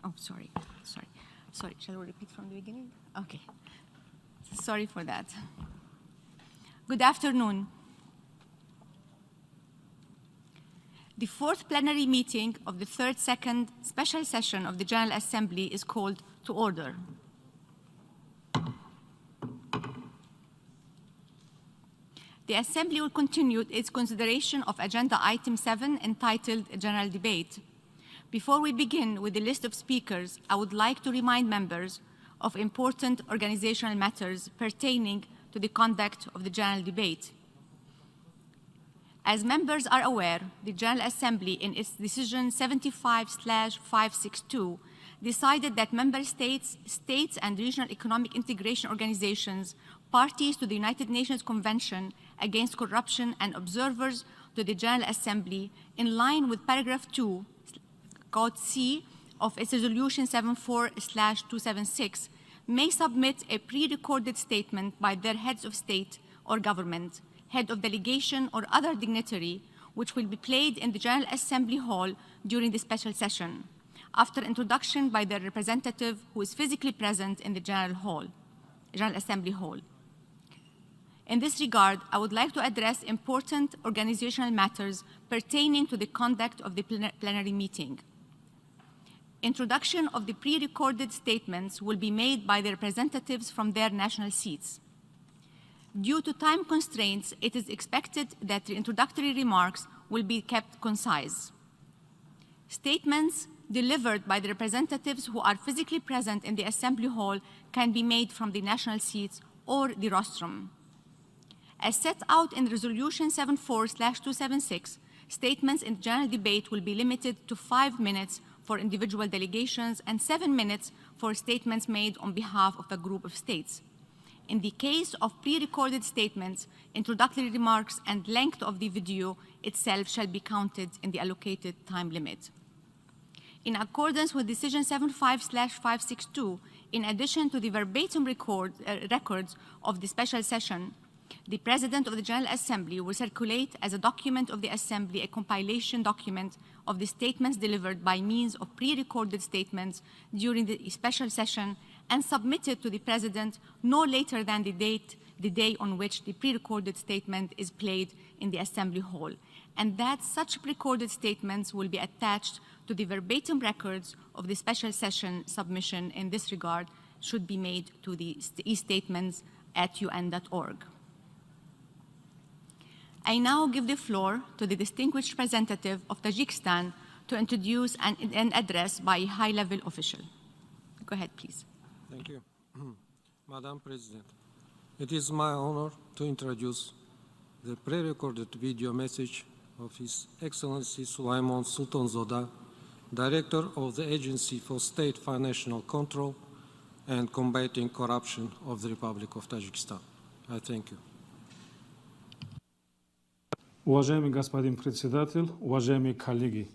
Oh, sorry. Shall we repeat from the beginning? Okay. Sorry for that. Good afternoon. The fourth plenary meeting of the second special session of the General Assembly is called to order. The Assembly will continue its consideration of Agenda Item 7 entitled General Debate. Before we begin with the list of speakers, I would like to remind members of important organizational matters pertaining to the conduct of the General Debate. As members are aware, the General Assembly, in its decision 75/562, decided that member states and regional economic integration organizations, parties to the United Nations Convention Against Corruption and observers to the General Assembly, in line with paragraph 2, Code C of its resolution 74/276, may submit a pre-recorded statement by their heads of state or government, head of delegation or other dignitary, which will be played in the General Assembly Hall during the special session, after introduction by their representative who is physically present in the General Assembly Hall. In this regard, I would like to address important organizational matters pertaining to the conduct of the plenary meeting. Introduction of the pre-recorded statements will be made by the representatives from their national seats. Due to time constraints, it is expected that the introductory remarks will be kept concise. Statements delivered by the representatives who are physically present in the Assembly Hall can be made from the national seats or the rostrum. As set out in Resolution 74/276, statements in general debate will be limited to 5 minutes for individual delegations and 7 minutes for statements made on behalf of a group of states. In the case of pre-recorded statements, introductory remarks and length of the video itself shall be counted in the allocated time limit. In accordance with Decision 75/562, in addition to the verbatim records of the special session, the President of the General Assembly will circulate as a document of the Assembly a compilation document of the statements delivered by means of pre-recorded statements during the special session and submitted to the President no later than the day on which the pre-recorded statement is played in the Assembly Hall, and that such pre-recorded statements will be attached to the verbatim records of the special session submission. In this regard, should be made to the e-statements at UN.org. I now give the floor to the distinguished representative of Tajikistan to introduce an address by a high-level official. Go ahead, please. Thank you. Madam President, it is my honor to introduce the pre-recorded video message of His Excellency Sulaiman Sultanzoda, Director of the Agency for State Financial Control and Combating Corruption of the Republic of Tajikistan. I thank you. Уважаемый господин председатель, уважаемые коллеги,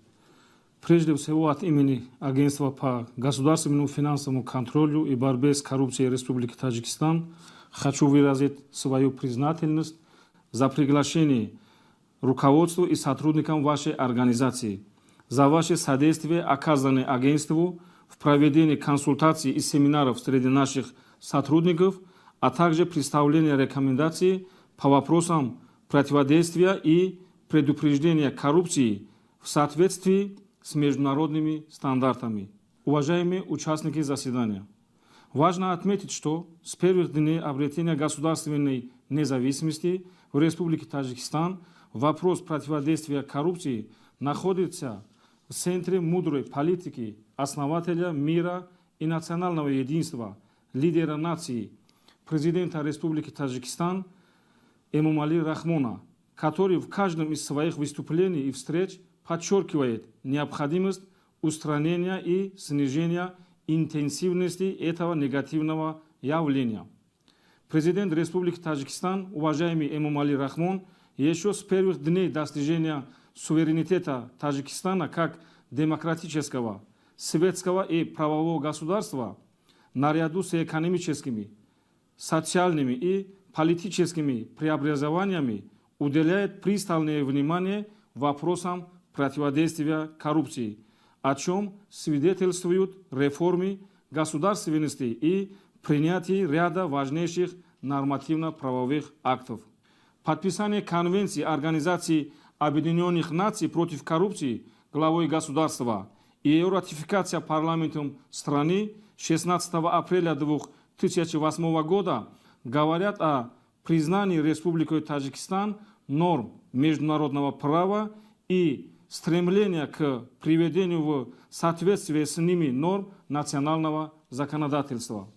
прежде всего от имени Агентства по государственному финансовому контролю и борьбе с коррупцией Республики Таджикистан хочу выразить свою признательность за приглашение руководству и сотрудникам вашей организации, за ваше содействие, оказанное агентству в проведении консультаций и семинаров среди наших сотрудников, а также представление рекомендаций по вопросам противодействия и предупреждения коррупции в соответствии с международными стандартами. Уважаемые участники заседания, важно отметить, что с первых дней обретения государственной независимости в Республике Таджикистан вопрос противодействия коррупции находится в центре мудрой политики основателя мира и национального единства, лидера нации, президента Республики Таджикистан Эмомали Рахмона, который в каждом из своих выступлений и встреч подчеркивает необходимость устранения и снижения интенсивности этого негативного явления. Президент Республики Таджикистан, уважаемый Эмомали Рахмон, еще с первых дней достижения суверенитета Таджикистана как демократического, светского и правового государства, наряду с экономическими, социальными и политическими преобразованиями уделяет пристальное внимание вопросам противодействия коррупции, о чем свидетельствуют реформы государственности и принятие ряда важнейших нормативно-правовых актов. Подписание Конвенции Организации Объединенных Наций против коррупции главой государства и ее ратификация парламентом страны 16 апреля 2008 года говорят о признании Республикой Таджикистан норм международного права и стремления к приведению в соответствие с ними норм национального законодательства.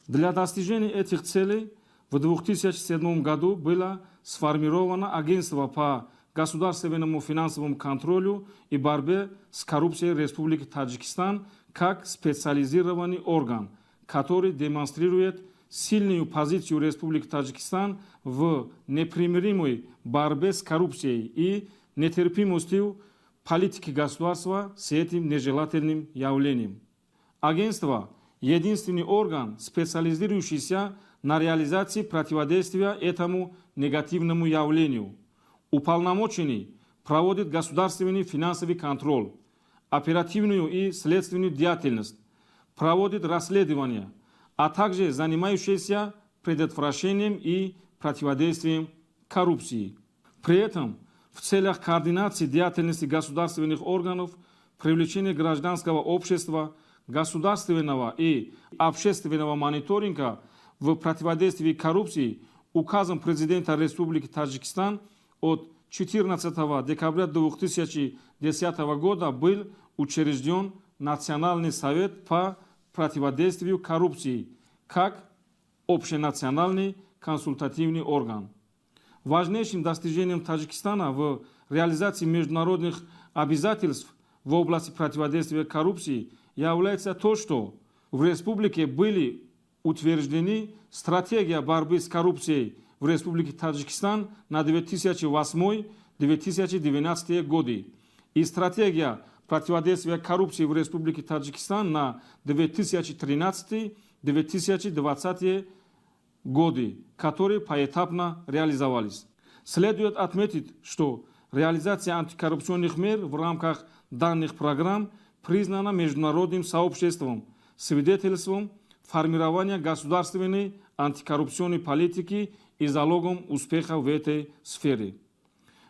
Для достижения этих целей в 2007 году было сформировано Агентство по государственному финансовому контролю и борьбе с коррупцией Республики Таджикистан как специализированный орган, который демонстрирует сильную позицию Республики Таджикистан в непримиримой борьбе с коррупцией и нетерпимостью политики государства с этим нежелательным явлением. Агентство – единственный орган, специализирующийся на реализации противодействия этому негативному явлению. Уполномоченный проводит государственный финансовый контроль, оперативную и следственную деятельность, проводит расследования, а также занимающийся предотвращением и противодействием коррупции. При этом в целях координации деятельности государственных органов, привлечения гражданского общества, государственного и общественного мониторинга в противодействии коррупции указом президента Республики Таджикистан от 14 декабря 2010 года был учрежден Национальный совет по противодействию коррупции как общенациональный консультативный орган. Важнейшим достижением Таджикистана в реализации международных обязательств в области противодействия коррупции является то, что в республике были утверждены стратегия борьбы с коррупцией в Республике Таджикистан на 2008-2012 годы и стратегия противодействия коррупции в Республике Таджикистан на 2013-2020 годы, которые поэтапно реализовались. Следует отметить, что реализация антикоррупционных мер в рамках данных программ признана международным сообществом свидетельством формирования государственной антикоррупционной политики и залогом успеха в этой сфере.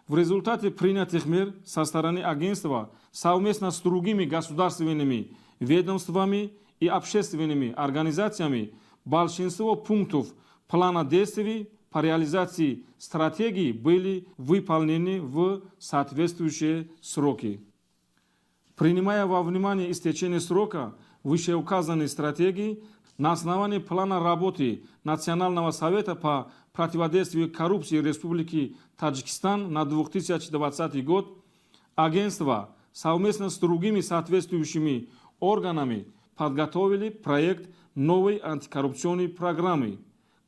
В результате принятых мер со стороны агентства совместно с другими государственными ведомствами и общественными организациями большинство пунктов плана действий по реализации стратегии были выполнены в соответствующие сроки. Принимая во внимание истечение срока вышеуказанной стратегии, на основании плана работы Национального совета по противодействию коррупции Республики Таджикистан на 2020 год, агентство совместно с другими соответствующими органами подготовили проект новой антикоррупционной программы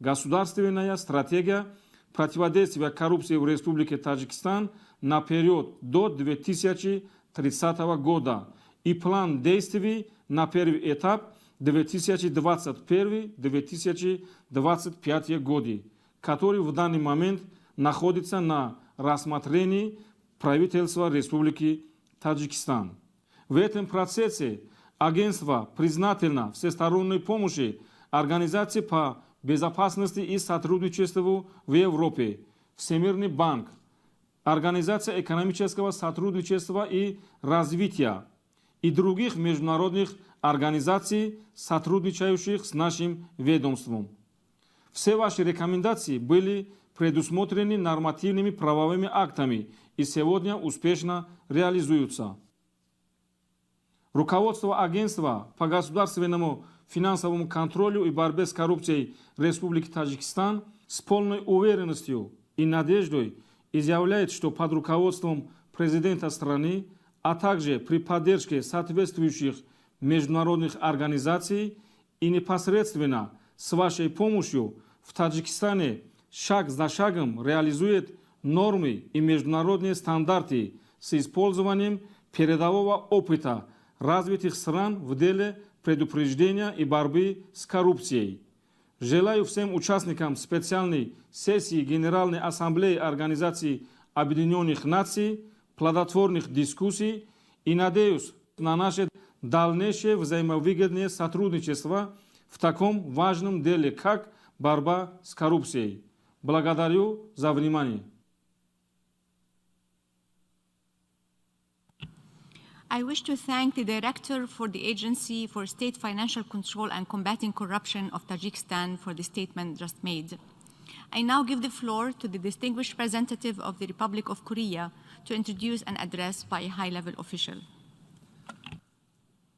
«Государственная стратегия противодействия коррупции в Республике Таджикистан на период до 2030 года» и план действий на первый этап 2021-2025 годы, который в данный момент находится на рассмотрении правительства Республики Таджикистан. В этом процессе агентство признательно всесторонней помощи Организации по безопасности и сотрудничеству в Европе, Всемирный банк, Организация экономического сотрудничества и развития и других международных организаций, сотрудничающих с нашим ведомством. Все ваши рекомендации были предусмотрены нормативными правовыми актами и сегодня успешно реализуются. Руководство агентства по государственному финансовому контролю и борьбе с коррупцией Республики Таджикистан с полной уверенностью и надеждой изъявляет, что под руководством президента страны, а также при поддержке соответствующих международных организаций и непосредственно с вашей помощью в Таджикистане шаг за шагом реализует нормы и международные стандарты с использованием передового опыта развитых стран в деле предупреждения и борьбы с коррупцией. Желаю всем участникам специальной сессии Генеральной Ассамблеи Организации Объединенных Наций плодотворных дискуссий И надеюсь на наше дальнейшее взаимовыгодное сотрудничество в таком важном деле, как борьба с коррупцией. Благодарю за внимание. I wish to thank the Director for the Agency for State Financial Control and Combating Corruption of Tajikistan for the statement just made. I now give the floor to the distinguished representative of the Republic of Korea to introduce an address by a high-level official.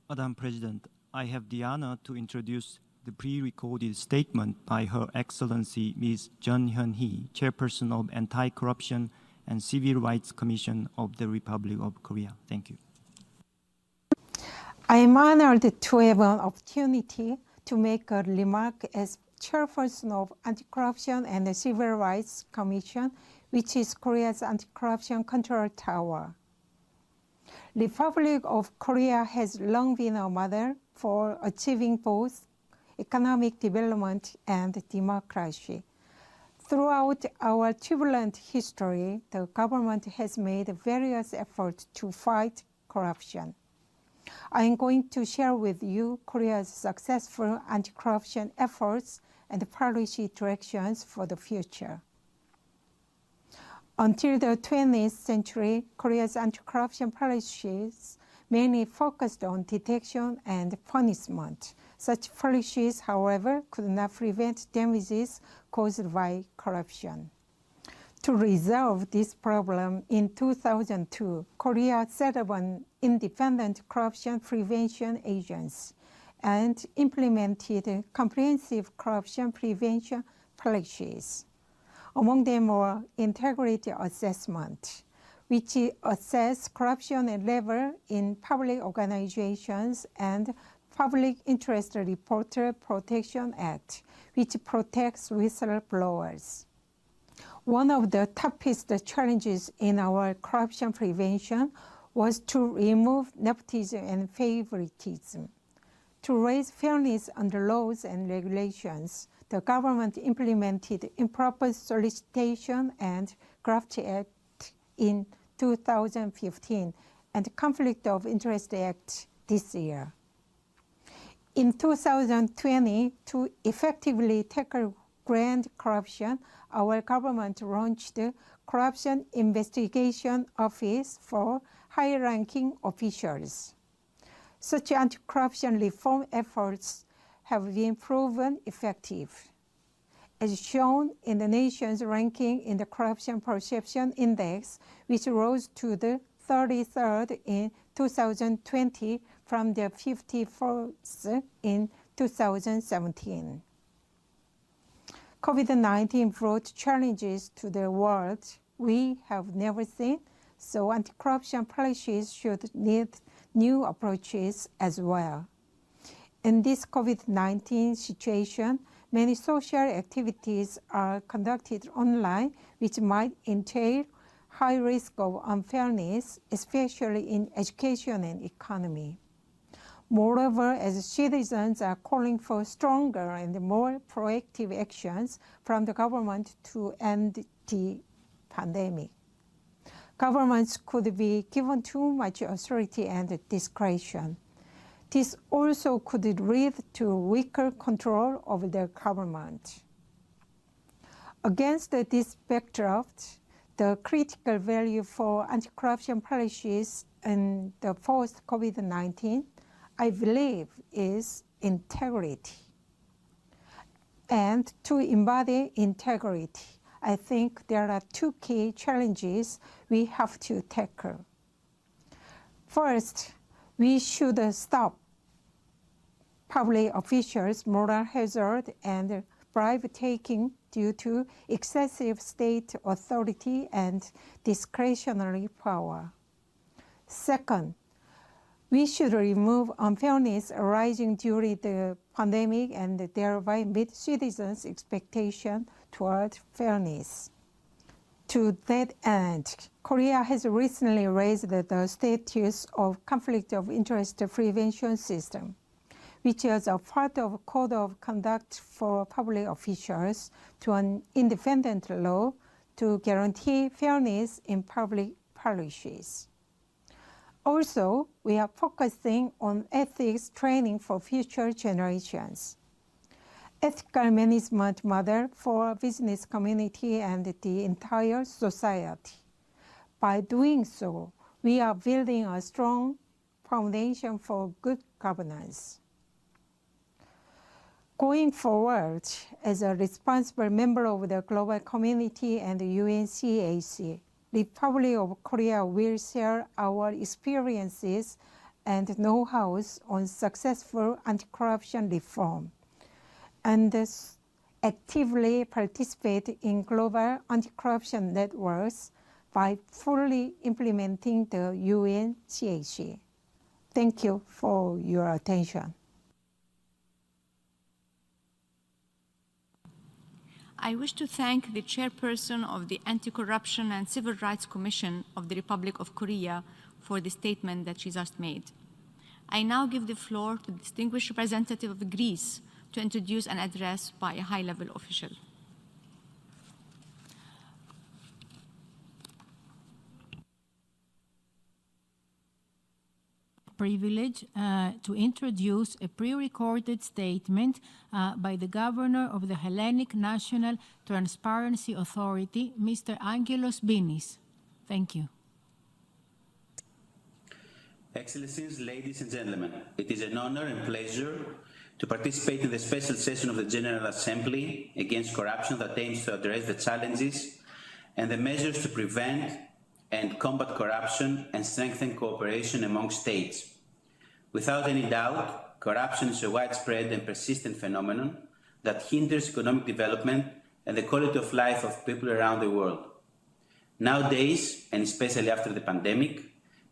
Madam President, I have the honor to introduce the pre-recorded statement by Her Excellency Ms. Jun Hyun-hee, Chairperson of Anti-Corruption and Civil Rights Commission of the Republic of Korea. Thank you. I am honored to have an opportunity to make a remark as Chairperson of Anti-Corruption and the Civil Rights Commission, which is Korea's anti-corruption control tower. Republic of Korea has long been a model for achieving both economic development and democracy. Throughout our turbulent history, the government has made various efforts to fight corruption. I am going to share with you Korea's successful anti-corruption efforts and policy directions for the future. Until the 20th century, Korea's anti-corruption policies mainly focused on detection and punishment. Such policies, however, could not prevent damages caused by corruption. To resolve this problem, in 2002, Korea set up an independent corruption prevention agency and implemented comprehensive corruption prevention policies. Among them were integrity assessment, which assess corruption level in public organizations, and Public Interest Reporter Protection Act, which protects whistleblowers. One of the toughest challenges in our corruption prevention was to remove nepotism and favoritism. To raise fairness under laws and regulations, the government implemented Improper Solicitation and Graft Act in 2015 and Conflict of Interest Act this year. In 2020, to effectively tackle grand corruption, our government launched the Corruption Investigation Office for high-ranking officials. Such anti-corruption reform efforts have been proven effective. As shown in the nation's ranking in the Corruption Perception Index, which rose to the 33rd in 2020 from the 54th in 2017. COVID-19 brought challenges to the world we have never seen, so anti-corruption policies should need new approaches as well. In this COVID-19 situation, many social activities are conducted online, which might entail high risk of unfairness, especially in education and economy. Moreover, as citizens are calling for stronger and more proactive actions from the government to end the pandemic, governments could be given too much authority and discretion. This also could lead to weaker control of the government. Against this backdrop, the critical value for anti-corruption policies in the post-COVID-19, I believe, is integrity. And to embody integrity, I think there are two key challenges we have to tackle. First, we should stop public officials' moral hazard and bribe-taking due to excessive state authority and discretionary power. Second, we should remove unfairness arising during the pandemic and thereby meet citizens' expectation toward fairness. To that end, Korea has recently raised the status of conflict of interest prevention system, which is a part of a code of conduct for public officials, to an independent law to guarantee fairness in public policies. Also, we are focusing on ethics training for future generations. Ethical management model for business community and the entire society. By doing so, we are building a strong foundation for good governance. Going forward, as a responsible member of the global community and UNCAC, Republic of Korea will share our experiences and know-hows on successful anti-corruption reform and actively participate in global anti-corruption networks by fully implementing the UNCAC. Thank you for your attention. I wish to thank the chairperson of the Anti-Corruption and Civil Rights Commission of the Republic of Korea for the statement that she just made. I now give the floor to the distinguished representative of Greece to introduce an address by a high-level official. Privilege to introduce a pre-recorded statement by the Governor of the Hellenic National Transparency Authority, Mr. Angelos Binis. Thank you. Excellencies, ladies and gentlemen, it is an honor and pleasure to participate in the special session of the General Assembly against corruption that aims to address the challenges and the measures to prevent and combat corruption and strengthen cooperation among states. Without any doubt, corruption is a widespread and persistent phenomenon that hinders economic development and the quality of life of people around the world. Nowadays, and especially after the pandemic,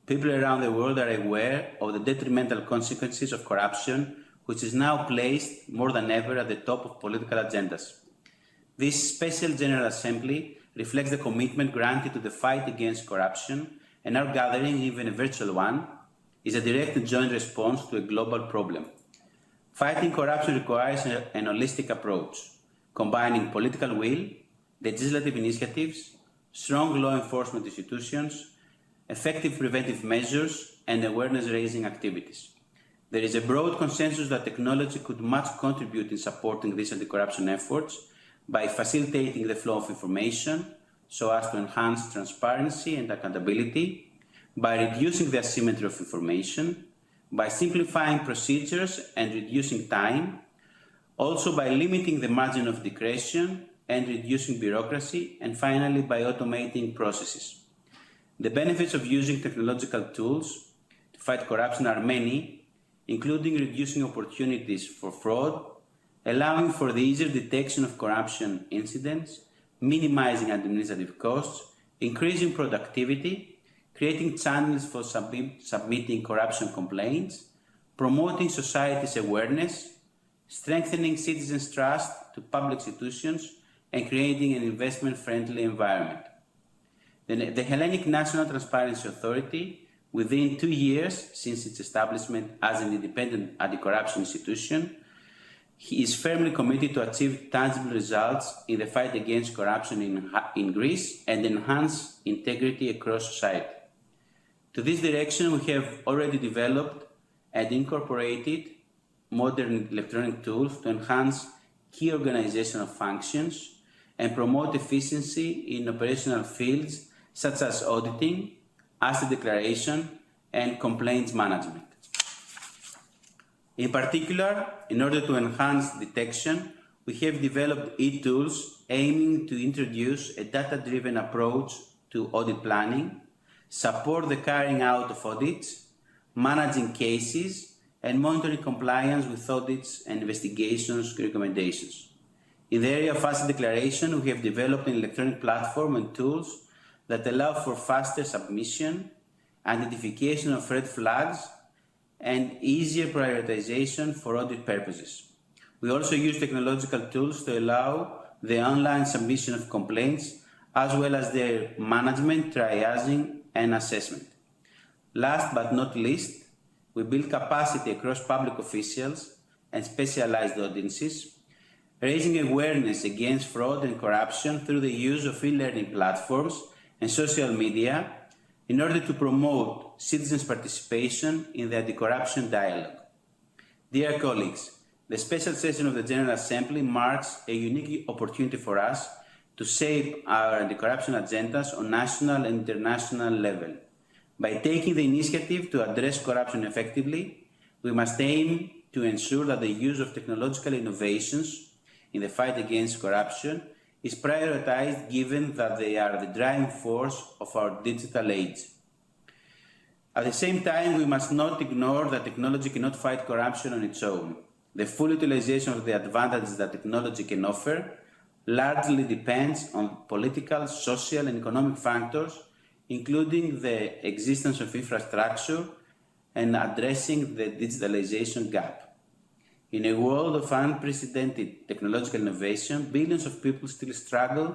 people around the world are aware of the detrimental consequences of corruption, which is now placed more than ever at the top of political agendas. This special General Assembly reflects the commitment granted to the fight against corruption, and our gathering, even a virtual one, is a direct and joint response to a global problem. Fighting corruption requires an holistic approach, combining political will, legislative initiatives, strong law enforcement institutions, effective preventive measures, and awareness-raising activities. There is a broad consensus that technology could much contribute in supporting these anti-corruption efforts by facilitating the flow of information so as to enhance transparency and accountability, by reducing the asymmetry of information, by simplifying procedures and reducing time, also by limiting the margin of discretion and reducing bureaucracy, and finally by automating processes. The benefits of using technological tools to fight corruption are many, including reducing opportunities for fraud, allowing for the easier detection of corruption incidents, minimizing administrative costs, increasing productivity, creating channels for submitting corruption complaints, promoting society's awareness, strengthening citizens' trust to public institutions, and creating an investment-friendly environment. The Hellenic National Transparency Authority, within 2 years since its establishment as an independent anti-corruption institution, is firmly committed to achieve tangible results in the fight against corruption in Greece and enhance integrity across society. To this direction, we have already developed and incorporated modern electronic tools to enhance key organizational functions and promote efficiency in operational fields such as auditing, asset declaration, and complaints management. In particular, in order to enhance detection, we have developed e-tools aiming to introduce a data-driven approach to audit planning, support the carrying out of audits, managing cases, and monitoring compliance with audits and investigations recommendations. In the area of asset declaration, we have developed an electronic platform and tools that allow for faster submission, identification of red flags, and easier prioritization for audit purposes. We also use technological tools to allow the online submission of complaints as well as their management, triaging, and assessment. Last but not least, we build capacity across public officials and specialized audiences, raising awareness against fraud and corruption through the use of e-learning platforms and social media, in order to promote citizens' participation in the anti-corruption dialogue. Dear colleagues, the special session of the General Assembly marks a unique opportunity for us to shape our anti-corruption agendas on national and international level. By taking the initiative to address corruption effectively, we must aim to ensure that the use of technological innovations in the fight against corruption is prioritized, given that they are the driving force of our digital age. At the same time, we must not ignore that technology cannot fight corruption on its own. The full utilization of the advantages that technology can offer largely depends on political, social, and economic factors, including the existence of infrastructure and addressing the digitalization gap. In a world of unprecedented technological innovation, billions of people still struggle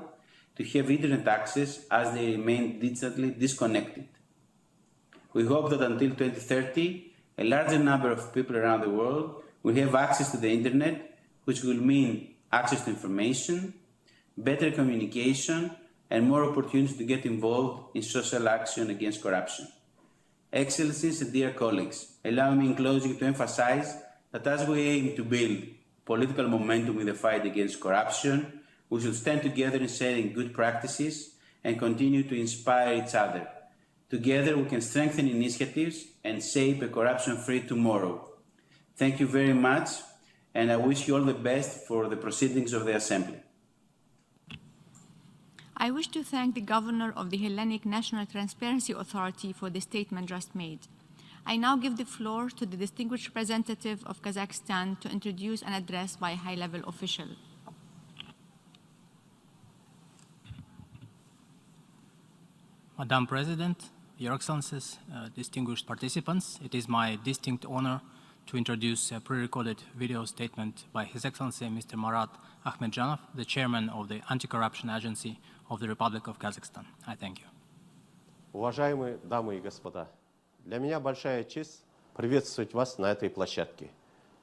to have internet access as they remain digitally disconnected. We hope that until 2030, a larger number of people around the world will have access to the internet, which will mean access to information, better communication, and more opportunities to get involved in social action against corruption. Excellencies and dear colleagues, allow me in closing to emphasize that as we aim to build political momentum in the fight against corruption, we should stand together in sharing good practices and continue to inspire each other. Together we can strengthen initiatives and shape a corruption-free tomorrow. Thank you very much, and I wish you all the best for the proceedings of the Assembly. I wish to thank the Governor of the Hellenic National Transparency Authority for the statement just made. I now give the floor to the distinguished representative of Kazakhstan to introduce an address by a high-level official. Madam President, Your Excellencies, distinguished participants, it is my distinct honor to introduce a pre-recorded video statement by His Excellency Mr. Marat Ahmedjanov, the Chairman of the Anti-Corruption Agency of the Republic of Kazakhstan. I thank you. Уважаемые дамы и господа, для меня большая честь приветствовать вас на этой площадке.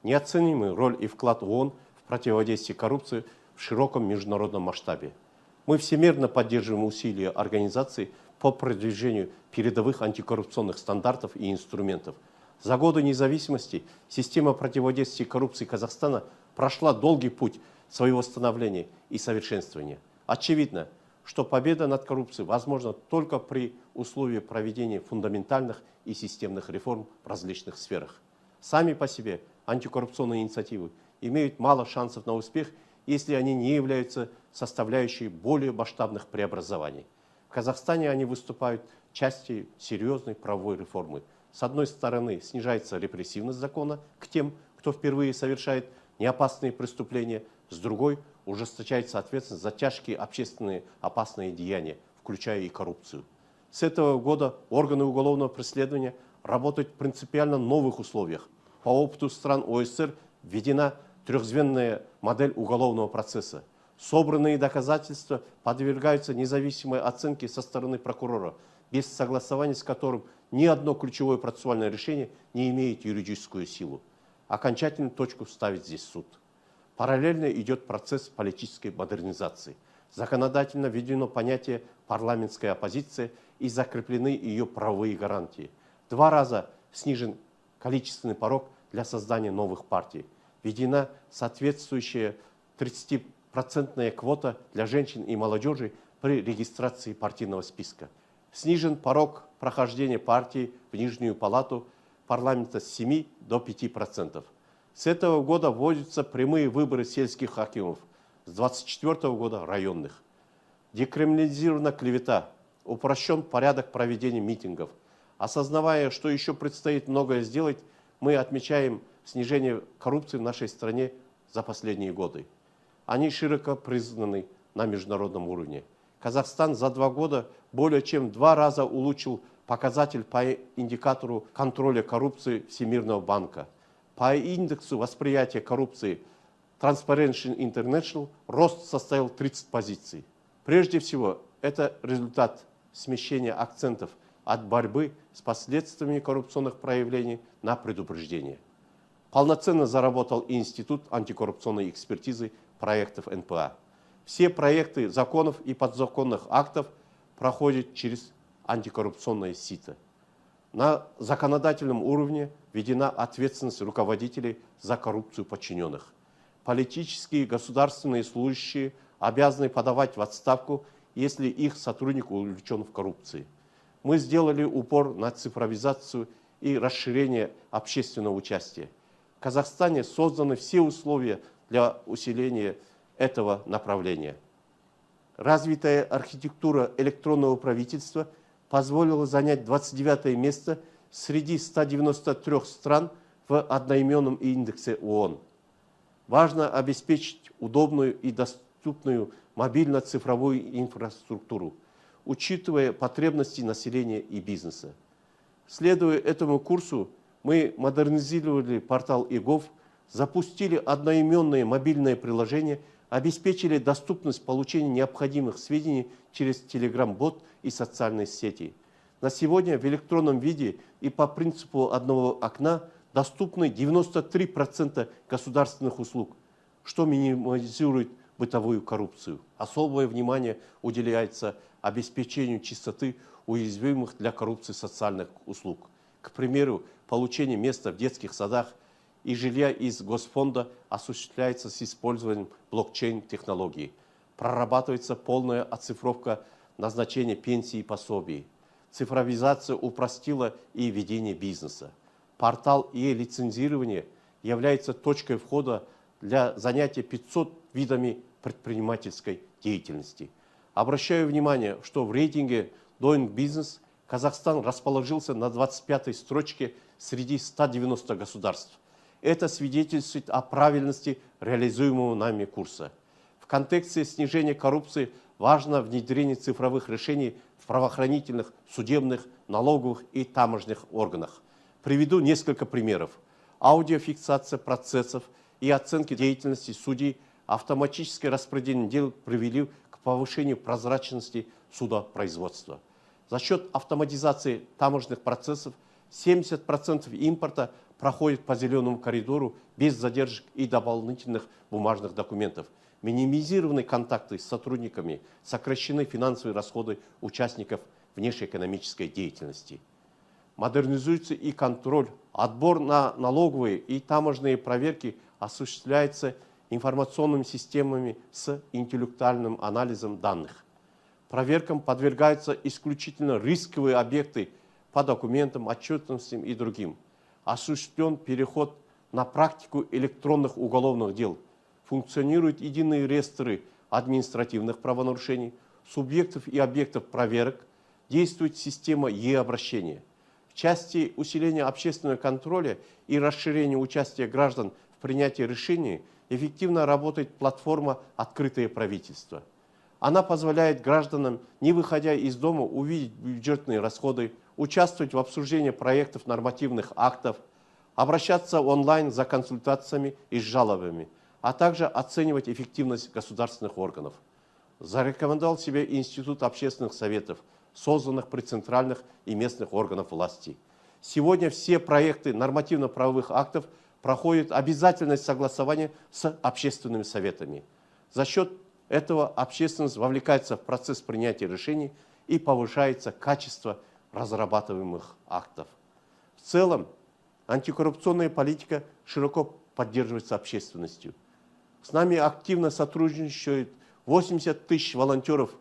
Неоценимую роль и вклад ООН в противодействии коррупции в широком международном масштабе. Мы всемирно поддерживаем усилия организации по продвижению передовых антикоррупционных стандартов и инструментов. За годы независимости система противодействия коррупции Казахстана прошла долгий путь своего становления и совершенствования. Очевидно, что победа над коррупцией возможна только при условии проведения фундаментальных и системных реформ в различных сферах. Сами по себе антикоррупционные инициативы имеют мало шансов на успех, если они не являются составляющей более масштабных преобразований. В Казахстане они выступают частью серьезной правовой реформы. С одной стороны, снижается репрессивность закона к тем, кто впервые совершает неопасные преступления, с другой – ужесточается ответственность за тяжкие общественные опасные деяния, включая и коррупцию. С этого года органы уголовного преследования работают в принципиально новых условиях. По опыту стран ОСР введена трехзвенная модель уголовного процесса. Собранные доказательства подвергаются независимой оценке со стороны прокурора, без согласования с которым ни одно ключевое процессуальное решение не имеет юридическую силу. Окончательную точку ставит здесь суд. Параллельно идет процесс политической модернизации. Законодательно введено понятие парламентская оппозиция и закреплены ее правовые гарантии. 2 раза снижен количественный порог для создания новых партий. Введена соответствующая 30% квота для женщин и молодежи при регистрации партийного списка. Снижен порог прохождения партии в Нижнюю палату парламента с 7 до 5%. С этого года вводятся прямые выборы сельских хакимов, с 2024 года районных. Декриминализирована клевета, упрощен порядок проведения митингов. Осознавая, что еще предстоит многое сделать, мы отмечаем снижение коррупции в нашей стране за последние годы. Они широко признаны на международном уровне. Казахстан за 2 года более чем в 2 раза улучшил показатель по индикатору контроля коррупции Всемирного банка. По индексу восприятия коррупции Transparency International рост составил 30 позиций. Прежде всего, это результат смещения акцентов от борьбы с последствиями коррупционных проявлений на предупреждение. Полноценно заработал Институт антикоррупционной экспертизы проектов НПА. Все проекты законов и подзаконных актов проходят через антикоррупционное сито. На законодательном уровне введена ответственность руководителей за коррупцию подчиненных. Политические и государственные служащие обязаны подавать в отставку, если их сотрудник увлечен в коррупции. Мы сделали упор на цифровизацию и расширение общественного участия. В Казахстане созданы все условия для усиления этого направления. Развитая архитектура электронного правительства позволила занять 29-е место среди 193 стран в одноименном индексе ООН. Важно обеспечить удобную и доступную мобильно-цифровую инфраструктуру, учитывая потребности населения и бизнеса. Следуя этому курсу, мы модернизировали портал ИГОВ, запустили одноименное мобильное приложение, обеспечили доступность получения необходимых сведений через Telegram-бот и социальные сети. На сегодня в электронном виде и по принципу одного окна доступны 93% государственных услуг, что минимизирует бытовую коррупцию. Особое внимание уделяется обеспечению чистоты уязвимых для коррупции социальных услуг. К примеру, получение места в детских садах и жилья из Госфонда осуществляется с использованием блокчейн-технологий. Прорабатывается полная оцифровка назначения пенсий и пособий. Цифровизация упростила и ведение бизнеса. Портал e-лицензирования является точкой входа для занятия 500 видами предпринимательской деятельности. Обращаю внимание, что в рейтинге Doing Business Казахстан расположился на 25-й строчке среди 190 государств. Это свидетельствует о правильности реализуемого нами курса. В контексте снижения коррупции важно внедрение цифровых решений в правоохранительных, судебных, налоговых и таможенных органах. Приведу несколько примеров. Аудиофиксация процессов и оценки деятельности судей, автоматическое распределение дел привели к повышению прозрачности судопроизводства. За счет автоматизации таможенных процессов 70% импорта проходит по зеленому коридору без задержек и дополнительных бумажных документов. Минимизированы контакты с сотрудниками, сокращены финансовые расходы участников внешнеэкономической деятельности. Модернизуется и контроль. Отбор на налоговые и таможенные проверки осуществляется информационными системами с интеллектуальным анализом данных. Проверкам подвергаются исключительно рисковые объекты по документам, отчетностям и другим. Осуществлен переход на практику электронных уголовных дел. Функционируют единые реестры административных правонарушений, субъектов и объектов проверок, действует система e-обращения. В части усиления общественного контроля и расширения участия граждан в принятии решений эффективно работает платформа «Открытое правительство». Она позволяет гражданам, не выходя из дома, увидеть бюджетные расходы, участвовать в обсуждении проектов нормативных актов, обращаться онлайн за консультациями и с жалобами, а также оценивать эффективность государственных органов. Зарекомендовал себя Институт общественных советов, созданных при центральных и местных органах власти. Сегодня все проекты нормативно-правовых актов проходят обязательное согласование с общественными советами. За счет этого общественность вовлекается в процесс принятия решений и повышается качество разрабатываемых актов. В целом, антикоррупционная политика широко поддерживается общественностью. С нами активно сотрудничают 80 тысяч волонтеров,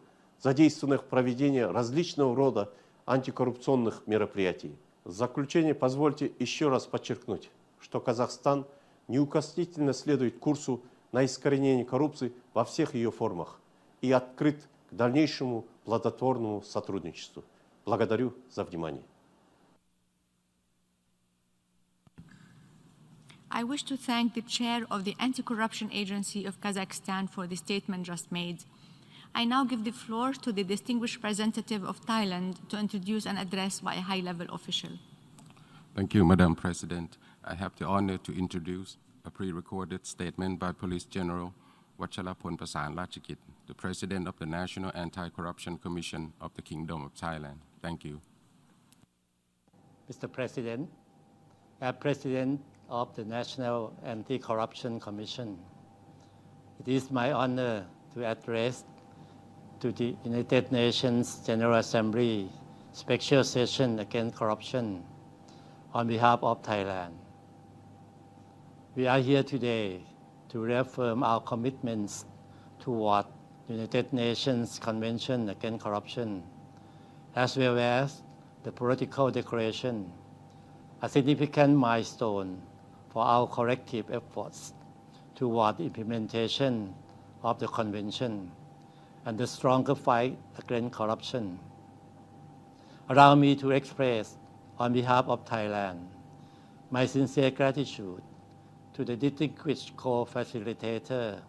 задействованных в проведении различного рода антикоррупционных мероприятий. В заключение позвольте еще раз подчеркнуть, что Казахстан неукоснительно следует курсу на искоренение коррупции во всех ее формах и открыт к дальнейшему плодотворному сотрудничеству. Благодарю за внимание. I wish to thank the chair of the Anti-Corruption Agency of Kazakhstan for the statement just made. I now give the floor to the distinguished representative of Thailand to introduce an address by a high-level official. Thank you, Madam President. I have the honor to introduce a pre-recorded statement by Police General Wachalapon Pasan Lachikit, the President of the National Anti-Corruption Commission of the Kingdom of Thailand. Thank you. Mr. President, as President of the National Anti-Corruption Commission, it is my honor to address to the United Nations General Assembly special session against corruption on behalf of Thailand. We are here today to reaffirm our commitments toward the United Nations Convention Against Corruption, as well as the political declaration, a significant milestone for our collective efforts toward the implementation of the Convention and the stronger fight against corruption. Allow me to express, on behalf of Thailand, my sincere gratitude to the distinguished co-facilitator,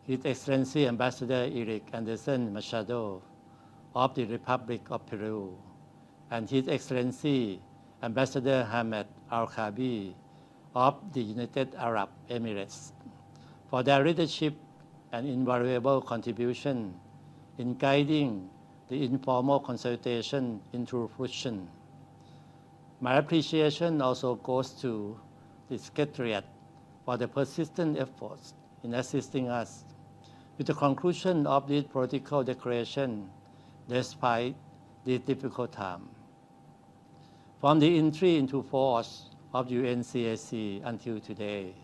His Excellency Ambassador Eric Anderson Machado of the Republic of Peru, and His Excellency Ambassador Hamad Al-Khabi of the United Arab Emirates for their leadership and invaluable contribution in guiding the informal consultation into fruition. My appreciation also goes to the Secretariat for the persistent efforts in assisting us with the conclusion of this political declaration despite this difficult time. From the entry into force of UNCAC until today,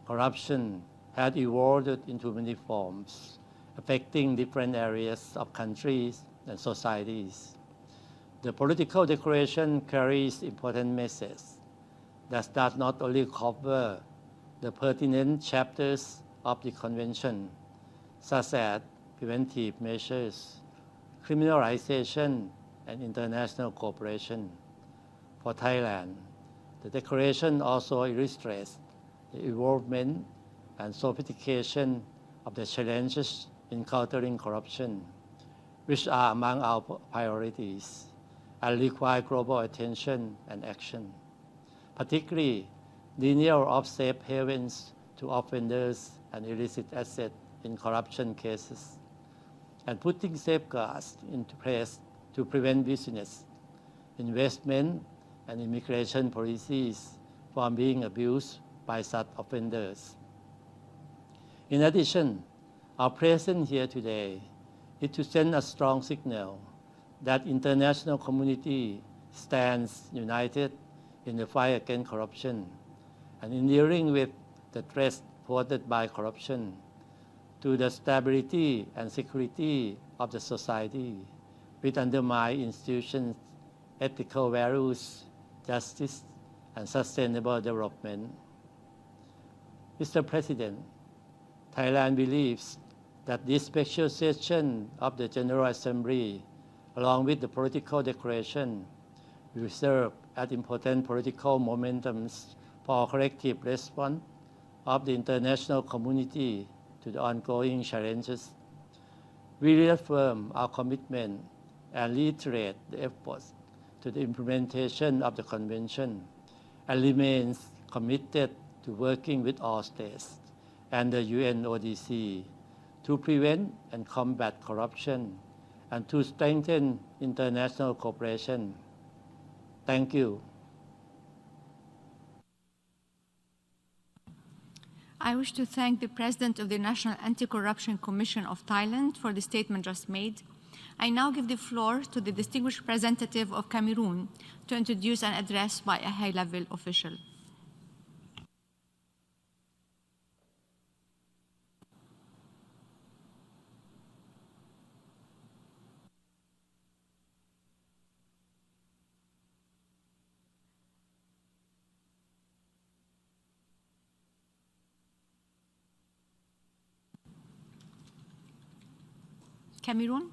corruption had evolved into many forms, affecting different areas of countries and societies. The political declaration carries important messages that does not only cover the pertinent chapters of the Convention, such as preventive measures, criminalization, and international cooperation. For Thailand, the declaration also illustrates the involvement and sophistication of the challenges in countering corruption, which are among our priorities and require global attention and action, particularly denial of safe havens to offenders and illicit assets in corruption cases, and putting safeguards into place to prevent business, investment, and immigration policies from being abused by such offenders. In addition, our presence here today is to send a strong signal that international community stands united in the fight against corruption and in dealing with the threats posed by corruption to the stability and security of the society, which undermine institutions' ethical values, justice, and sustainable development. Mr. President, Thailand believes that this special session of the General Assembly, along with the political declaration, will serve as important political momentums for collective response of the international community to the ongoing challenges. We reaffirm our commitment and reiterate the efforts to the implementation of the Convention and remains committed to working with all states and the UNODC to prevent and combat corruption and to strengthen international cooperation. Thank you. I wish to thank the President of the National Anti-Corruption Commission of Thailand for the statement just made. I now give the floor to the distinguished representative of Cameroon to introduce an address by a high-level official. Cameroon?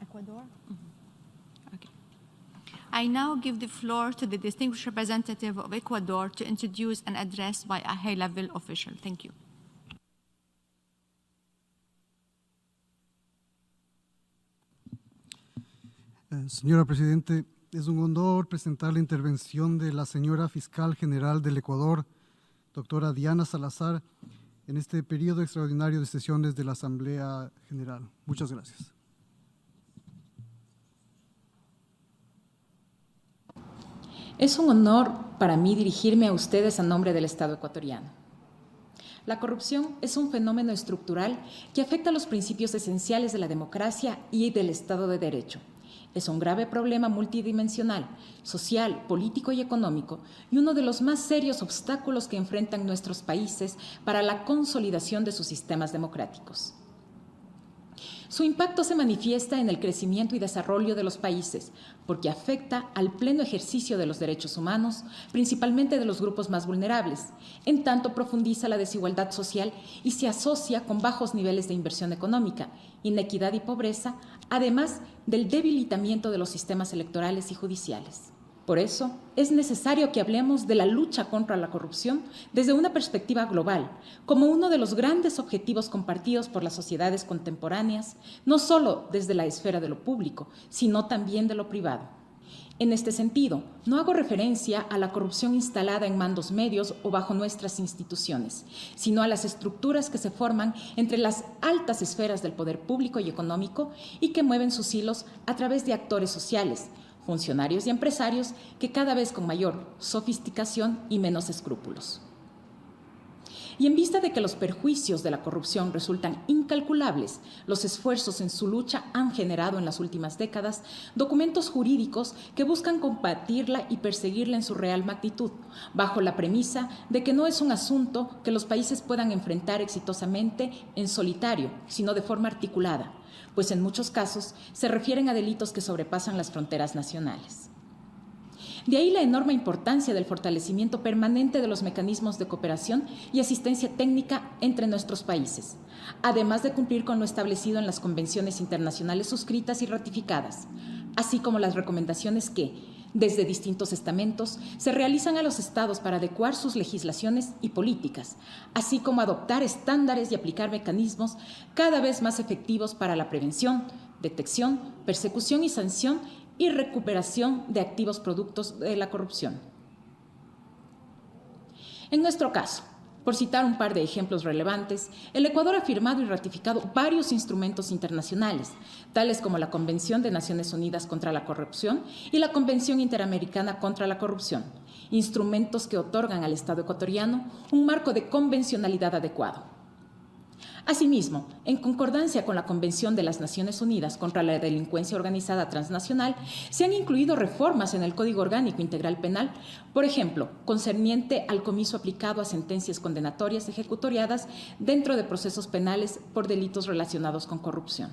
Ecuador? Okay. I now give the floor to the distinguished representative of Ecuador to introduce an address by a high-level official. Thank you. Señora Presidente, es un honor presentar la intervención de la señora Fiscal General del Ecuador, doctora Diana Salazar, en este periodo extraordinario de sesiones de la Asamblea General. Muchas gracias. Es un honor para mí dirigirme a ustedes a nombre del Estado ecuatoriano. La corrupción es un fenómeno estructural que afecta los principios esenciales de la democracia y del Estado de Derecho. Es un grave problema multidimensional, social, político y económico, y uno de los más serios obstáculos que enfrentan nuestros países para la consolidación de sus sistemas democráticos. Su impacto se manifiesta en el crecimiento y desarrollo de los países, porque afecta al pleno ejercicio de los derechos humanos, principalmente de los grupos más vulnerables, en tanto profundiza la desigualdad social y se asocia con bajos niveles de inversión económica, inequidad y pobreza, además del debilitamiento de los sistemas electorales y judiciales. Por eso, es necesario que hablemos de la lucha contra la corrupción desde una perspectiva global, como uno de los grandes objetivos compartidos por las sociedades contemporáneas, no solo desde la esfera de lo público, sino también de lo privado. En este sentido, no hago referencia a la corrupción instalada en mandos medios o bajo nuestras instituciones, sino a las estructuras que se forman entre las altas esferas del poder público y económico y que mueven sus hilos a través de actores sociales, funcionarios y empresarios que cada vez con mayor sofisticación y menos escrúpulos. Y en vista de que los perjuicios de la corrupción resultan incalculables, los esfuerzos en su lucha han generado en las últimas décadas documentos jurídicos que buscan combatirla y perseguirla en su real magnitud, bajo la premisa de que no es un asunto que los países puedan enfrentar exitosamente en solitario, sino de forma articulada, pues en muchos casos se refieren a delitos que sobrepasan las fronteras nacionales. De ahí la enorme importancia del fortalecimiento permanente de los mecanismos de cooperación y asistencia técnica entre nuestros países, además de cumplir con lo establecido en las convenciones internacionales suscritas y ratificadas, así como las recomendaciones que, desde distintos estamentos, se realizan a los estados para adecuar sus legislaciones y políticas, así como adoptar estándares y aplicar mecanismos cada vez más efectivos para la prevención, detección, persecución y sanción y recuperación de activos productos de la corrupción. En nuestro caso, por citar un par de ejemplos relevantes, el Ecuador ha firmado y ratificado varios instrumentos internacionales, tales como la Convención de Naciones Unidas contra la Corrupción y la Convención Interamericana contra la Corrupción, instrumentos que otorgan al Estado ecuatoriano un marco de convencionalidad adecuado. Asimismo, en concordancia con la Convención de las Naciones Unidas contra la Delincuencia Organizada Transnacional, se han incluido reformas en el Código Orgánico Integral Penal, por ejemplo, concerniente al comiso aplicado a sentencias condenatorias ejecutoriadas dentro de procesos penales por delitos relacionados con corrupción.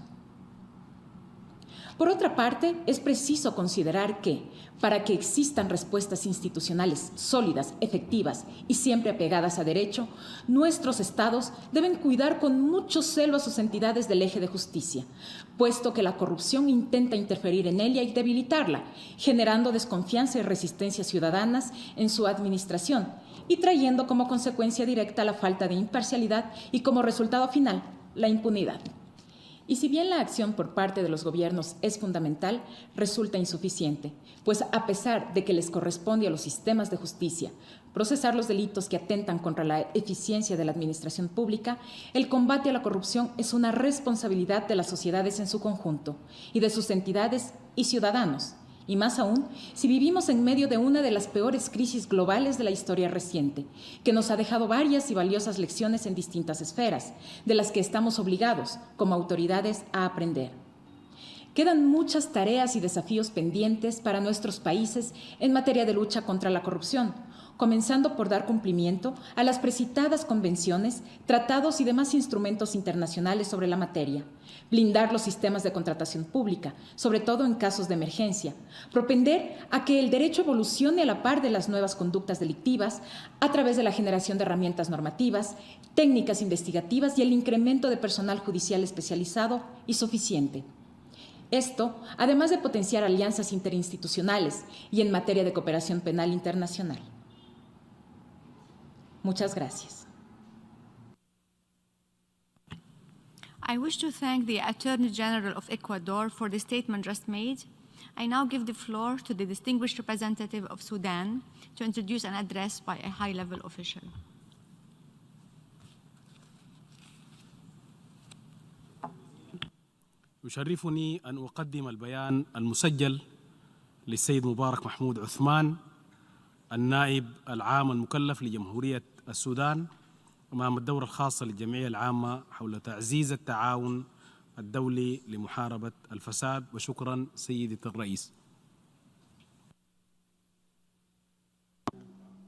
Por otra parte, es preciso considerar que, para que existan respuestas institucionales sólidas, efectivas y siempre apegadas a derecho, nuestros estados deben cuidar con mucho celo a sus entidades del eje de justicia, puesto que la corrupción intenta interferir en ella y debilitarla, generando desconfianza y resistencia ciudadanas en su administración y trayendo como consecuencia directa la falta de imparcialidad y como resultado final, la impunidad. Y si bien la acción por parte de los gobiernos es fundamental, resulta insuficiente, pues a pesar de que les corresponde a los sistemas de justicia procesar los delitos que atentan contra la eficiencia de la administración pública, el combate a la corrupción es una responsabilidad de las sociedades en su conjunto y de sus entidades y ciudadanos. Y más aún, si vivimos en medio de una de las peores crisis globales de la historia reciente, que nos ha dejado varias y valiosas lecciones en distintas esferas, de las que estamos obligados, como autoridades, a aprender. Quedan muchas tareas y desafíos pendientes para nuestros países en materia de lucha contra la corrupción, comenzando por dar cumplimiento a las precitadas convenciones, tratados y demás instrumentos internacionales sobre la materia, blindar los sistemas de contratación pública, sobre todo en casos de emergencia, propender a que el derecho evolucione a la par de las nuevas conductas delictivas a través de la generación de herramientas normativas, técnicas investigativas y el incremento de personal judicial especializado y suficiente. Esto, además de potenciar alianzas interinstitucionales y en materia de cooperación penal internacional. Muchas gracias. I wish to thank the Attorney General of Ecuador for the statement just made. I now give the floor to the distinguished representative of Sudan to introduce an address by a high-level official. يشرفني أن أقدم البيان المسجل للسيد مبارك محمود عثمان النائب العام المكلف لجمهورية السودان أمام الدورة الخاصة للجمعية العامة حول تعزيز التعاون الدولي لمحاربة الفساد. وشكرا سيدة الرئيس.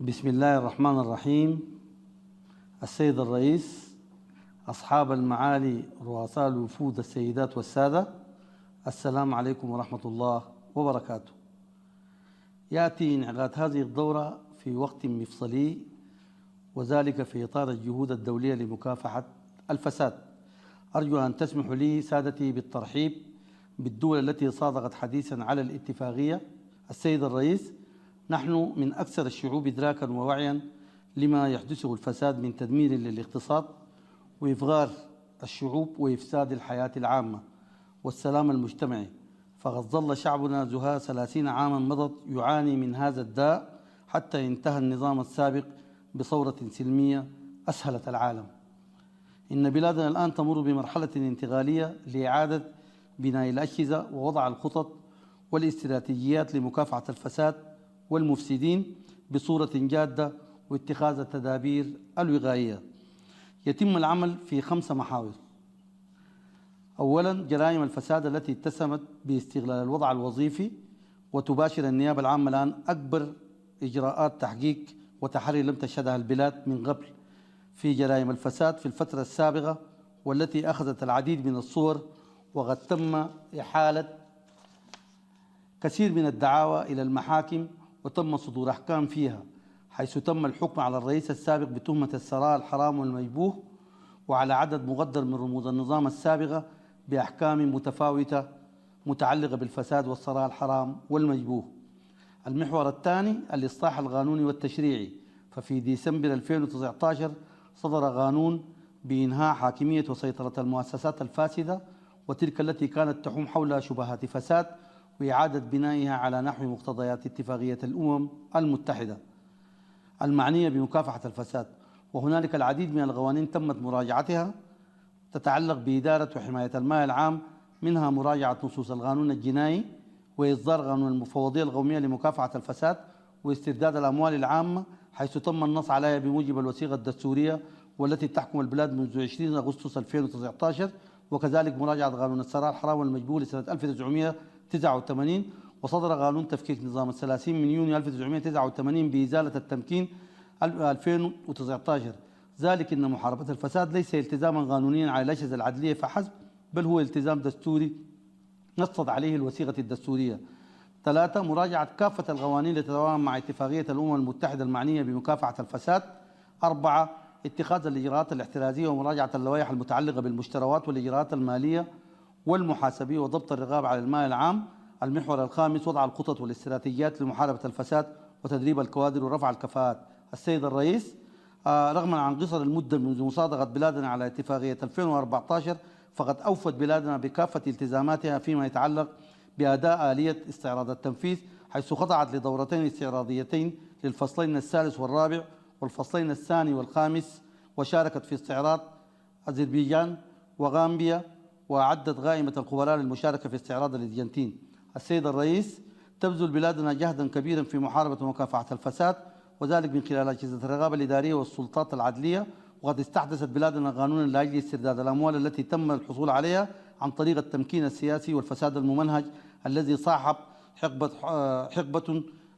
بسم الله الرحمن الرحيم. السيد الرئيس، أصحاب المعالي رؤساء الوفود السيدات والسادة، السلام عليكم ورحمة الله وبركاته. يأتي انعقاد هذه الدورة في وقت مفصلي، وذلك في إطار الجهود الدولية لمكافحة الفساد. أرجو أن تسمحوا لي سادتي بالترحيب بالدول التي صادقت حديثا على الاتفاقية. السيد الرئيس، نحن من أكثر الشعوب إدراكا ووعيا لما يحدثه الفساد من تدمير للاقتصاد وإفغار الشعوب وإفساد الحياة العامة والسلام المجتمعي، فقد ظل شعبنا زهاء 30 عاما مضت يعاني من هذا الداء حتى انتهى النظام السابق بثورة سلمية أسهلت العالم. إن بلادنا الآن تمر بمرحلة انتقالية لإعادة بناء الأجهزة ووضع الخطط والاستراتيجيات لمكافحة الفساد والمفسدين بصورة جادة واتخاذ التدابير الوقائية. يتم العمل في 5 محاور. أولا، جرائم الفساد التي اتسمت باستغلال الوضع الوظيفي، وتباشر النيابة العامة الآن أكبر إجراءات تحقيق وتحري لم تشهدها البلاد من قبل في جرائم الفساد في الفترة السابقة، والتي أخذت العديد من الصور، وقد تم إحالة كثير من الدعاوى إلى المحاكم وتم صدور أحكام فيها، حيث تم الحكم على الرئيس السابق بتهمة الثراء الحرام والميبوه، وعلى عدد مقدر من رموز النظام السابقة بأحكام متفاوتة متعلقة بالفساد والثراء الحرام والميبوه. المحور الثاني، الإصلاح القانوني والتشريعي. ففي ديسمبر 2019 صدر قانون بإنهاء حاكمية وسيطرة المؤسسات الفاسدة، وتلك التي كانت تحوم حولها شبهات فساد، وإعادة بنائها على نحو مقتضيات اتفاقية الأمم المتحدة المعنية بمكافحة الفساد. وهنالك العديد من القوانين تمت مراجعتها تتعلق بإدارة وحماية المال العام، منها مراجعة نصوص القانون الجنائي، وإصدار قانون المفوضية القومية لمكافحة الفساد، واسترداد الأموال العامة حيث تم النص عليها بموجب الوثيقة الدستورية والتي تحكم البلاد منذ 20 أغسطس 2019، وكذلك مراجعة قانون الثراء الحرام والمجبور لسنة 1989، وصدر قانون تفكيك نظام الثلاثين من يونيو 1989 بإزالة التمكين 2019. ذلك أن محاربة الفساد ليس التزاما قانونيا على الأجهزة العدلية فحسب، بل هو التزام دستوري نصت عليه الوثيقة الدستورية. 3، مراجعة كافة القوانين لتتوافق مع اتفاقية الأمم المتحدة المعنية بمكافحة الفساد. 4، اتخاذ الإجراءات الاحترازية ومراجعة اللوائح المتعلقة بالمشتريات والإجراءات المالية والمحاسبية وضبط الرقابة على المال العام. المحور الخامس، وضع الخطط والاستراتيجيات لمحاربة الفساد وتدريب الكوادر ورفع الكفاءات. السيد الرئيس، رغما عن قصر المدة منذ مصادقة بلادنا على اتفاقية 2014، فقد أوفت بلادنا بكافة التزاماتها فيما يتعلق بأداء آلية استعراض التنفيذ، حيث خضعت لدورتين استعراضيتين للفصلين الثالث والرابع والفصلين الثاني والخامس، وشاركت في استعراض أذربيجان وغامبيا، وأعدت قائمة الخبراء للمشاركة في استعراض الأرجنتين. السيد الرئيس، تبذل بلادنا جهدا كبيرا في محاربة ومكافحة الفساد، وذلك من خلال أجهزة الرقابة الإدارية والسلطات العدلية، وقد استحدثت بلادنا قانونا لأجل استرداد الأموال التي تم الحصول عليها عن طريق التمكين السياسي والفساد الممنهج الذي صاحب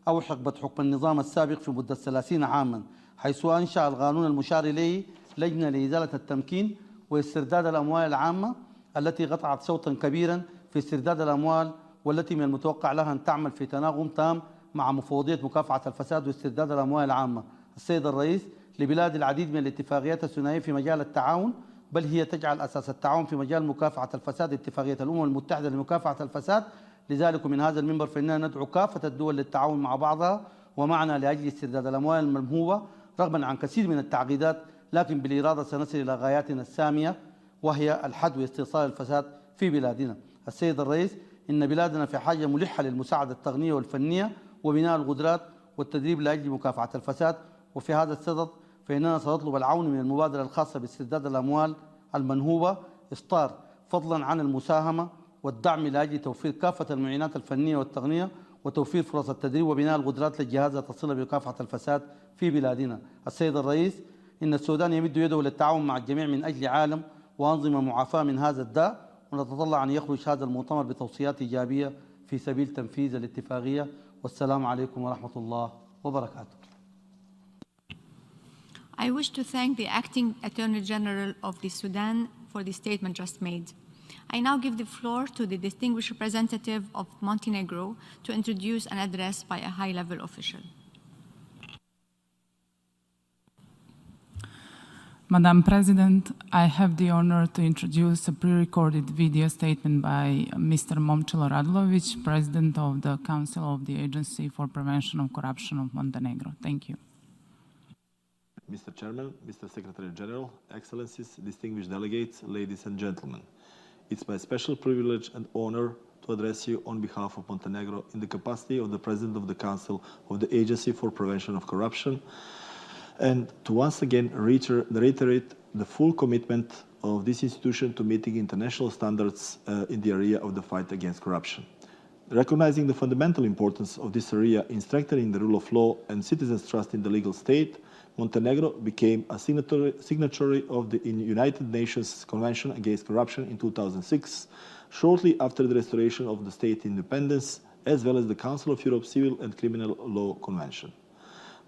حقبة حكم النظام السابق في مدة 30 عاما، حيث أنشأ القانون المشار إليه لجنة لإزالة التمكين واسترداد الأموال العامة التي قطعت صوتا كبيرا في استرداد الأموال، والتي من المتوقع لها أن تعمل في تناغم تام مع مفوضية مكافحة الفساد واسترداد الأموال العامة. السيد الرئيس، لبلاد العديد من الاتفاقيات الثنائية في مجال التعاون، بل هي تجعل أساس التعاون في مجال مكافحة الفساد اتفاقية الأمم المتحدة لمكافحة الفساد. لذلك من هذا المنبر فإننا ندعو كافة الدول للتعاون مع بعضها ومعنا لأجل استرداد الأموال الممهوبة رغما عن كثير من التعقيدات، لكن بالإرادة سنصل إلى غاياتنا السامية، وهي الحد واستئصال الفساد في بلادنا. السيد الرئيس، إن بلادنا في حاجة ملحة للمساعدة التقنية والفنية وبناء القدرات والتدريب لأجل مكافحة الفساد، وفي هذا الصدد فإننا سنطلب العون من المبادرة الخاصة باسترداد الأموال المنهوبة إصدار، فضلا عن المساهمة والدعم لأجل توفير كافة المعينات الفنية والتقنية وتوفير فرص التدريب وبناء القدرات للجهاز التصل بمكافحة الفساد في بلادنا. السيد الرئيس، إن السودان يمد يده للتعاون مع الجميع من أجل عالم وأنظمة معافاة من هذا الداء، ونتطلع أن يخرج هذا المؤتمر بتوصيات إيجابية في سبيل تنفيذ الاتفاقية. والسلام عليكم ورحمة الله وبركاته. I wish to thank the Acting Attorney General of the Sudan for the statement just made. I now give the floor to the distinguished representative of Montenegro to introduce an address by a high-level official. Madam President, I have the honor to introduce a pre-recorded video statement by Mr. Momčilo Radulović, President of the Council of the Agency for Prevention of Corruption of Montenegro. Thank you. Mr. Chairman, Mr. Secretary General, Excellencies, distinguished delegates, ladies and gentlemen. It's my special privilege and honor to address you on behalf of Montenegro in the capacity of the President of the Council of the Agency for Prevention of Corruption, and to once again reiterate the full commitment of this institution to meeting international standards in the area of the fight against corruption. Recognizing the fundamental importance of this area in strengthening the rule of law and citizens' trust in the legal state, Montenegro became a signatory of the United Nations Convention Against Corruption in 2006, shortly after the restoration of the state independence, as well as the Council of Europe Civil and Criminal Law Convention.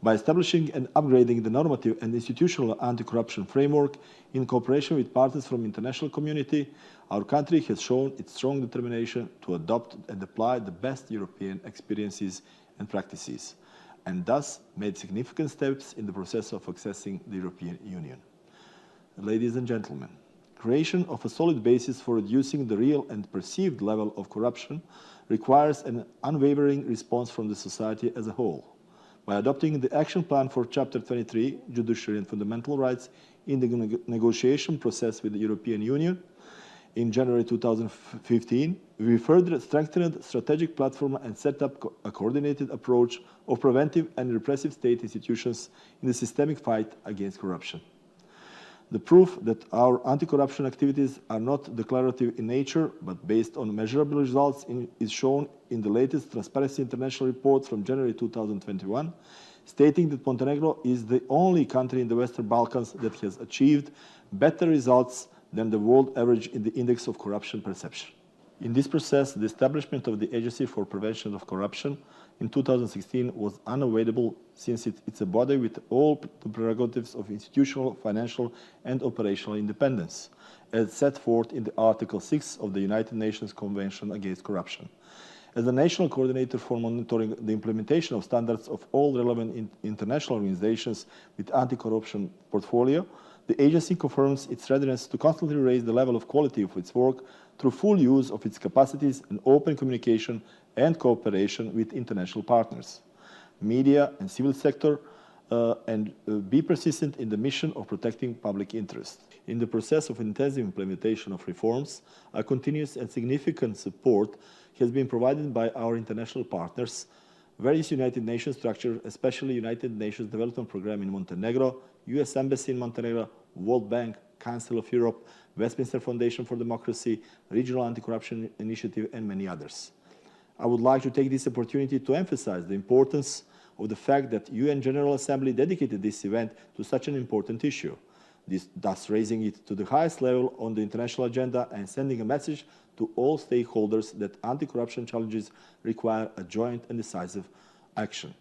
By establishing and upgrading the normative and institutional anti-corruption framework in cooperation with partners from the international community, our country has shown its strong determination to adopt and apply the best European experiences and practices, and thus made significant steps in the process of accessing the European Union. Ladies and gentlemen, creation of a solid basis for reducing the real and perceived level of corruption requires an unwavering response from the society as a whole. By adopting the action plan for Chapter 23, Judiciary and Fundamental Rights, in the negotiation process with the European Union in January 2015, we further strengthened the strategic platform and set up a coordinated approach of preventive and repressive state institutions in the systemic fight against corruption. The proof that our anti-corruption activities are not declarative in nature, but based on measurable results is shown in the latest Transparency International report from January 2021, stating that Montenegro is the only country in the Western Balkans that has achieved better results than the world average in the Index of Corruption Perception. In this process, the establishment of the Agency for Prevention of Corruption in 2016 was unavoidable, since it's a body with all the prerogatives of institutional, financial, and operational independence, as set forth in the Article 6 of the United Nations Convention Against Corruption. As the national coordinator for monitoring the implementation of standards of all relevant international organizations with anti-corruption portfolio, the agency confirms its readiness to constantly raise the level of quality of its work through full use of its capacities and open communication and cooperation with international partners, media and civil sector, and be persistent in the mission of protecting public interest. In the process of intensive implementation of reforms, a continuous and significant support has been provided by our international partners, various United Nations structures, especially United Nations Development Programme in Montenegro, US Embassy in Montenegro, World Bank, Council of Europe, Westminster Foundation for Democracy, Regional Anti-Corruption Initiative, and many others. I would like to take this opportunity to emphasize the importance of the fact that UN General Assembly dedicated this event to such an important issue, thus raising it to the highest level on the international agenda and sending a message to all stakeholders that anti-corruption challenges require a joint and decisive action.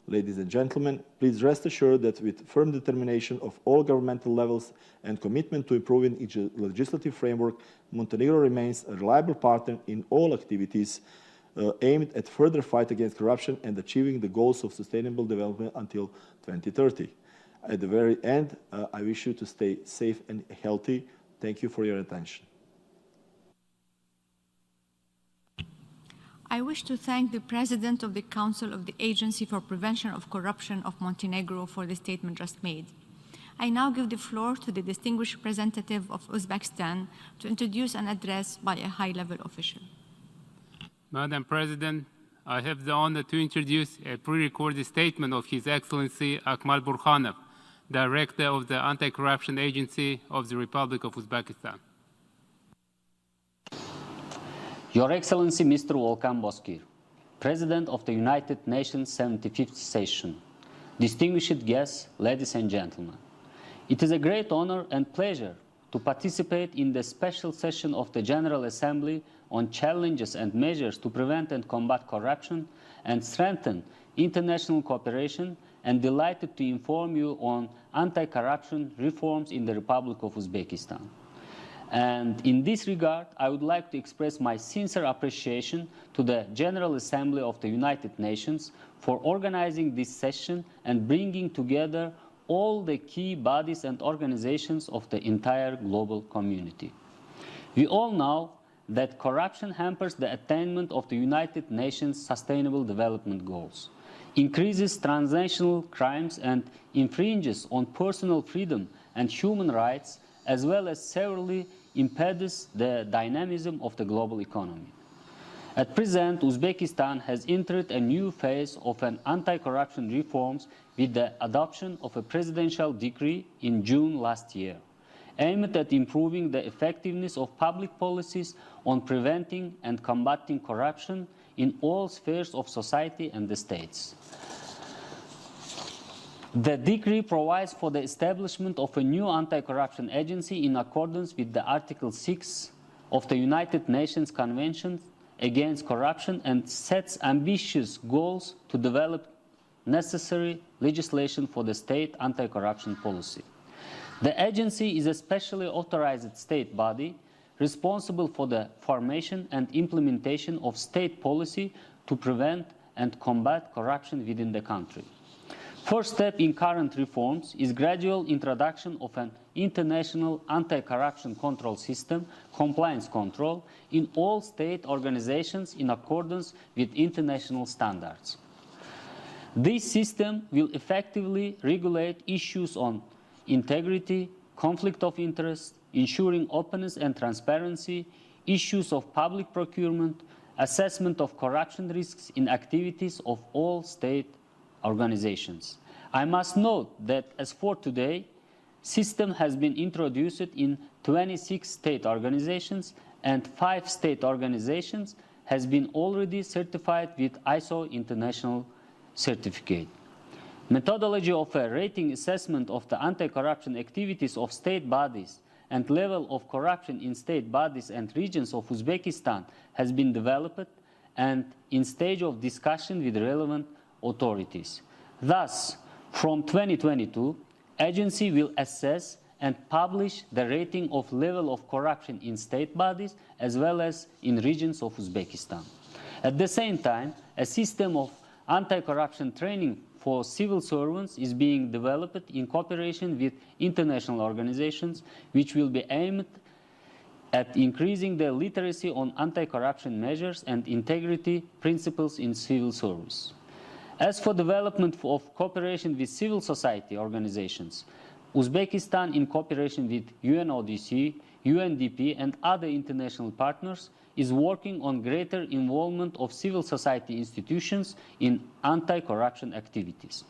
Ladies and gentlemen, please rest assured that with firm determination of all governmental levels and commitment to improving its legislative framework, Montenegro remains a reliable partner in all activities aimed at further fight against corruption and achieving the goals of sustainable development until 2030. At the very end, I wish you to stay safe and healthy. Thank you for your attention. I wish to thank the President of the Council of the Agency for Prevention of Corruption of Montenegro for the statement just made. I now give the floor to the distinguished representative of Uzbekistan to introduce an address by a high-level official. Madam President, I have the honor to introduce a pre-recorded statement of His Excellency Akmal Burkhanov, Director of the Anti-Corruption Agency of the Republic of Uzbekistan. Your Excellency Mr. Volkan Bozkır, President of the United Nations 75th Session, distinguished guests, ladies and gentlemen. It is a great honor and pleasure to participate in the special session of the General Assembly on challenges and measures to prevent and combat corruption and strengthen international cooperation, and delighted to inform you on anti-corruption reforms in the Republic of Uzbekistan. And in this regard, I would like to express my sincere appreciation to the General Assembly of the United Nations for organizing this session and bringing together all the key bodies and organizations of the entire global community. We all know that corruption hampers the attainment of the United Nations Sustainable Development Goals, increases transnational crimes, and infringes on personal freedom and human rights, as well as severely impedes the dynamism of the global economy. At present, Uzbekistan has entered a new phase of an anti-corruption reforms with the adoption of a presidential decree in June last year, aimed at improving the effectiveness of public policies on preventing and combating corruption in all spheres of society and the states. The decree provides for the establishment of a new anti-corruption agency in accordance with the Article 6 of the United Nations Convention against Corruption, and sets ambitious goals to develop necessary legislation for the state anti-corruption policy. The agency is a specially authorized state body responsible for the formation and implementation of state policy to prevent and combat corruption within the country. First step in current reforms is gradual introduction of an international anti-corruption control system, compliance control, in all state organizations in accordance with international standards. This system will effectively regulate issues on integrity, conflict of interest, ensuring openness and transparency, issues of public procurement, assessment of corruption risks in activities of all state organizations. I must note that as for today, system has been introduced in 26 state organizations, and 5 state organizations has been already certified with ISO International certificate. Methodology of a rating assessment of the anti-corruption activities of state bodies and level of corruption in state bodies and regions of Uzbekistan has been developed and in stage of discussion with relevant authorities. Thus, from 2022, agency will assess and publish the rating of level of corruption in state bodies as well as in regions of Uzbekistan. At the same time, a system of anti-corruption training for civil servants is being developed in cooperation with international organizations, which will be aimed at increasing the literacy on anti-corruption measures and integrity principles in civil service. As for development of cooperation with civil society organizations, Uzbekistan, in cooperation with UNODC, UNDP, and other international partners, is working on greater involvement of civil society institutions in anti-corruption activities.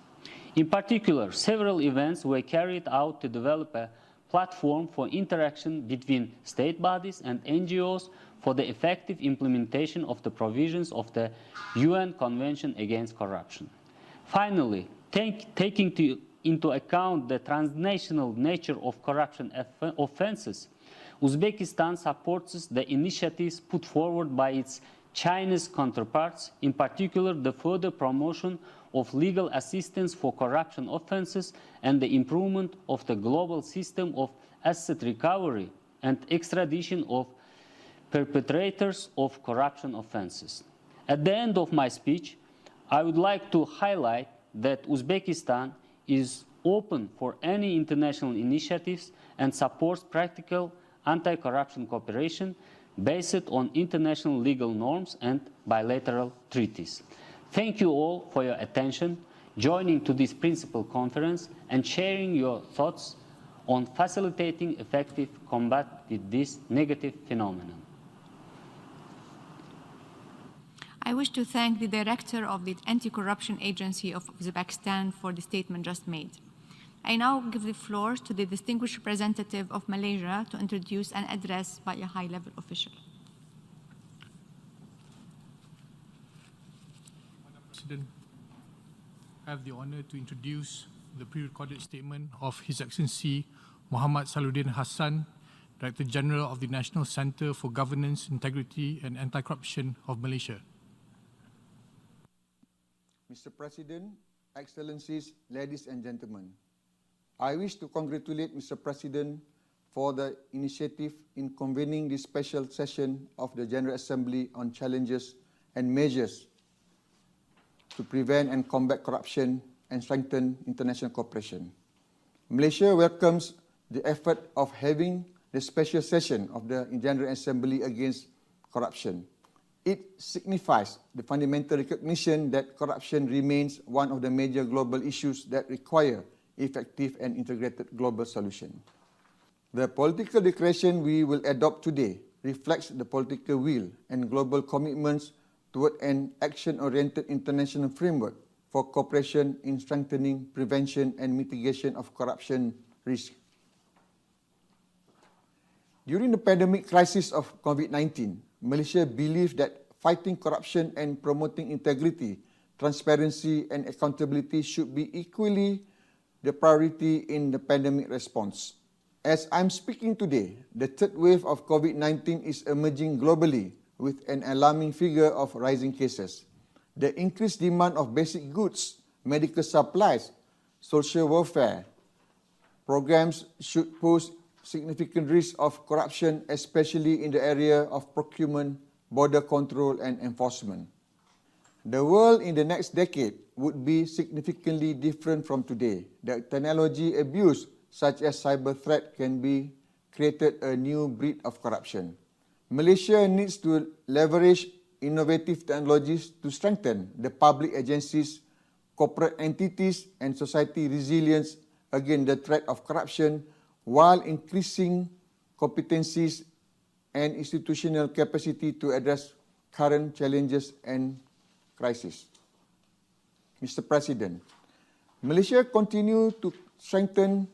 In particular, several events were carried out to develop a platform for interaction between state bodies and NGOs for the effective implementation of the provisions of the UN Convention Against Corruption. Finally, taking into account the transnational nature of corruption offenses, Uzbekistan supports the initiatives put forward by its Chinese counterparts, in particular the further promotion of legal assistance for corruption offenses and the improvement of the global system of asset recovery and extradition of perpetrators of corruption offenses. At the end of my speech, I would like to highlight that Uzbekistan is open for any international initiatives and supports practical anti-corruption cooperation based on international legal norms and bilateral treaties. Thank you all for your attention, joining to this principal conference and sharing your thoughts on facilitating effective combat with this negative phenomenon. I wish to thank the Director of the Anti-Corruption Agency of Uzbekistan for the statement just made. I now give the floor to the distinguished representative of Malaysia to introduce an address by a high-level official. Madam President, I have the honor to introduce the pre-recorded statement of His Excellency Muhammad Saluddin Hassan, Director General of the National Centre for Governance, Integrity and Anti-Corruption of Malaysia. Mr. President, Excellencies, ladies and gentlemen, I wish to congratulate Mr. President for the initiative in convening this special session of the General Assembly on challenges and measures to prevent and combat corruption and strengthen international cooperation. Malaysia welcomes the effort of having the special session of the General Assembly against corruption. It signifies the fundamental recognition that corruption remains one of the major global issues that require effective and integrated global solution. The political declaration we will adopt today reflects the political will and global commitments toward an action-oriented international framework for cooperation in strengthening prevention and mitigation of corruption risk. During the pandemic crisis of COVID-19, Malaysia believes that fighting corruption and promoting integrity, transparency and accountability should be equally the priority in the pandemic response. As I'm speaking today, the third wave of COVID-19 is emerging globally with an alarming figure of rising cases. The increased demand of basic goods, medical supplies, social welfare programs should pose significant risk of corruption, especially in the area of procurement, border control and enforcement. The world in the next decade would be significantly different from today. The technology abuse, such as cyber threat, can be created a new breed of corruption. Malaysia needs to leverage innovative technologies to strengthen the public agencies, corporate entities and society resilience against the threat of corruption while increasing competencies and institutional capacity to address current challenges and crises. Mr. President, Malaysia continues to strengthen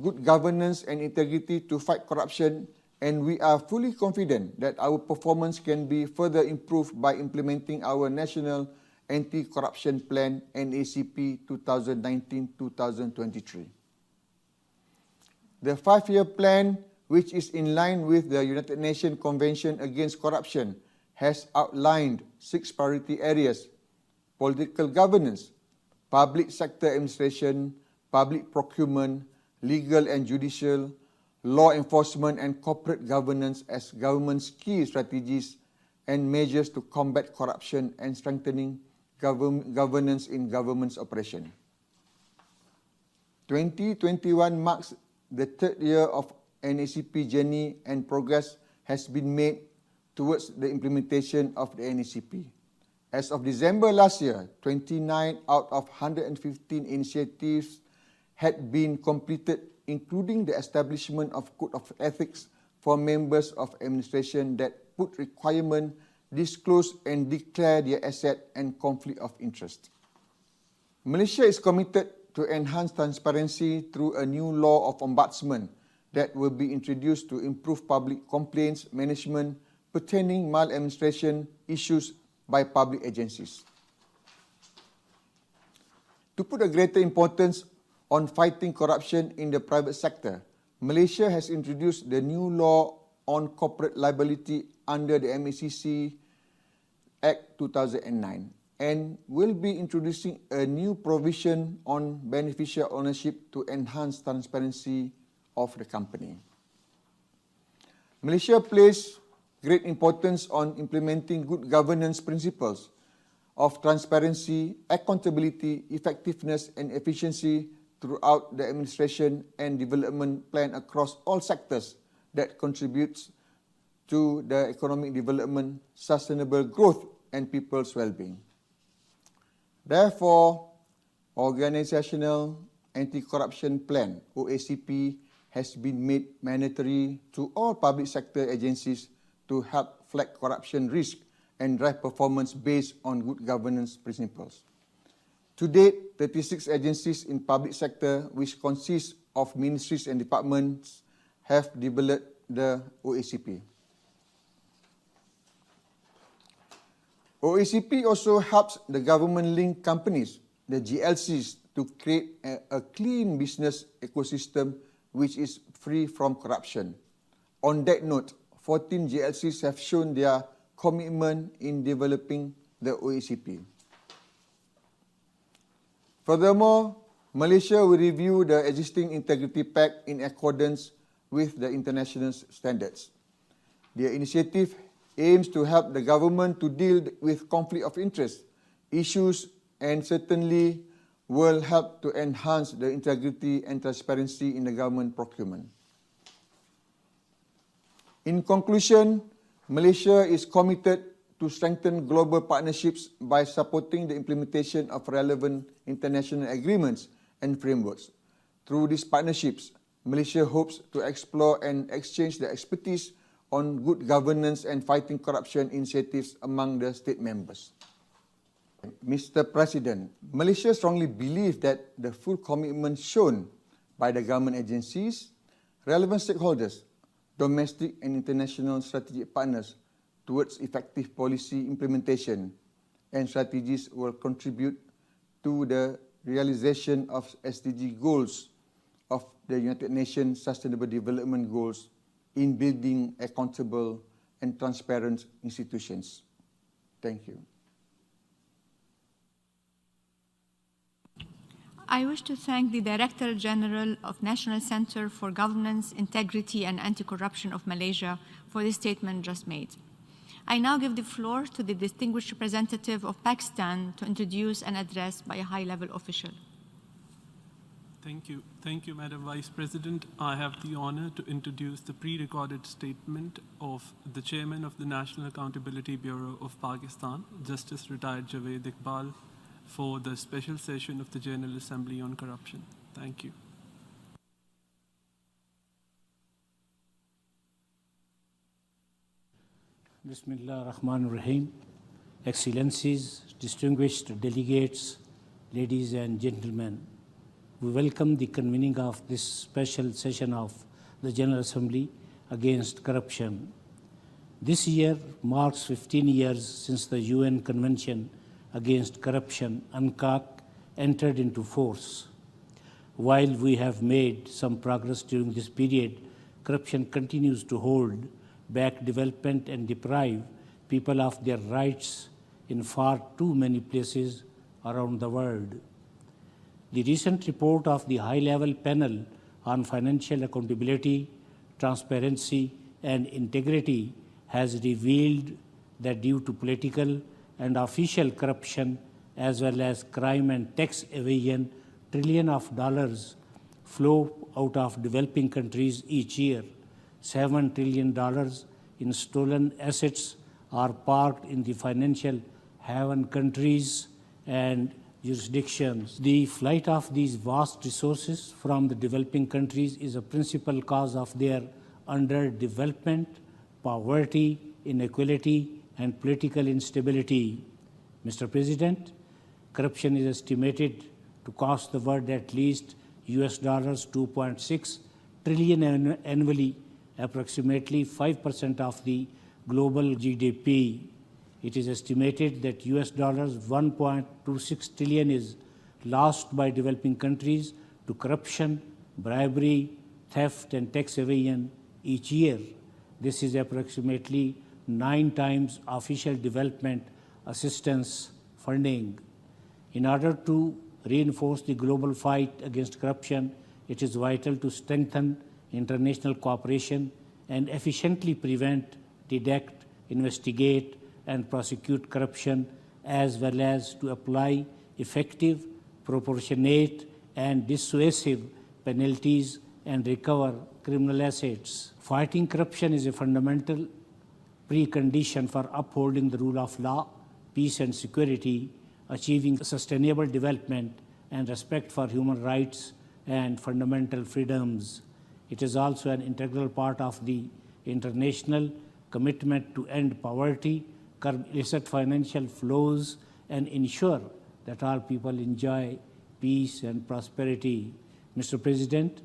good governance and integrity to fight corruption, and we are fully confident that our performance can be further improved by implementing our National Anti-Corruption Plan NACP 2019-2023. The 5-year plan, which is in line with the United Nations Convention Against Corruption, has outlined 6 priority areas: political governance, public sector administration, public procurement, legal and judicial, law enforcement and corporate governance as government's key strategies and measures to combat corruption and strengthening governance in government's operation. 2021 marks the 3rd year of NACP journey, and progress has been made towards the implementation of the NACP. As of December last year, 29 out of 115 initiatives had been completed, including the establishment of Code of Ethics for members of administration that put requirement, disclose and declare their asset and conflict of interest. Malaysia is committed to enhance transparency through a new law of ombudsman that will be introduced to improve public complaints management pertaining maladministration issues by public agencies. To put a greater importance on fighting corruption in the private sector, Malaysia has introduced the new law on corporate liability under the MACC Act 2009 and will be introducing a new provision on beneficial ownership to enhance transparency of the company. Malaysia places great importance on implementing good governance principles of transparency, accountability, effectiveness and efficiency throughout the administration and development plan across all sectors that contributes to the economic development, sustainable growth and people's well-being. Therefore, Organizational Anti-Corruption Plan, OACP, has been made mandatory to all public sector agencies to help flag corruption risk and drive performance based on good governance principles. To date, 36 agencies in public sector, which consist of ministries and departments, have developed the OACP. OACP also helps the government-linked companies, the GLCs, to create a clean business ecosystem which is free from corruption. On that note, 14 GLCs have shown their commitment in developing the OECP. Furthermore, Malaysia will review the existing Integrity Pact in accordance with the international standards. The initiative aims to help the government to deal with conflict of interest issues and certainly will help to enhance the integrity and transparency in the government procurement. In conclusion, Malaysia is committed to strengthen global partnerships by supporting the implementation of relevant international agreements and frameworks. Through these partnerships, Malaysia hopes to explore and exchange the expertise on good governance and fighting corruption initiatives among the state members. Mr. President, Malaysia strongly believes that the full commitment shown by the government agencies, relevant stakeholders, domestic and international strategic partners towards effective policy implementation and strategies will contribute to the realization of SDG goals of the United Nations Sustainable Development Goals in building accountable and transparent institutions. Thank you. I wish to thank the Director General of National Center for Governance, Integrity and Anti-Corruption of Malaysia for the statement just made. I now give the floor to the distinguished representative of Pakistan to introduce an address by a high-level official. Thank you. Thank you, Madam Vice President. I have the honor to introduce the pre-recorded statement of the Chairman of the National Accountability Bureau of Pakistan, Justice Retired Javed Iqbal, for the special session of the General Assembly on Corruption. Thank you. Bismillah ar-Rahman ar-Rahim. Excellencies, distinguished delegates, ladies and gentlemen, we welcome the convening of this special session of the General Assembly against corruption. This year marks 15 years since the UN Convention against Corruption, UNCAC, entered into force. While we have made some progress during this period, corruption continues to hold back development and deprive people of their rights in far too many places around the world. The recent report of the high-level panel on financial accountability, transparency, and integrity has revealed that due to political and official corruption as well as crime and tax evasion, trillions of dollars flow out of developing countries each year. $7 trillion in stolen assets are parked in the financial haven countries and jurisdictions. The flight of these vast resources from the developing countries is a principal cause of their underdevelopment, poverty, inequality, and political instability. Mr. President, corruption is estimated to cost the world at least $2.6 trillion annually, approximately 5% of the global GDP. It is estimated that $1.26 trillion is lost by developing countries to corruption, bribery, theft, and tax evasion each year. This is approximately 9 times official development assistance funding. In order to reinforce the global fight against corruption, it is vital to strengthen international cooperation and efficiently prevent, detect, investigate, and prosecute corruption, as well as to apply effective, proportionate, and dissuasive penalties and recover criminal assets. Fighting corruption is a fundamental precondition for upholding the rule of law, peace and security, achieving sustainable development, and respect for human rights and fundamental freedoms. It is also an integral part of the international commitment to end poverty, curb illicit financial flows, and ensure that all people enjoy peace and prosperity. Mr. President,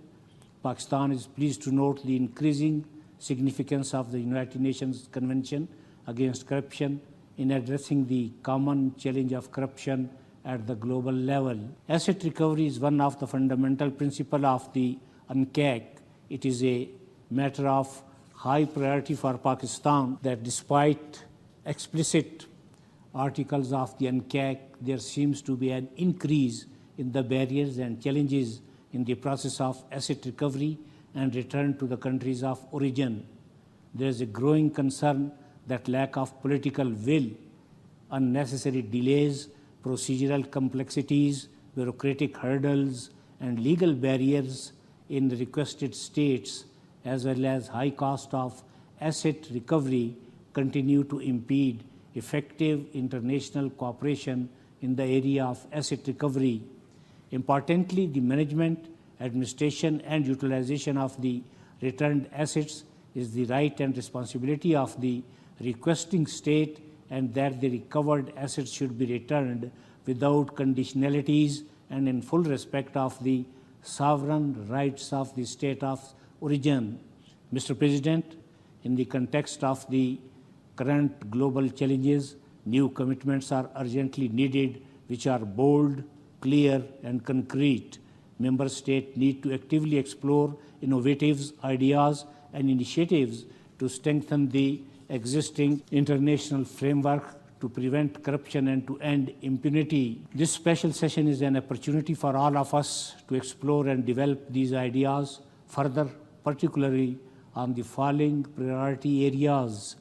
Pakistan is pleased to note the increasing significance of the United Nations Convention against Corruption in addressing the common challenge of corruption at the global level. Asset recovery is one of the fundamental principles of the UNGAS. It is a matter of high priority for Pakistan that despite explicit articles of the UNGAS, there seems to be an increase in the barriers and challenges in the process of asset recovery and return to the countries of origin. There is a growing concern that lack of political will, unnecessary delays, procedural complexities, bureaucratic hurdles, and legal barriers in the requested states, as well as high cost of asset recovery, continue to impede effective international cooperation in the area of asset recovery. Importantly, the management, administration, and utilization of the returned assets is the right and responsibility of the requesting state, and that the recovered assets should be returned without conditionalities and in full respect of the sovereign rights of the state of origin. Mr. President, in the context of the current global challenges, new commitments are urgently needed, which are bold, clear, and concrete. Member states need to actively explore innovative ideas and initiatives to strengthen the existing international framework to prevent corruption and to end impunity. This special session is an opportunity for all of us to explore and develop these ideas further, particularly on the following priority areas: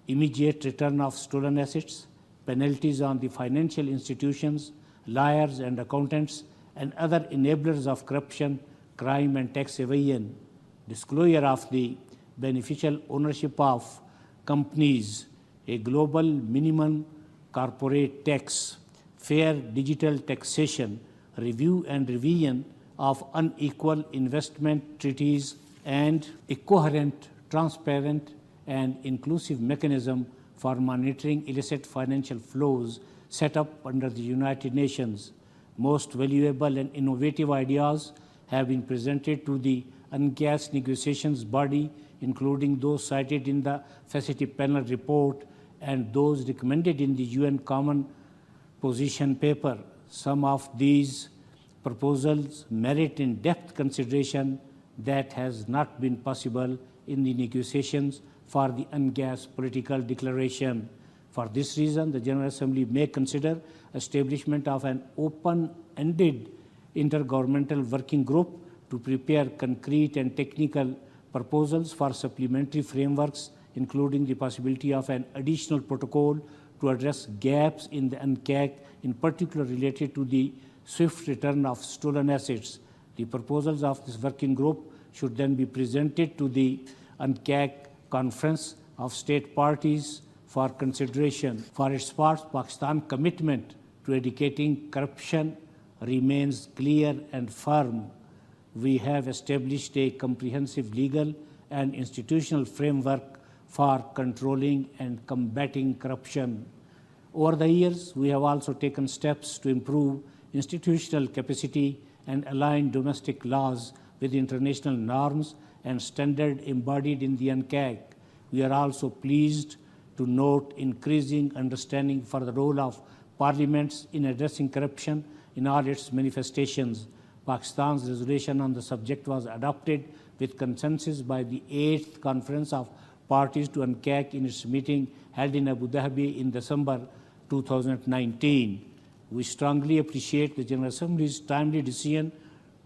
immediate return of stolen assets, penalties on the financial institutions, lawyers and accountants, and other enablers of corruption, crime, and tax evasion, disclosure of the beneficial ownership of companies, a global minimum corporate tax, fair digital taxation, review and revision of unequal investment treaties, and a coherent, transparent, and inclusive mechanism for monitoring illicit financial flows set up under the United Nations. Most valuable and innovative ideas have been presented to the UNGAS negotiations body, including those cited in the Facility Panel report and those recommended in the UN Common Position paper. Some of these proposals merit in-depth consideration that has not been possible in the negotiations for the UNGAS political declaration. For this reason, the General Assembly may consider establishment of an open-ended intergovernmental working group to prepare concrete and technical proposals for supplementary frameworks, including the possibility of an additional protocol to address gaps in the UNGAS, in particular related to the swift return of stolen assets. The proposals of this working group should then be presented to the UNGAS Conference of State Parties for consideration. For its part, Pakistan's commitment to eradicating corruption remains clear and firm. We have established a comprehensive legal and institutional framework for controlling and combating corruption. Over the years, we have also taken steps to improve institutional capacity and align domestic laws with international norms and standards embodied in the UNGAS. We are also pleased to note increasing understanding for the role of parliaments in addressing corruption in all its manifestations. Pakistan's resolution on the subject was adopted with consensus by the 8th Conference of Parties to UNGAS in its meeting held in Abu Dhabi in December 2019. We strongly appreciate the General Assembly's timely decision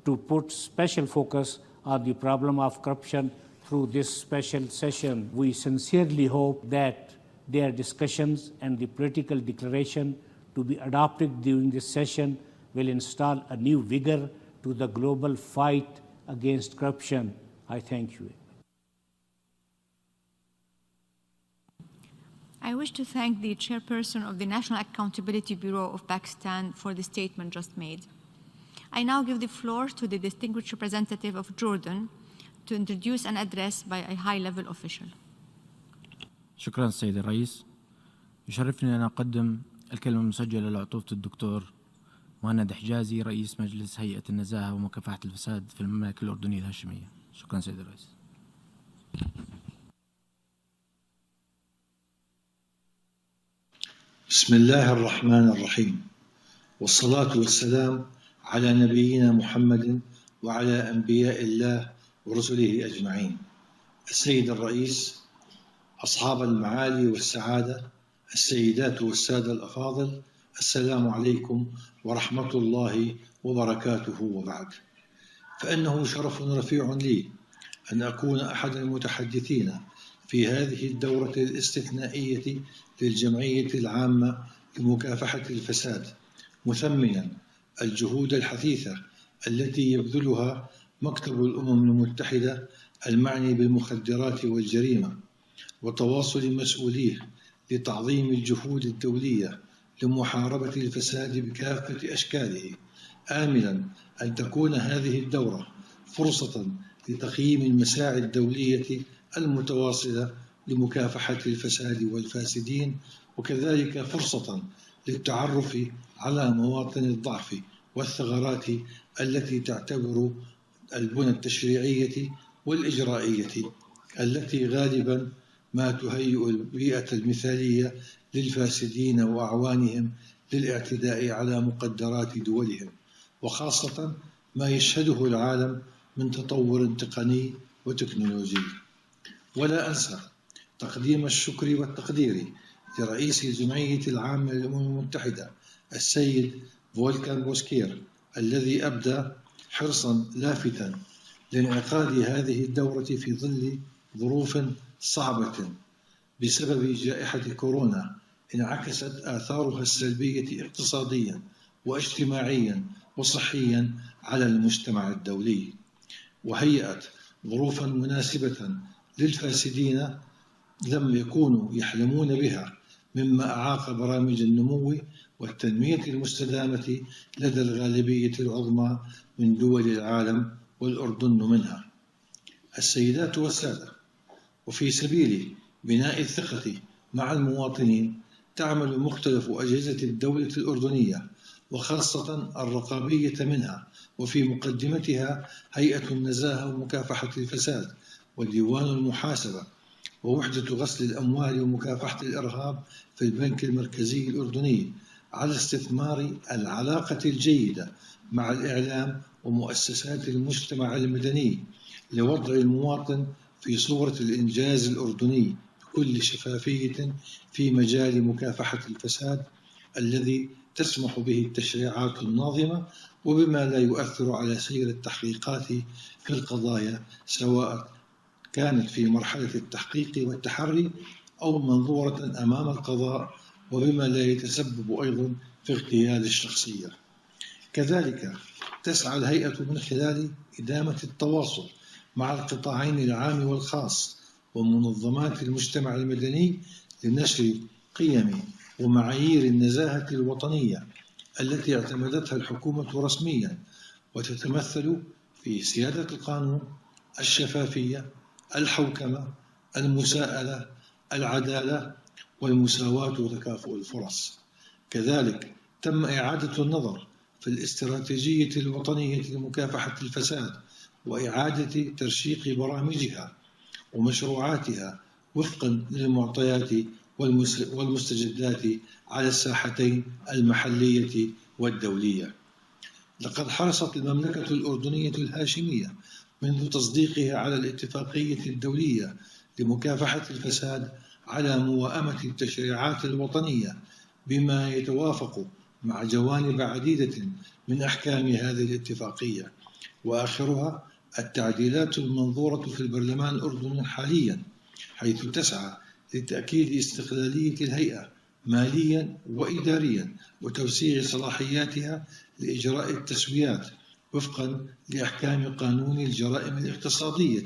to put special focus on the problem of corruption through this special session. We sincerely hope that their discussions and the political declaration to be adopted during this session will install a new vigor to the global fight against corruption. I thank you. I wish to thank the chairperson of the National Accountability Bureau of Pakistan for the statement just made. I now give the floor to the distinguished representative of Jordan to introduce an address by a high-level official. شكرا سيد الرئيس. يشرفني أن أقدم الكلمة المسجلة لعطوفة الدكتور مهند حجازي رئيس مجلس هيئة النزاهة ومكافحة الفساد في المملكة الأردنية الهاشمية. شكرا سيد الرئيس. بسم الله الرحمن الرحيم. والصلاة والسلام على نبينا محمد وعلى أنبياء الله ورسله أجمعين. السيد الرئيس، أصحاب المعالي والسعادة، السيدات والسادة الأفاضل، السلام عليكم ورحمة الله وبركاته. وبعد، فإنه شرف رفيع لي أن أكون أحد المتحدثين في هذه الدورة الاستثنائية للجمعية العامة لمكافحة الفساد، مثمنا الجهود الحثيثة التي يبذلها مكتب الأمم المتحدة المعني بالمخدرات والجريمة، وتواصل مسؤوليه لتعظيم الجهود الدولية لمحاربة الفساد بكافة أشكاله، آملا أن تكون هذه الدورة فرصة لتقييم المساعي الدولية المتواصلة لمكافحة الفساد والفاسدين، وكذلك فرصة للتعرف على مواطن الضعف والثغرات التي تعتبر البنى التشريعية والإجرائية التي غالبا ما تهيئ البيئة المثالية للفاسدين وأعوانهم للاعتداء على مقدرات دولهم، وخاصة ما يشهده العالم من تطور تقني وتكنولوجي. ولا أنسى تقديم الشكر والتقدير لرئيس الجمعية العامة للأمم المتحدة السيد فولكان بوسكير، الذي أبدى حرصا لافتا لانعقاد هذه الدورة في ظل ظروف صعبة بسبب جائحة كورونا انعكست آثارها السلبية اقتصاديا واجتماعيا وصحيا على المجتمع الدولي، وهيأت ظروفا مناسبة للفاسدين لم يكونوا يحلمون بها، مما أعاق برامج النمو والتنمية المستدامة لدى الغالبية العظمى من دول العالم، والأردن منها. السيدات والسادة، وفي سبيل بناء الثقة مع المواطنين تعمل مختلف أجهزة الدولة الأردنية، وخاصة الرقابية منها، وفي مقدمتها هيئة النزاهة ومكافحة الفساد، وديوان المحاسبة، ووحدة غسل الأموال ومكافحة الإرهاب في البنك المركزي الأردني، على استثمار العلاقة الجيدة مع الإعلام ومؤسسات المجتمع المدني لوضع المواطن في صورة الإنجاز الأردني بكل شفافية في مجال مكافحة الفساد الذي تسمح به التشريعات الناظمة، وبما لا يؤثر على سير التحقيقات في القضايا، سواء كانت في مرحلة التحقيق والتحري أو منظورة أمام القضاء، وبما لا يتسبب أيضا في اغتيال الشخصية. كذلك تسعى الهيئة من خلال إدامة التواصل مع القطاعين العام والخاص ومنظمات المجتمع المدني لنشر قيم ومعايير النزاهة الوطنية التي اعتمدتها الحكومة رسميا، وتتمثل في سيادة القانون، الشفافية، الحوكمة، المساءلة، العدالة، والمساواة وتكافؤ الفرص. كذلك تم إعادة النظر في الاستراتيجية الوطنية لمكافحة الفساد وإعادة ترشيق برامجها ومشروعاتها وفقا للمعطيات والمستجدات على الساحتين المحلية والدولية. لقد حرصت المملكة الأردنية الهاشمية منذ تصديقها على الاتفاقية الدولية لمكافحة الفساد على موائمة التشريعات الوطنية بما يتوافق مع جوانب عديدة من أحكام هذه الاتفاقية، وآخرها التعديلات المنظورة في البرلمان الأردني حاليا، حيث تسعى لتأكيد استقلالية الهيئة ماليا وإداريا وتوسيع صلاحياتها لإجراء التسويات وفقا لأحكام قانون الجرائم الاقتصادية،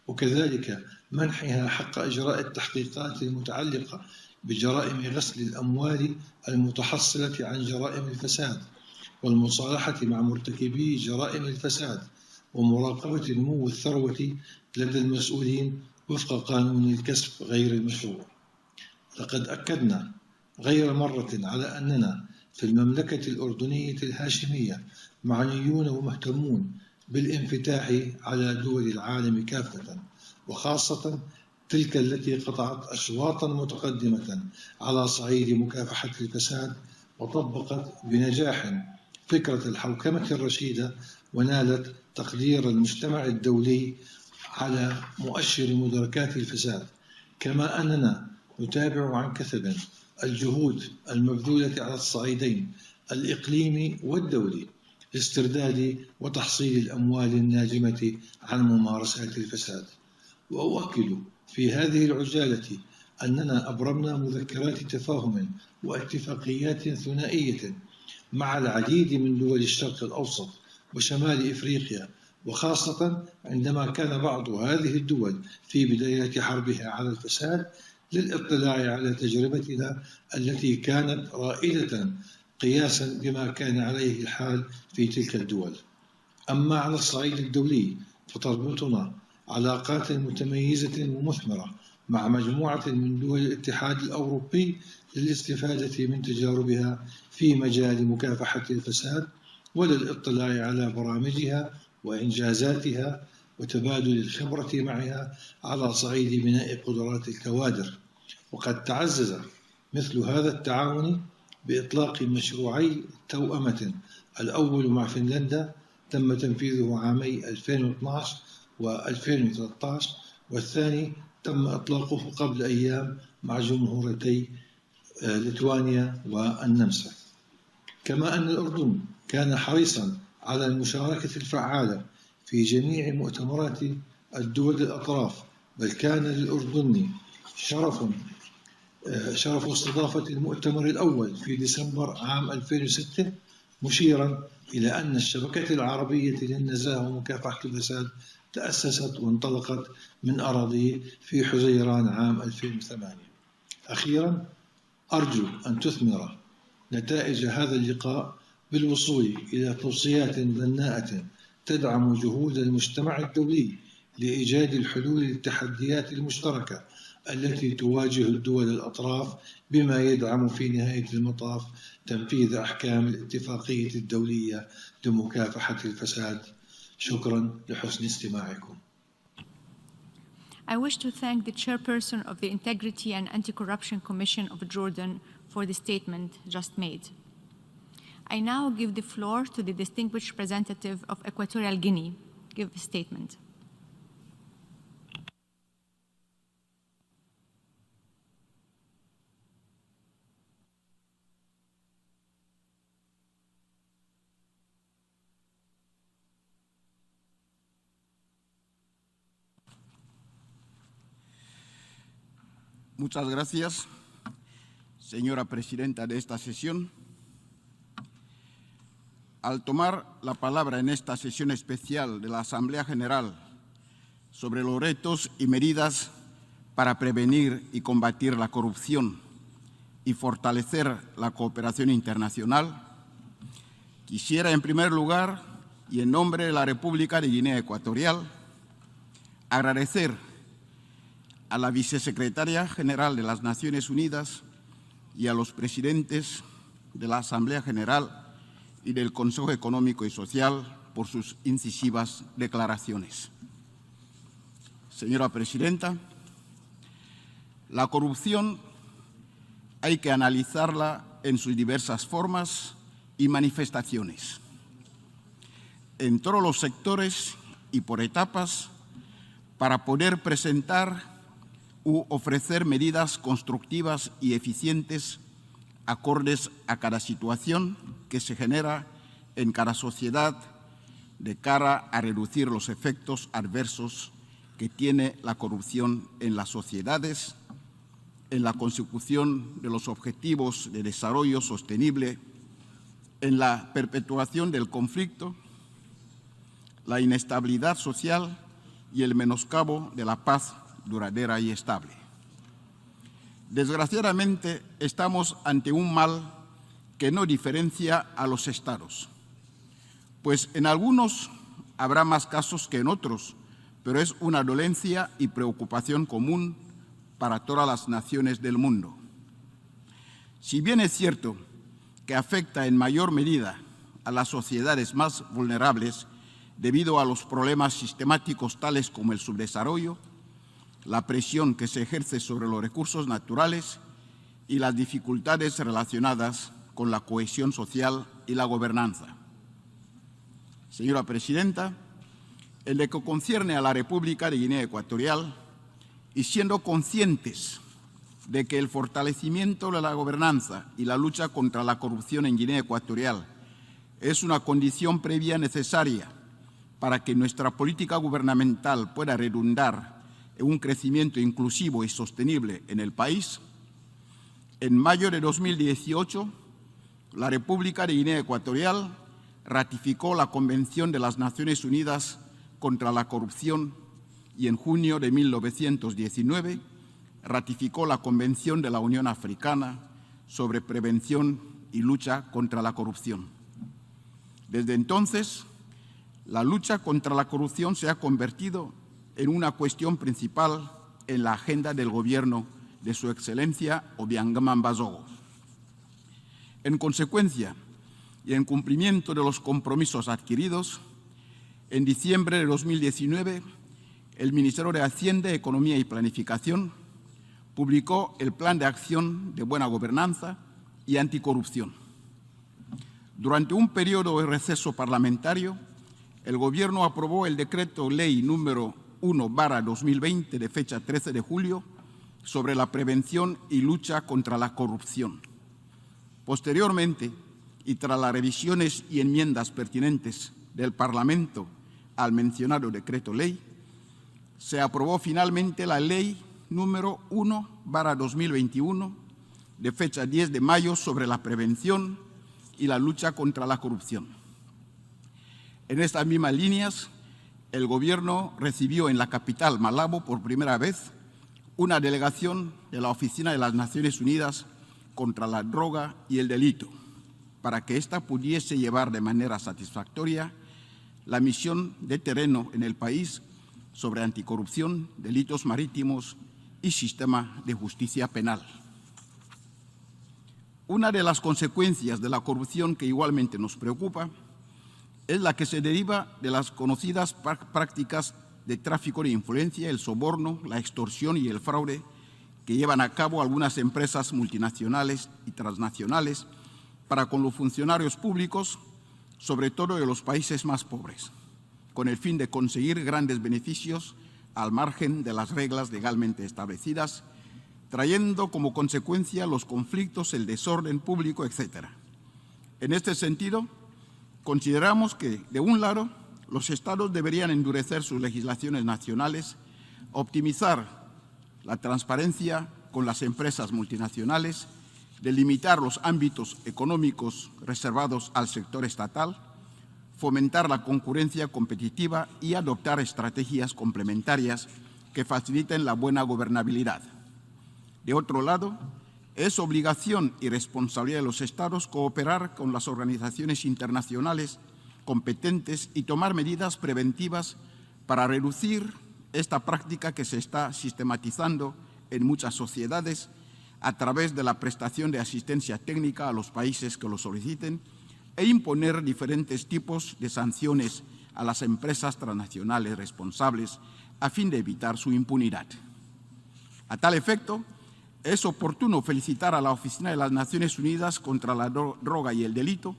وكذلك منحها حق إجراء التحقيقات المتعلقة بجرائم غسل الأموال المتحصلة عن جرائم الفساد، والمصالحة مع مرتكبي جرائم الفساد، ومراقبة نمو الثروة لدى المسؤولين وفق قانون الكسب غير المشروع. لقد أكدنا غير مرة على أننا في المملكة الأردنية الهاشمية معنيون ومهتمون بالانفتاح على دول العالم كافة، وخاصة تلك التي قطعت أشواطا متقدمة على صعيد مكافحة الفساد وطبقت بنجاح فكرة الحوكمة الرشيدة، ونالت تقدير المجتمع الدولي على مؤشر مدركات الفساد. كما أننا نتابع عن كثب الجهود المبذولة على الصعيدين الإقليمي والدولي لاسترداد وتحصيل الأموال الناجمة عن ممارسات الفساد. وأؤكد في هذه العجالة أننا أبرمنا مذكرات تفاهم واتفاقيات ثنائية مع العديد من دول الشرق الأوسط وشمال إفريقيا، وخاصة عندما كان بعض هذه الدول في بدايات حربها على الفساد، للاطلاع على تجربتنا التي كانت رائدة قياسا بما كان عليه الحال في تلك الدول. أما على الصعيد الدولي فتربطنا علاقات متميزة ومثمرة مع مجموعة من دول الاتحاد الأوروبي للاستفادة من تجاربها في مجال مكافحة الفساد وللاطلاع على برامجها وإنجازاتها وتبادل الخبرة معها على صعيد بناء قدرات الكوادر. وقد تعزز مثل هذا التعاون بإطلاق مشروعي توأمة، الأول مع فنلندا تم تنفيذه عامي 2012 و2013، والثاني تم إطلاقه قبل أيام مع جمهوريتي ليتوانيا والنمسا. كما أن الأردن كان حريصا على المشاركة الفعالة في جميع مؤتمرات الدول الأطراف، بل كان للأردن شرف استضافة المؤتمر الأول في ديسمبر عام 2006، مشيرا إلى أن الشبكة العربية للنزاهة ومكافحة الفساد تأسست وانطلقت من أراضيه في حزيران عام 2008. أخيرا أرجو أن تثمر نتائج هذا اللقاء بالوصول إلى توصيات بناءة تدعم جهود المجتمع الدولي لإيجاد الحلول للتحديات المشتركة التي تواجه الدول الأطراف، بما يدعم في نهاية المطاف تنفيذ أحكام الاتفاقية الدولية لمكافحة الفساد. شكرا لحسن استماعكم. I wish to thank the chairperson of the Integrity and Anti-Corruption Commission of Jordan for the statement just made. I now give the floor to the distinguished representative of Equatorial Guinea. Give a statement. Muchas gracias, señora presidenta de esta sesión. Al tomar la palabra en esta sesión especial de la Asamblea General sobre los retos y medidas para prevenir y combatir la corrupción y fortalecer la cooperación internacional, quisiera en primer lugar y en nombre de la República de Guinea Ecuatorial agradecer a la Vicesecretaria General de las Naciones Unidas y a los presidentes de la Asamblea General y del Consejo Económico y Social por sus incisivas declaraciones. Señora Presidenta, la corrupción hay que analizarla en sus diversas formas y manifestaciones, en todos los sectores y por etapas, para poder presentar u ofrecer medidas constructivas y eficientes acordes a cada situación que se genera en cada sociedad de cara a reducir los efectos adversos que tiene la corrupción en las sociedades, en la consecución de los objetivos de desarrollo sostenible, en la perpetuación del conflicto, la inestabilidad social y el menoscabo de la paz duradera y estable. Desgraciadamente, estamos ante un mal que no diferencia a los estados, pues en algunos habrá más casos que en otros, pero es una dolencia y preocupación común para todas las naciones del mundo. Si bien es cierto que afecta en mayor medida a las sociedades más vulnerables debido a los problemas sistemáticos tales como el subdesarrollo, la presión que se ejerce sobre los recursos naturales y las dificultades relacionadas con la cohesión social y la gobernanza. Señora Presidenta, en lo que concierne a la República de Guinea Ecuatorial, y siendo conscientes de que el fortalecimiento de la gobernanza y la lucha contra la corrupción en Guinea Ecuatorial es una condición previa necesaria para que nuestra política gubernamental pueda redundar en un crecimiento inclusivo y sostenible en el país, en mayo de 2018, la República de Guinea Ecuatorial ratificó la Convención de las Naciones Unidas contra la Corrupción y en junio de 1919 ratificó la Convención de la Unión Africana sobre prevención y lucha contra la corrupción. Desde entonces, la lucha contra la corrupción se ha convertido en una cuestión principal en la agenda del gobierno de Su Excelencia Obiangama Mbasogo. En consecuencia y en cumplimiento de los compromisos adquiridos, en diciembre de 2019, el Ministerio de Hacienda, Economía y Planificación publicó el Plan de Acción de Buena Gobernanza y Anticorrupción. Durante un periodo de receso parlamentario, el Gobierno aprobó el Decreto Ley número 1/2020 de fecha 13 de julio sobre la prevención y lucha contra la corrupción. Posteriormente, y tras las revisiones y enmiendas pertinentes del Parlamento al mencionado Decreto Ley, se aprobó finalmente la Ley número 1/2021 de fecha 10 de mayo sobre la prevención y la lucha contra la corrupción. En estas mismas líneas, el Gobierno recibió en la capital, Malabo, por primera vez, una delegación de la Oficina de las Naciones Unidas contra la Droga y el Delito, para que ésta pudiese llevar de manera satisfactoria la misión de terreno en el país sobre anticorrupción, delitos marítimos y sistema de justicia penal. Una de las consecuencias de la corrupción que igualmente nos preocupa es la que se deriva de las conocidas prácticas de tráfico de influencia, el soborno, la extorsión y el fraude que llevan a cabo algunas empresas multinacionales y transnacionales para con los funcionarios públicos, sobre todo de los países más pobres, con el fin de conseguir grandes beneficios al margen de las reglas legalmente establecidas, trayendo como consecuencia los conflictos, el desorden público, etc. En este sentido, consideramos que, de un lado, los Estados deberían endurecer sus legislaciones nacionales, optimizar la transparencia con las empresas multinacionales, delimitar los ámbitos económicos reservados al sector estatal, fomentar la concurrencia competitiva y adoptar estrategias complementarias que faciliten la buena gobernabilidad. De otro lado, es obligación y responsabilidad de los Estados cooperar con las organizaciones internacionales competentes y tomar medidas preventivas para reducir esta práctica que se está sistematizando en muchas sociedades a través de la prestación de asistencia técnica a los países que lo soliciten e imponer diferentes tipos de sanciones a las empresas transnacionales responsables a fin de evitar su impunidad. A tal efecto, es oportuno felicitar a la Oficina de las Naciones Unidas contra la Droga y el Delito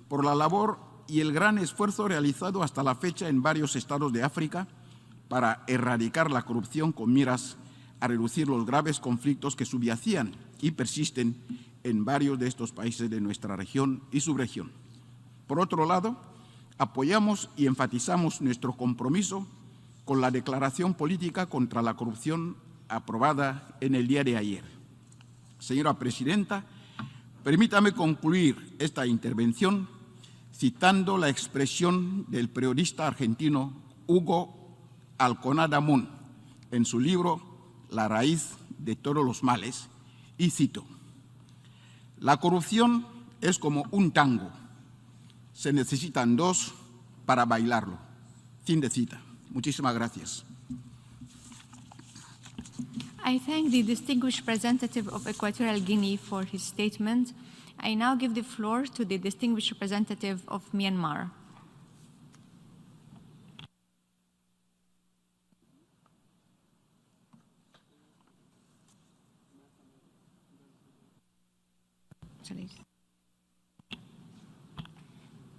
por la labor y el gran esfuerzo realizado hasta la fecha en varios estados de África para erradicar la corrupción con miras a reducir los graves conflictos que subyacían y persisten en varios de estos países de nuestra región y subregión. Por otro lado, apoyamos y enfatizamos nuestro compromiso con la Declaración Política contra la Corrupción aprobada en el día de ayer. Señora Presidenta, permítame concluir esta intervención citando la expresión del periodista argentino Hugo Alconada Mon en su libro La raíz de todos los males, y cito: la corrupción es como un tango, se necesitan dos para bailarlo. Fin de cita. Muchísimas gracias. I thank the distinguished representative of Equatorial Guinea for his statement. I now give the floor to the distinguished representative of Myanmar.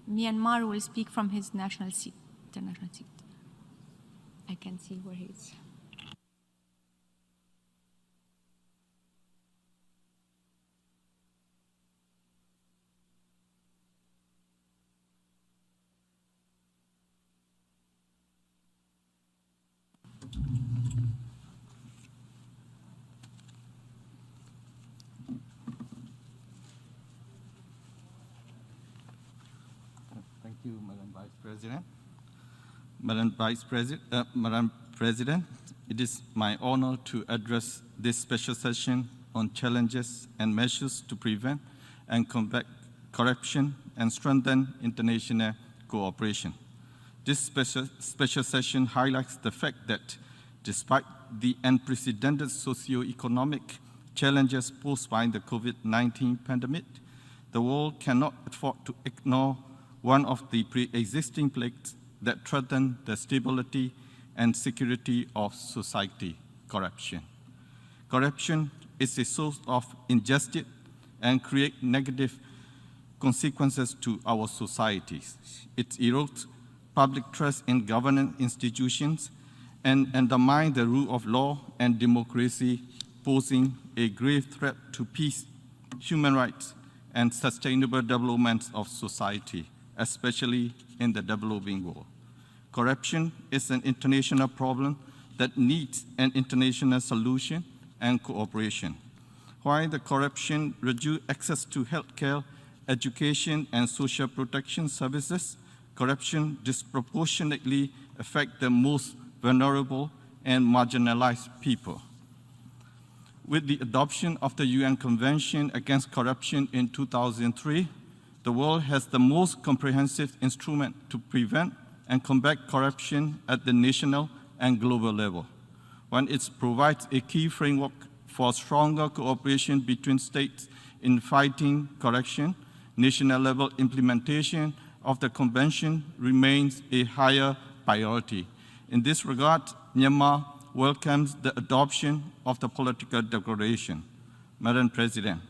Myanmar will speak from his national seat, international seat. I can see where he is. Thank you, Madam Vice President. Madam President, it is my honor to address this special session on challenges and measures to prevent and combat corruption and strengthen international cooperation. This special session highlights the fact that despite the unprecedented socio-economic challenges posed by the COVID-19 pandemic, the world cannot afford to ignore one of the pre-existing plagues that threaten the stability and security of society: corruption. Corruption is a source of injustice and creates negative consequences to our societies. It erodes public trust in governance institutions and undermines the rule of law and democracy, posing a grave threat to peace, human rights, and sustainable development of society, especially in the developing world. Corruption is an international problem that needs an international solution and cooperation. While the corruption reduces access to healthcare, education, and social protection services, corruption disproportionately affects the most vulnerable and marginalized people. With the adoption of the UN Convention Against Corruption in 2003, the world has the most comprehensive instrument to prevent and combat corruption at the national and global level. One, it provides a key framework for stronger cooperation between states in fighting corruption. National level implementation of the convention remains a higher priority. In this regard, Myanmar welcomes the adoption of the political declaration. Madam President,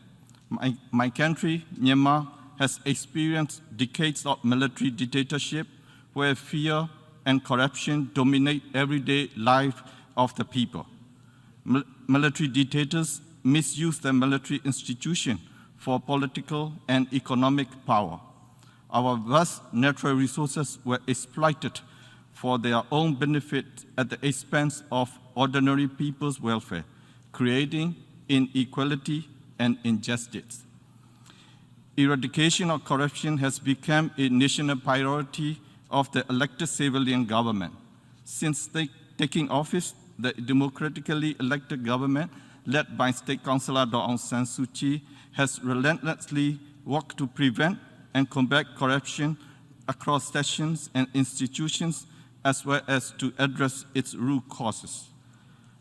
my country, Myanmar, has experienced decades of military dictatorship where fear and corruption dominate everyday life of the people. Military dictators misuse the military institution for political and economic power. Our vast natural resources were exploited for their own benefit at the expense of ordinary people's welfare, creating inequality and injustice. Eradication of corruption has become a national priority of the elected civilian government. Since taking office, the democratically elected government, led by State Councillor Daw Aung San Suu Kyi, has relentlessly worked to prevent and combat corruption across sections and institutions, as well as to address its root causes.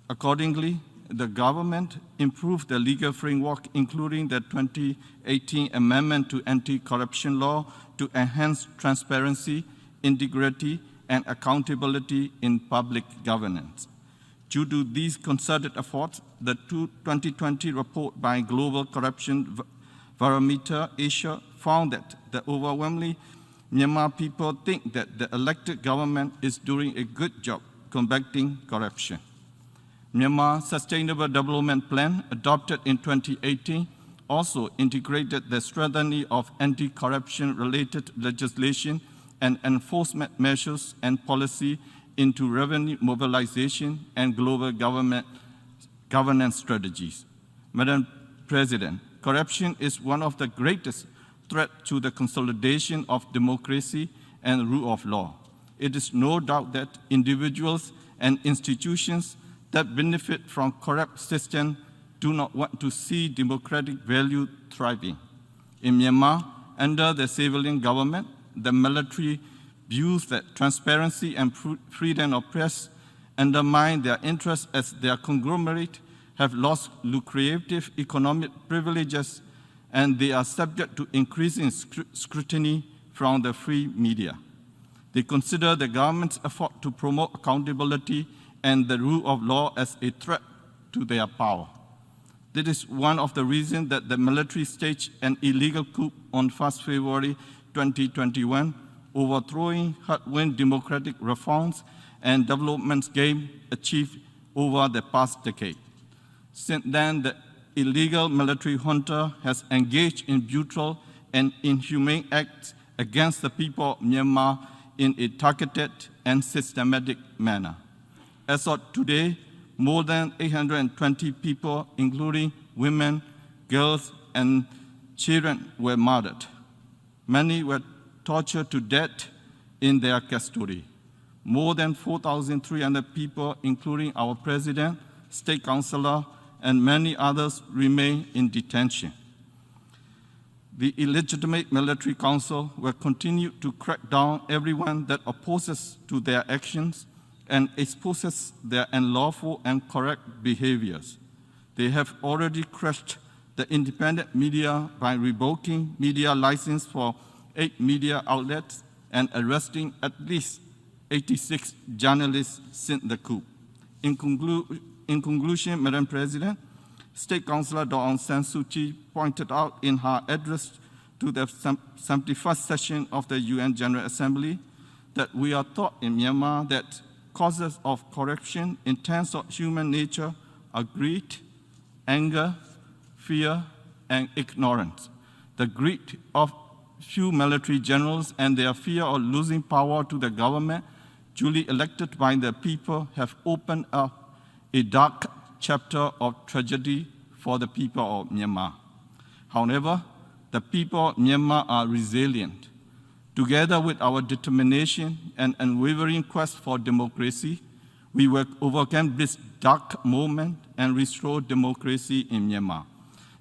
Accordingly, the government improved the legal framework, including the 2018 amendment to anti-corruption law to enhance transparency, integrity, and accountability in public governance. Due to these concerted efforts, the 2020 report by Global Corruption Barometer Asia found that the overwhelmingly Myanmar people think that the elected government is doing a good job combating corruption. Myanmar Sustainable Development Plan, adopted in 2018, also integrated the strengthening of anti-corruption related legislation and enforcement measures and policy into revenue mobilization and global governance strategies. Madam President, corruption is one of the greatest threats to the consolidation of democracy and rule of law. It is no doubt that individuals and institutions that benefit from corrupt systems do not want to see democratic value thriving. In Myanmar, under the civilian government, the military views that transparency and freedom of press undermine their interests as their conglomerate have lost lucrative economic privileges and they are subject to increasing scrutiny from the free media. They consider the government's effort to promote accountability and the rule of law as a threat to their power. This is one of the reasons that the military staged an illegal coup on 1st February 2021, overthrowing hard-won democratic reforms and development gains achieved over the past decade. Since then, the illegal military junta has engaged in brutal and inhumane acts against the people of Myanmar in a targeted and systematic manner. As of today, more than 820 people, including women, girls, and children, were murdered. Many were tortured to death in their custody. More than 4,300 people, including our president, state councillor, and many others, remain in detention. The illegitimate military council will continue to crack down everyone that opposes to their actions and exposes their unlawful and corrupt behaviors. They have already crushed the independent media by revoking media license for 8 media outlets and arresting at least 86 journalists since the coup. In conclusion, Madam President, State Councillor Daw Aung San Suu Kyi pointed out in her address to the 71st session of the UN General Assembly that we are taught in Myanmar that causes of corruption in terms of human nature are greed, anger, fear, and ignorance. The greed of few military generals and their fear of losing power to the government duly elected by the people have opened up a dark chapter of tragedy for the people of Myanmar. However, the people of Myanmar are resilient. Together with our determination and unwavering quest for democracy, we will overcome this dark moment and restore democracy in Myanmar.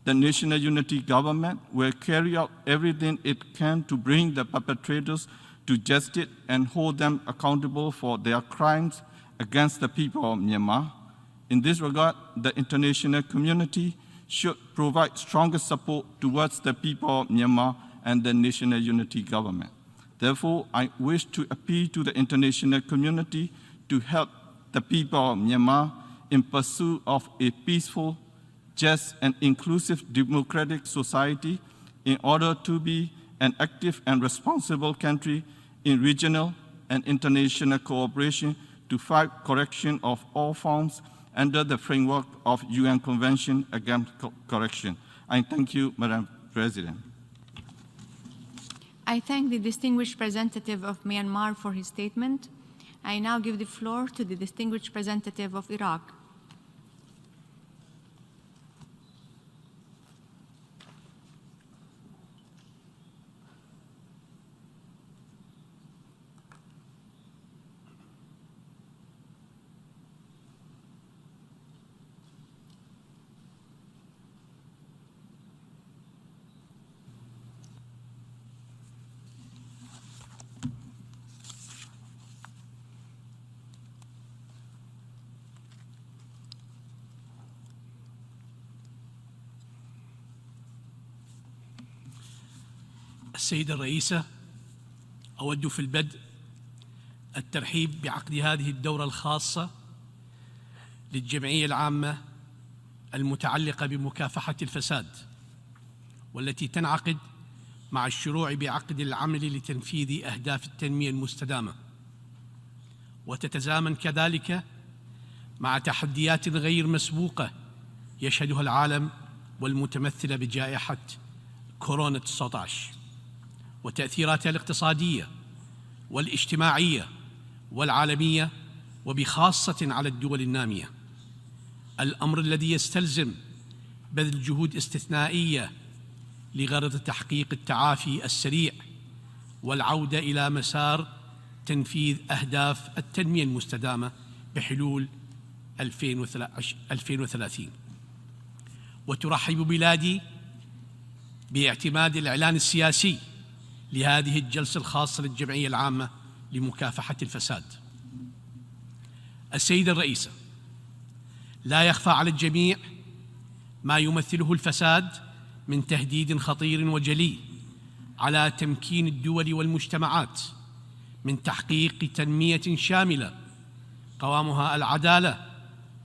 The National Unity Government will carry out everything it can to bring the perpetrators to justice and hold them accountable for their crimes against the people of Myanmar. In this regard, the international community should provide stronger support towards the people of Myanmar and the National Unity Government. Therefore, I wish to appeal to the international community to help the people of Myanmar in pursuit of a peaceful, just, and inclusive democratic society in order to be an active and responsible country in regional and international cooperation to fight corruption of all forms under the framework of UN Convention Against Corruption. I thank you, Madam President. I thank the distinguished representative of Myanmar for his statement. I now give the floor to the distinguished representative of Iraq. السيدة الرئيسة، أود في البدء الترحيب بعقد هذه الدورة الخاصة للجمعية العامة المتعلقة بمكافحة الفساد، والتي تنعقد مع الشروع بعقد العمل لتنفيذ أهداف التنمية المستدامة، وتتزامن كذلك مع تحديات غير مسبوقة يشهدها العالم والمتمثلة بجائحة كورونا 19 وتأثيراتها الاقتصادية والاجتماعية والعالمية، وبخاصة على الدول النامية، الأمر الذي يستلزم بذل جهود استثنائية لغرض تحقيق التعافي السريع والعودة إلى مسار تنفيذ أهداف التنمية المستدامة بحلول 2030. وترحب بلادي باعتماد الإعلان السياسي لهذه الجلسة الخاصة للجمعية العامة لمكافحة الفساد. السيدة الرئيسة، لا يخفى على الجميع ما يمثله الفساد من تهديد خطير وجلي على تمكين الدول والمجتمعات من تحقيق تنمية شاملة قوامها العدالة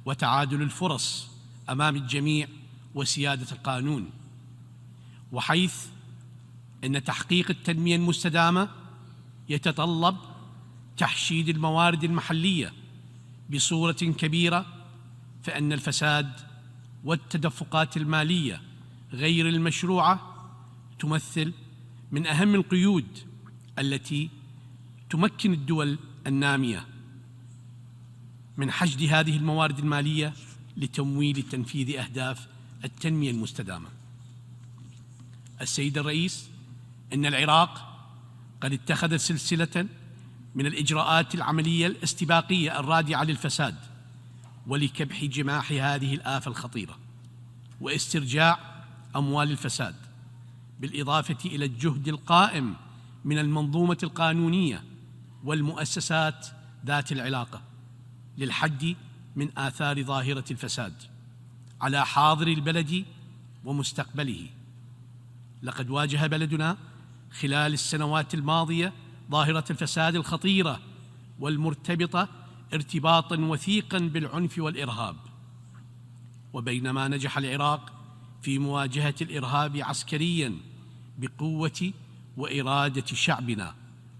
وتعادل الفرص أمام الجميع وسيادة القانون، وحيث أن تحقيق التنمية المستدامة يتطلب تحشيد الموارد المحلية بصورة كبيرة، فإن الفساد والتدفقات المالية غير المشروعة تمثل من أهم القيود التي تمكن الدول النامية من حشد هذه الموارد المالية لتمويل تنفيذ أهداف التنمية المستدامة. السيد الرئيس، إن العراق قد اتخذ سلسلة من الإجراءات العملية الاستباقية الرادعة للفساد ولكبح جماح هذه الآفة الخطيرة واسترجاع أموال الفساد، بالإضافة إلى الجهد القائم من المنظومة القانونية والمؤسسات ذات العلاقة للحد من آثار ظاهرة الفساد على حاضر البلد ومستقبله. لقد واجه بلدنا خلال السنوات الماضية ظاهرة الفساد الخطيرة والمرتبطة ارتباطاً وثيقاً بالعنف والإرهاب. وبينما نجح العراق في مواجهة الإرهاب عسكرياً بقوة وإرادة شعبنا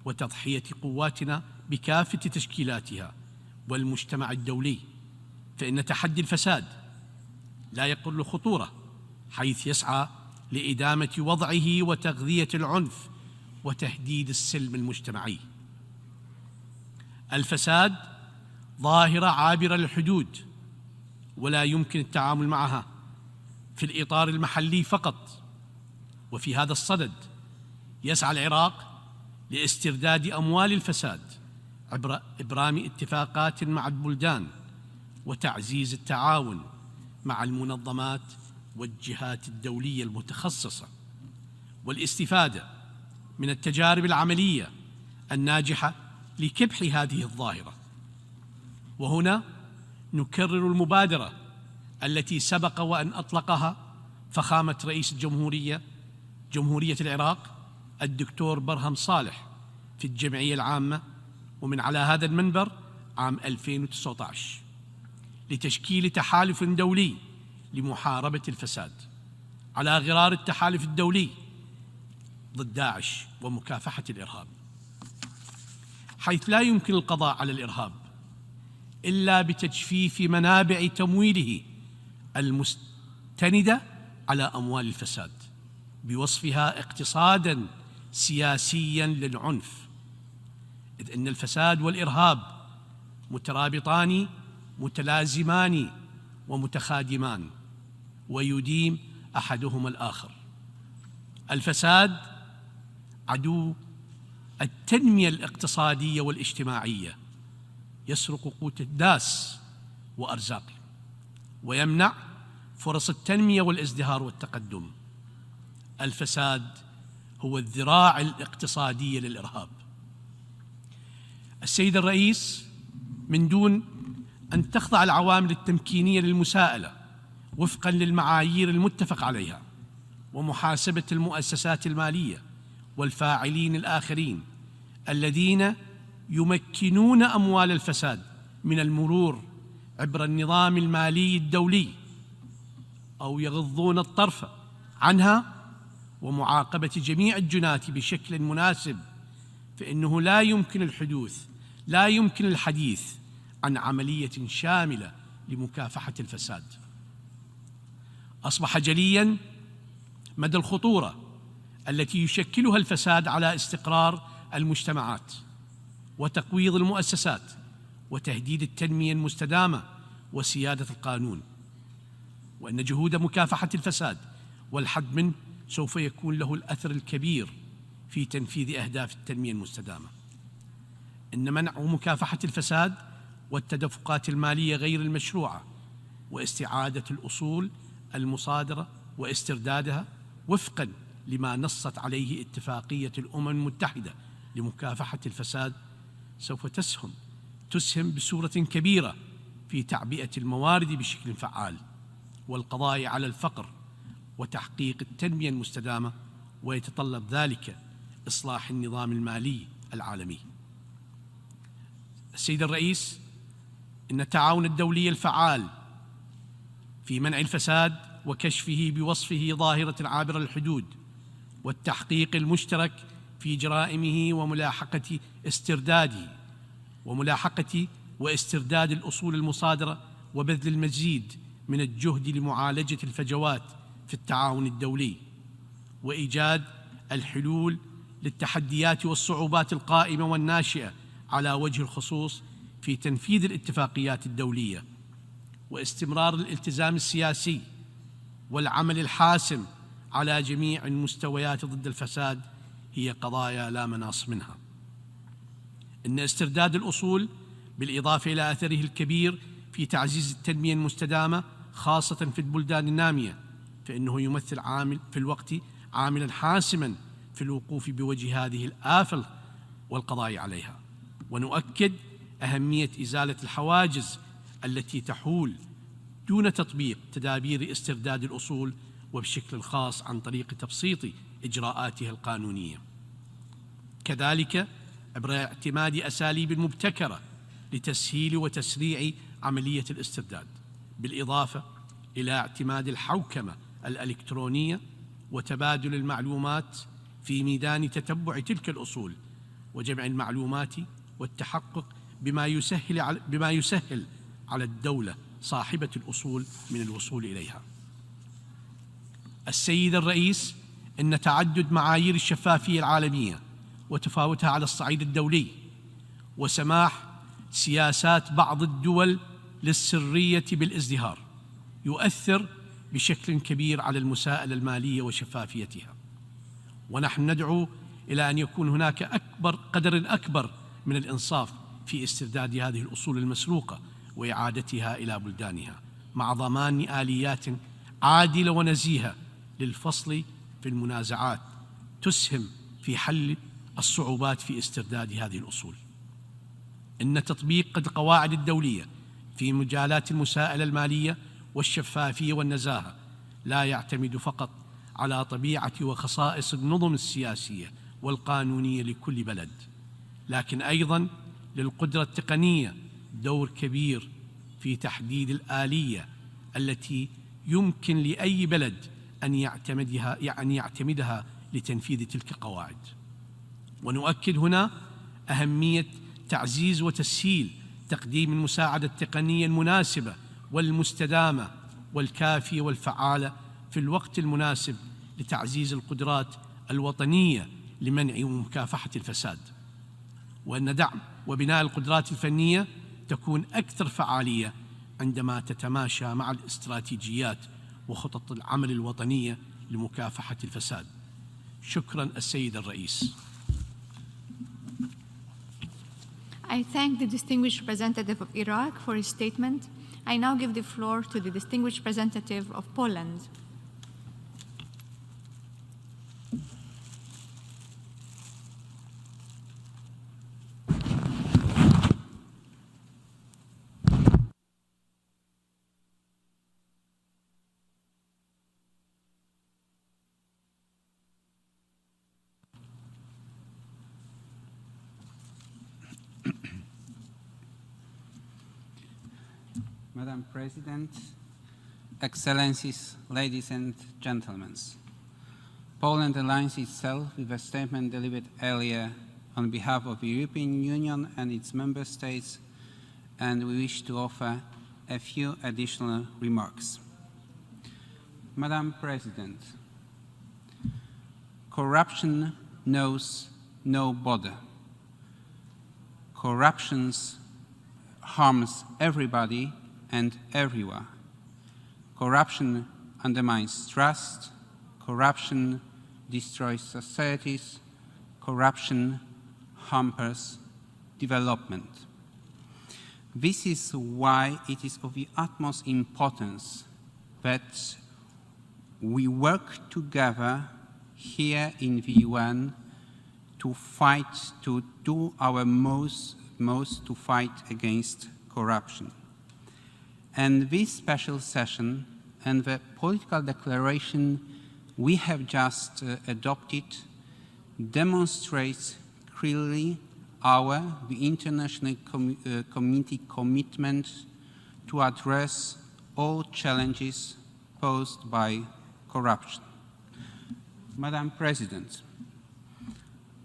وتضحية قواتنا بكافة تشكيلاتها والمجتمع الدولي، فإن تحدي الفساد لا يقل خطورة، حيث يسعى لإدامة وضعه وتغذية العنف وتهديد السلم المجتمعي. الفساد ظاهرة عابرة للحدود، ولا يمكن التعامل معها في الإطار المحلي فقط. وفي هذا الصدد يسعى العراق لاسترداد أموال الفساد عبر إبرام اتفاقات مع البلدان وتعزيز التعاون مع المنظمات والجهات الدولية المتخصصة، والاستفادة من التجارب العملية الناجحة لكبح هذه الظاهرة. وهنا نكرر المبادرة التي سبق وأن أطلقها فخامة رئيس جمهورية العراق الدكتور برهم صالح في الجمعية العامة ومن على هذا المنبر عام 2019 لتشكيل تحالف دولي لمحاربة الفساد على غرار التحالف الدولي ضد داعش ومكافحة الإرهاب، حيث لا يمكن القضاء على الإرهاب إلا بتجفيف منابع تمويله المستندة على أموال الفساد بوصفها اقتصاداً سياسياً للعنف، إذ أن الفساد والإرهاب مترابطان متلازمان ومتخادمان ويديم أحدهما الآخر. الفساد عدو التنمية الاقتصادية والاجتماعية، يسرق قوت الناس وأرزاقهم ويمنع فرص التنمية والازدهار والتقدم. الفساد هو الذراع الاقتصادية للإرهاب. السيد الرئيس، من دون أن تخضع العوامل التمكينية للمساءلة وفقاً للمعايير المتفق عليها ومحاسبة المؤسسات المالية والفاعلين الآخرين الذين يمكنون أموال الفساد من المرور عبر النظام المالي الدولي أو يغضون الطرف عنها، ومعاقبة جميع الجناة بشكل مناسب، فإنه لا يمكن الحديث عن عملية شاملة لمكافحة الفساد. أصبح جلياً مدى الخطورة التي يشكلها الفساد على استقرار المجتمعات وتقويض المؤسسات وتهديد التنمية المستدامة وسيادة القانون، وأن جهود مكافحة الفساد والحد منه سوف يكون له الأثر الكبير في تنفيذ أهداف التنمية المستدامة. إن منع ومكافحة الفساد والتدفقات المالية غير المشروعة واستعادة الأصول المصادرة واستردادها وفقاً لما نصت عليه اتفاقية الأمم المتحدة لمكافحة الفساد سوف تسهم بصورة كبيرة في تعبئة الموارد بشكل فعال والقضاء على الفقر وتحقيق التنمية المستدامة، ويتطلب ذلك إصلاح النظام المالي العالمي. السيد الرئيس، إن التعاون الدولي الفعال في منع الفساد وكشفه بوصفه ظاهرة عابرة للحدود والتحقيق المشترك في جرائمه وملاحقة واسترداد الأصول المصادرة، وبذل المزيد من الجهد لمعالجة الفجوات في التعاون الدولي، وإيجاد الحلول للتحديات والصعوبات القائمة والناشئة على وجه الخصوص في تنفيذ الاتفاقيات الدولية، واستمرار الالتزام السياسي والعمل الحاسم على جميع المستويات ضد الفساد هي قضايا لا مناص منها. إن استرداد الأصول بالإضافة إلى أثره الكبير في تعزيز التنمية المستدامة خاصة في البلدان النامية، فإنه يمثل في الوقت عاملاً حاسماً في الوقوف بوجه هذه الآفة والقضاء عليها. ونؤكد أهمية إزالة الحواجز التي تحول دون تطبيق تدابير استرداد الأصول، وبشكل خاص عن طريق تبسيط إجراءاتها القانونية. كذلك عبر اعتماد أساليب مبتكرة لتسهيل وتسريع عملية الاسترداد، بالإضافة إلى اعتماد الحوكمة الإلكترونية وتبادل المعلومات في ميدان تتبع تلك الأصول وجمع المعلومات والتحقق بما يسهل على الدولة صاحبة الأصول من الوصول إليها. السيد الرئيس، إن تعدد معايير الشفافية العالمية وتفاوتها على الصعيد الدولي وسماح سياسات بعض الدول للسرية بالازدهار يؤثر بشكل كبير على المساءلة المالية وشفافيتها، ونحن ندعو إلى أن يكون هناك قدر أكبر من الإنصاف في استرداد هذه الأصول المسروقة وإعادتها إلى بلدانها، مع ضمان آليات عادلة ونزيهة للفصل في المنازعات تسهم في حل الصعوبات في استرداد هذه الأصول. إن تطبيق القواعد الدولية في مجالات المساءلة المالية والشفافية والنزاهة لا يعتمد فقط على طبيعة وخصائص النظم السياسية والقانونية لكل بلد، لكن أيضاً للقدرة التقنية دور كبير في تحديد الآلية التي يمكن لأي بلد أن يعتمدها لتنفيذ تلك القواعد. ونؤكد هنا أهمية تعزيز وتسهيل تقديم المساعدة التقنية المناسبة والمستدامة والكافية والفعالة في الوقت المناسب لتعزيز القدرات الوطنية لمنع ومكافحة الفساد، وأن دعم وبناء القدرات الفنية تكون أكثر فعالية عندما تتماشى مع الاستراتيجيات وخطط العمل الوطنية لمكافحة الفساد. شكراً السيد الرئيس. I thank the distinguished representative of Iraq for his statement. I now give the floor to the distinguished representative of Poland. Madam President, Excellencies, ladies and gentlemen, Poland aligns itself with a statement delivered earlier on behalf of the European Union and its member states, and we wish to offer a few additional remarks. Madam President, corruption knows no border. Corruption harms everybody and everywhere. Corruption undermines trust, corruption destroys societies, corruption hampers development. This is why it is of the utmost importance that we work together here in the UN to fight, to do our most to fight against corruption. And this special session and the political declaration we have just adopted demonstrates clearly the international community commitment to address all challenges posed by corruption. Madam President,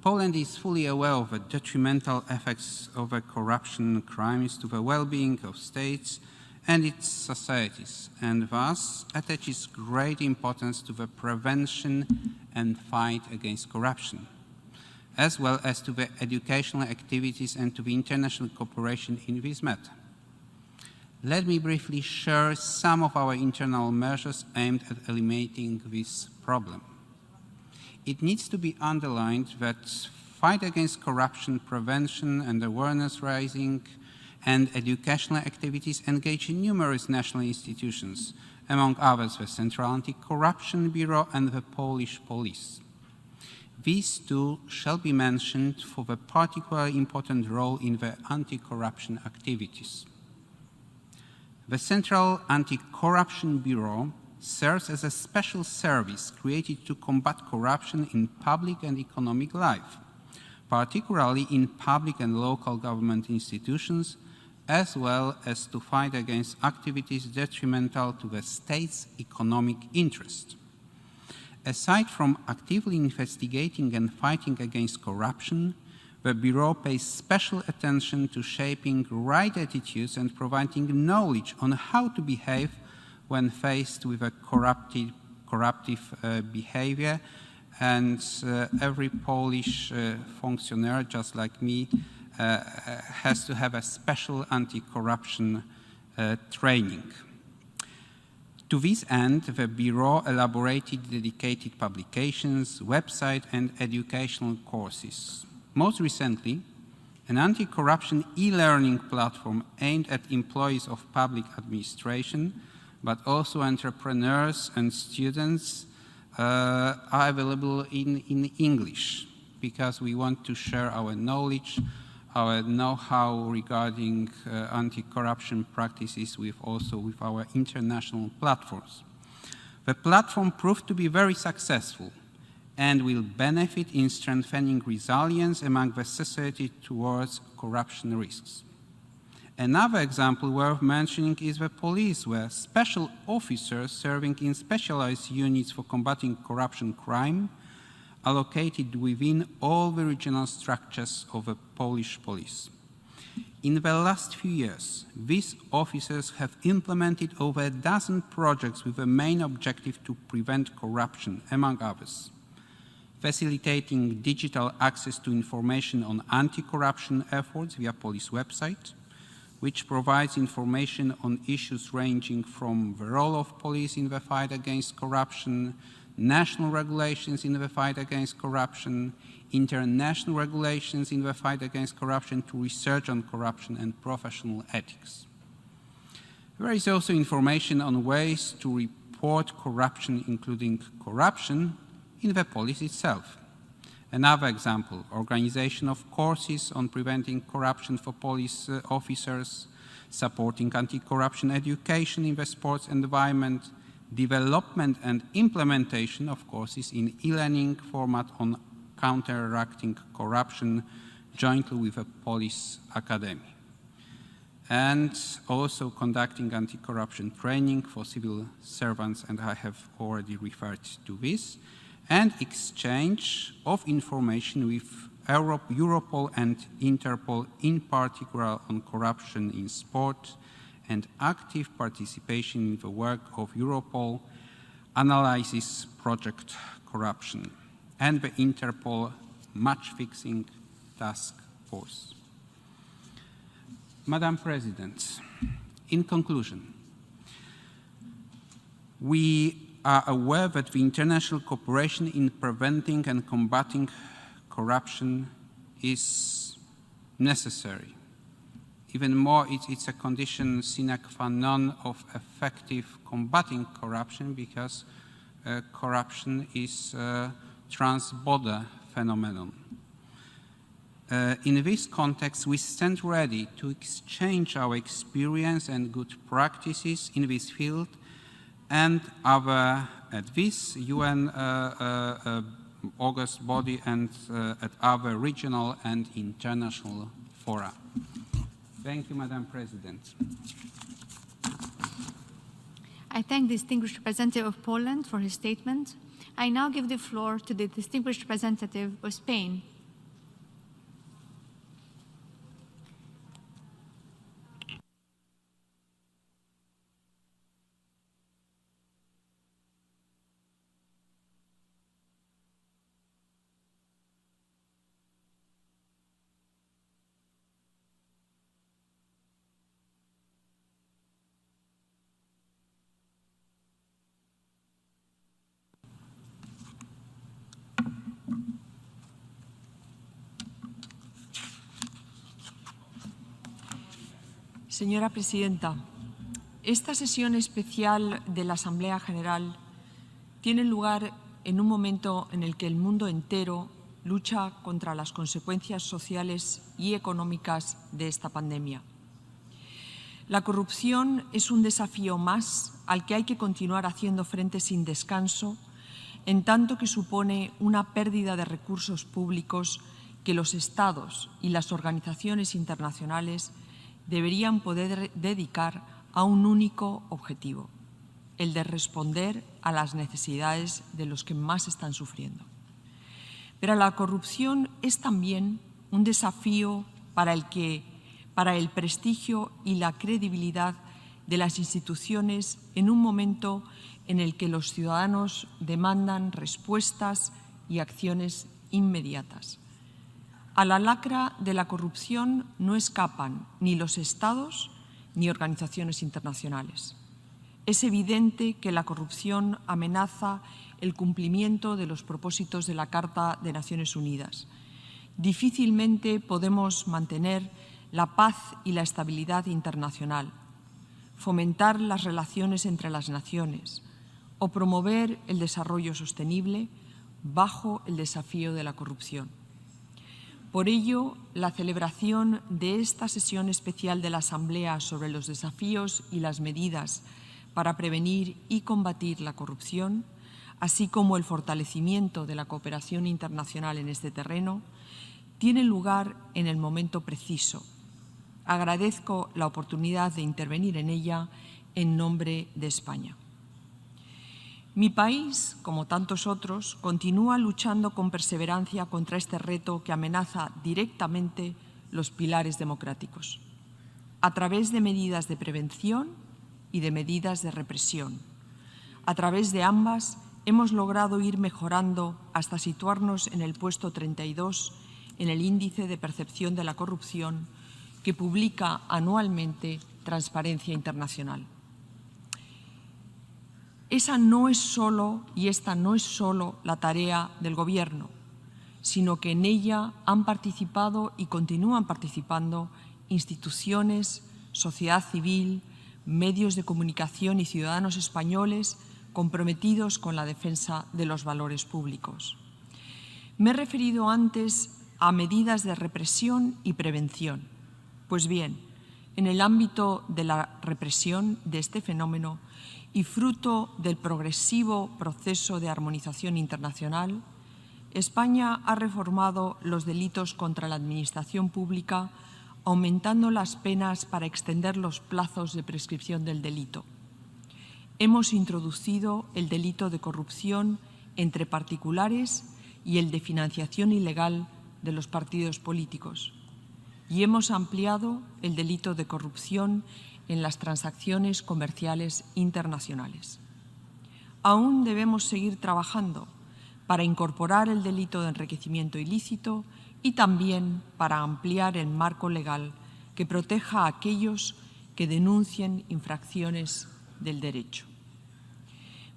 Poland is fully aware of the detrimental effects of corruption crimes to the well-being of states and its societies, and thus attaches great importance to the prevention and fight against corruption, as well as to the educational activities and to the international cooperation in this matter. Let me briefly share some of our internal measures aimed at eliminating this problem. It needs to be underlined that fight against corruption, prevention and awareness raising and educational activities engage in numerous national institutions, among others the Central Anti-Corruption Bureau and the Polish Police. These two shall be mentioned for the particularly important role in the anti-corruption activities. The Central Anti-Corruption Bureau serves as a special service created to combat corruption in public and economic life, particularly in public and local government institutions, as well as to fight against activities detrimental to the state's economic interest. Aside from actively investigating and fighting against corruption, the Bureau pays special attention to shaping right attitudes and providing knowledge on how to behave when faced with a corruptive behavior, and every Polish functionary, just like me, has to have a special anti-corruption training. To this end, the Bureau elaborated dedicated publications, website, and educational courses. Most recently, an anti-corruption e-learning platform aimed at employees of public administration, but also entrepreneurs and students, are available in English, because we want to share our knowledge, our know-how regarding anti-corruption practices with our international platforms. The platform proved to be very successful and will benefit in strengthening resilience among the society towards corruption risks. Another example worth mentioning is the police, where special officers serving in specialized units for combating corruption crime are located within all the regional structures of the Polish police. In the last few years, these officers have implemented over a dozen projects with the main objective to prevent corruption, among others: facilitating digital access to information on anti-corruption efforts via police website, which provides information on issues ranging from the role of police in the fight against corruption, national regulations in the fight against corruption, international regulations in the fight against corruption, to research on corruption and professional ethics. There is also information on ways to report corruption, including corruption in the police itself. Another example: organization of courses on preventing corruption for police officers, supporting anti-corruption education in the sports environment, development and implementation of courses in e-learning format on counteracting corruption jointly with the police academy, and also conducting anti-corruption training for civil servants, and I have already referred to this, and exchange of information with Europol and Interpol, in particular on corruption in sport, and active participation in the work of Europol analysis project corruption, and the Interpol match-fixing task force. Madam President, in conclusion, we are aware that the international cooperation in preventing and combating corruption is necessary. Even more, it's a condition sine qua non of effective combating corruption, because corruption is a trans-border phenomenon. In this context, we stand ready to exchange our experience and good practices in this field and at this UN August body and at other regional and international fora. Thank you, Madam President. I thank the distinguished representative of Poland for his statement. I now give the floor to the distinguished representative of Spain. Señora Presidenta, esta sesión especial de la Asamblea General tiene lugar en un momento en el que el mundo entero lucha contra las consecuencias sociales y económicas de esta pandemia. La corrupción es un desafío más al que hay que continuar haciendo frente sin descanso, en tanto que supone una pérdida de recursos públicos que los Estados y las organizaciones internacionales deberían poder dedicar a un único objetivo, el de responder a las necesidades de los que más están sufriendo. Pero la corrupción es también un desafío para el prestigio y la credibilidad de las instituciones en un momento en el que los ciudadanos demandan respuestas y acciones inmediatas. A la lacra de la corrupción no escapan ni los Estados ni organizaciones internacionales. Es evidente que la corrupción amenaza el cumplimiento de los propósitos de la Carta de Naciones Unidas. Difícilmente podemos mantener la paz y la estabilidad internacional, fomentar las relaciones entre las naciones o promover el desarrollo sostenible bajo el desafío de la corrupción. Por ello, la celebración de esta sesión especial de la Asamblea sobre los desafíos y las medidas para prevenir y combatir la corrupción, así como el fortalecimiento de la cooperación internacional en este terreno, tiene lugar en el momento preciso. Agradezco la oportunidad de intervenir en ella en nombre de España. Mi país, como tantos otros, continúa luchando con perseverancia contra este reto que amenaza directamente los pilares democráticos, a través de medidas de prevención y de medidas de represión. A través de ambas hemos logrado ir mejorando hasta situarnos en el puesto 32 en el índice de percepción de la corrupción que publica anualmente Transparencia Internacional. Esta no es solo la tarea del Gobierno, sino que en ella han participado y continúan participando instituciones, sociedad civil, medios de comunicación y ciudadanos españoles comprometidos con la defensa de los valores públicos. Me he referido antes a medidas de represión y prevención. Pues bien, en el ámbito de la represión de este fenómeno y fruto del progresivo proceso de armonización internacional, España ha reformado los delitos contra la administración pública, aumentando las penas para extender los plazos de prescripción del delito. Hemos introducido el delito de corrupción entre particulares y el de financiación ilegal de los partidos políticos. Y hemos ampliado el delito de corrupción en las transacciones comerciales internacionales. Aún debemos seguir trabajando para incorporar el delito de enriquecimiento ilícito y también para ampliar el marco legal que proteja a aquellos que denuncien infracciones del derecho.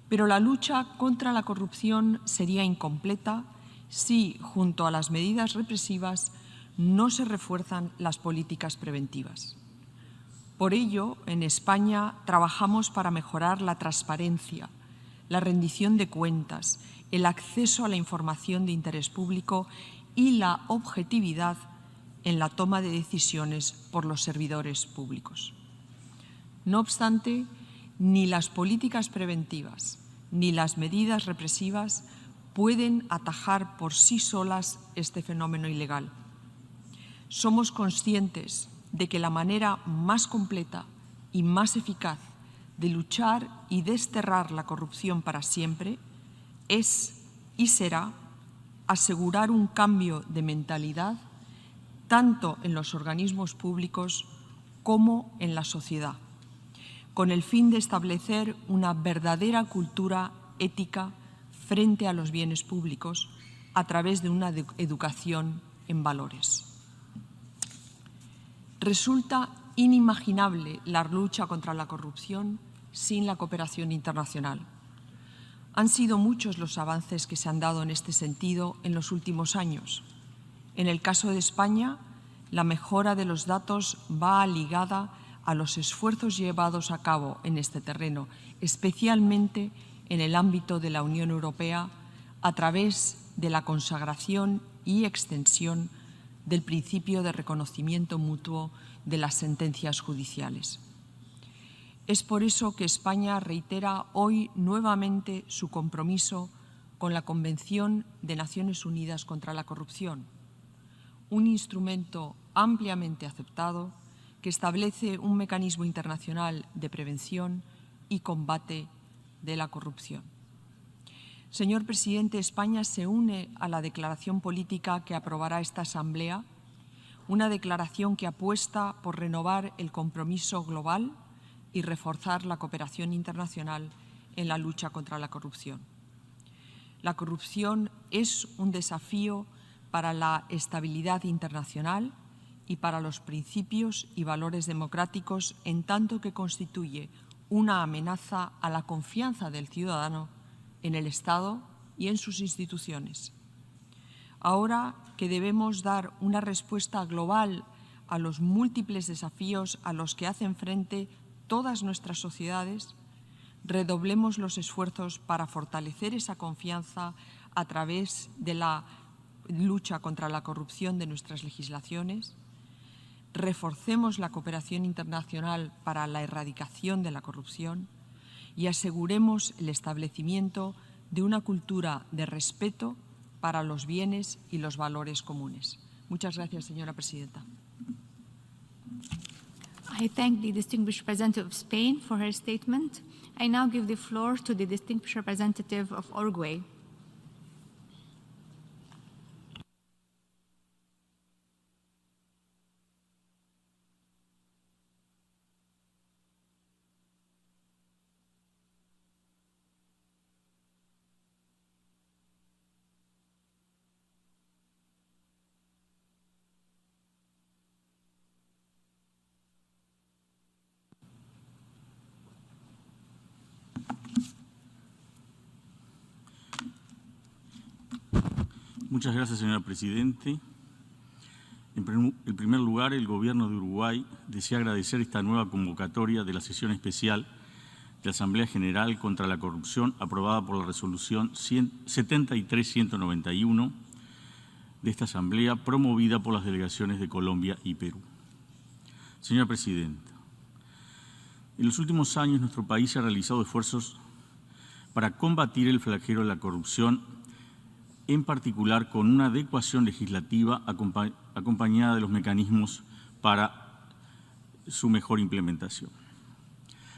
Pero la lucha contra la corrupción sería incompleta si, junto a las medidas represivas, no se refuerzan las políticas preventivas. Por ello, en España trabajamos para mejorar la transparencia, la rendición de cuentas, el acceso a la información de interés público y la objetividad en la toma de decisiones por los servidores públicos. No obstante, ni las políticas preventivas ni las medidas represivas pueden atajar por sí solas este fenómeno ilegal. Somos conscientes de que la manera más completa y más eficaz de luchar y desterrar la corrupción para siempre es y será asegurar un cambio de mentalidad tanto en los organismos públicos como en la sociedad, con el fin de establecer una verdadera cultura ética frente a los bienes públicos a través de una educación en valores. Resulta inimaginable la lucha contra la corrupción sin la cooperación internacional. Han sido muchos los avances que se han dado en este sentido en los últimos años. En el caso de España, la mejora de los datos va ligada a los esfuerzos llevados a cabo en este terreno, especialmente en el ámbito de la Unión Europea, a través de la consagración y extensión del principio de reconocimiento mutuo de las sentencias judiciales. Es por eso que España reitera hoy nuevamente su compromiso con la Convención de Naciones Unidas contra la Corrupción, un instrumento ampliamente aceptado que establece un mecanismo internacional de prevención y combate de la corrupción. Señor Presidente, España se une a la declaración política que aprobará esta Asamblea, una declaración que apuesta por renovar el compromiso global y reforzar la cooperación internacional en la lucha contra la corrupción. La corrupción es un desafío para la estabilidad internacional y para los principios y valores democráticos, en tanto que constituye una amenaza a la confianza del ciudadano en el Estado y en sus instituciones. Ahora que debemos dar una respuesta global a los múltiples desafíos a los que hacen frente todas nuestras sociedades, redoblemos los esfuerzos para fortalecer esa confianza a través de la lucha contra la corrupción de nuestras legislaciones, reforcemos la cooperación internacional para la erradicación de la corrupción y aseguremos el establecimiento de una cultura de respeto para los bienes y los valores comunes. Muchas gracias, señora presidenta. I thank the distinguished representative of Spain for her statement. I now give the floor to the distinguished representative of Uruguay. Muchas gracias, señora Presidente. En primer lugar, el Gobierno de Uruguay desea agradecer esta nueva convocatoria de la sesión especial de la Asamblea General contra la Corrupción aprobada por la Resolución 73-191 de esta Asamblea, promovida por las delegaciones de Colombia y Perú. Señora Presidenta, en los últimos años nuestro país ha realizado esfuerzos para combatir el flagelo de la corrupción, en particular con una adecuación legislativa acompañada de los mecanismos para su mejor implementación.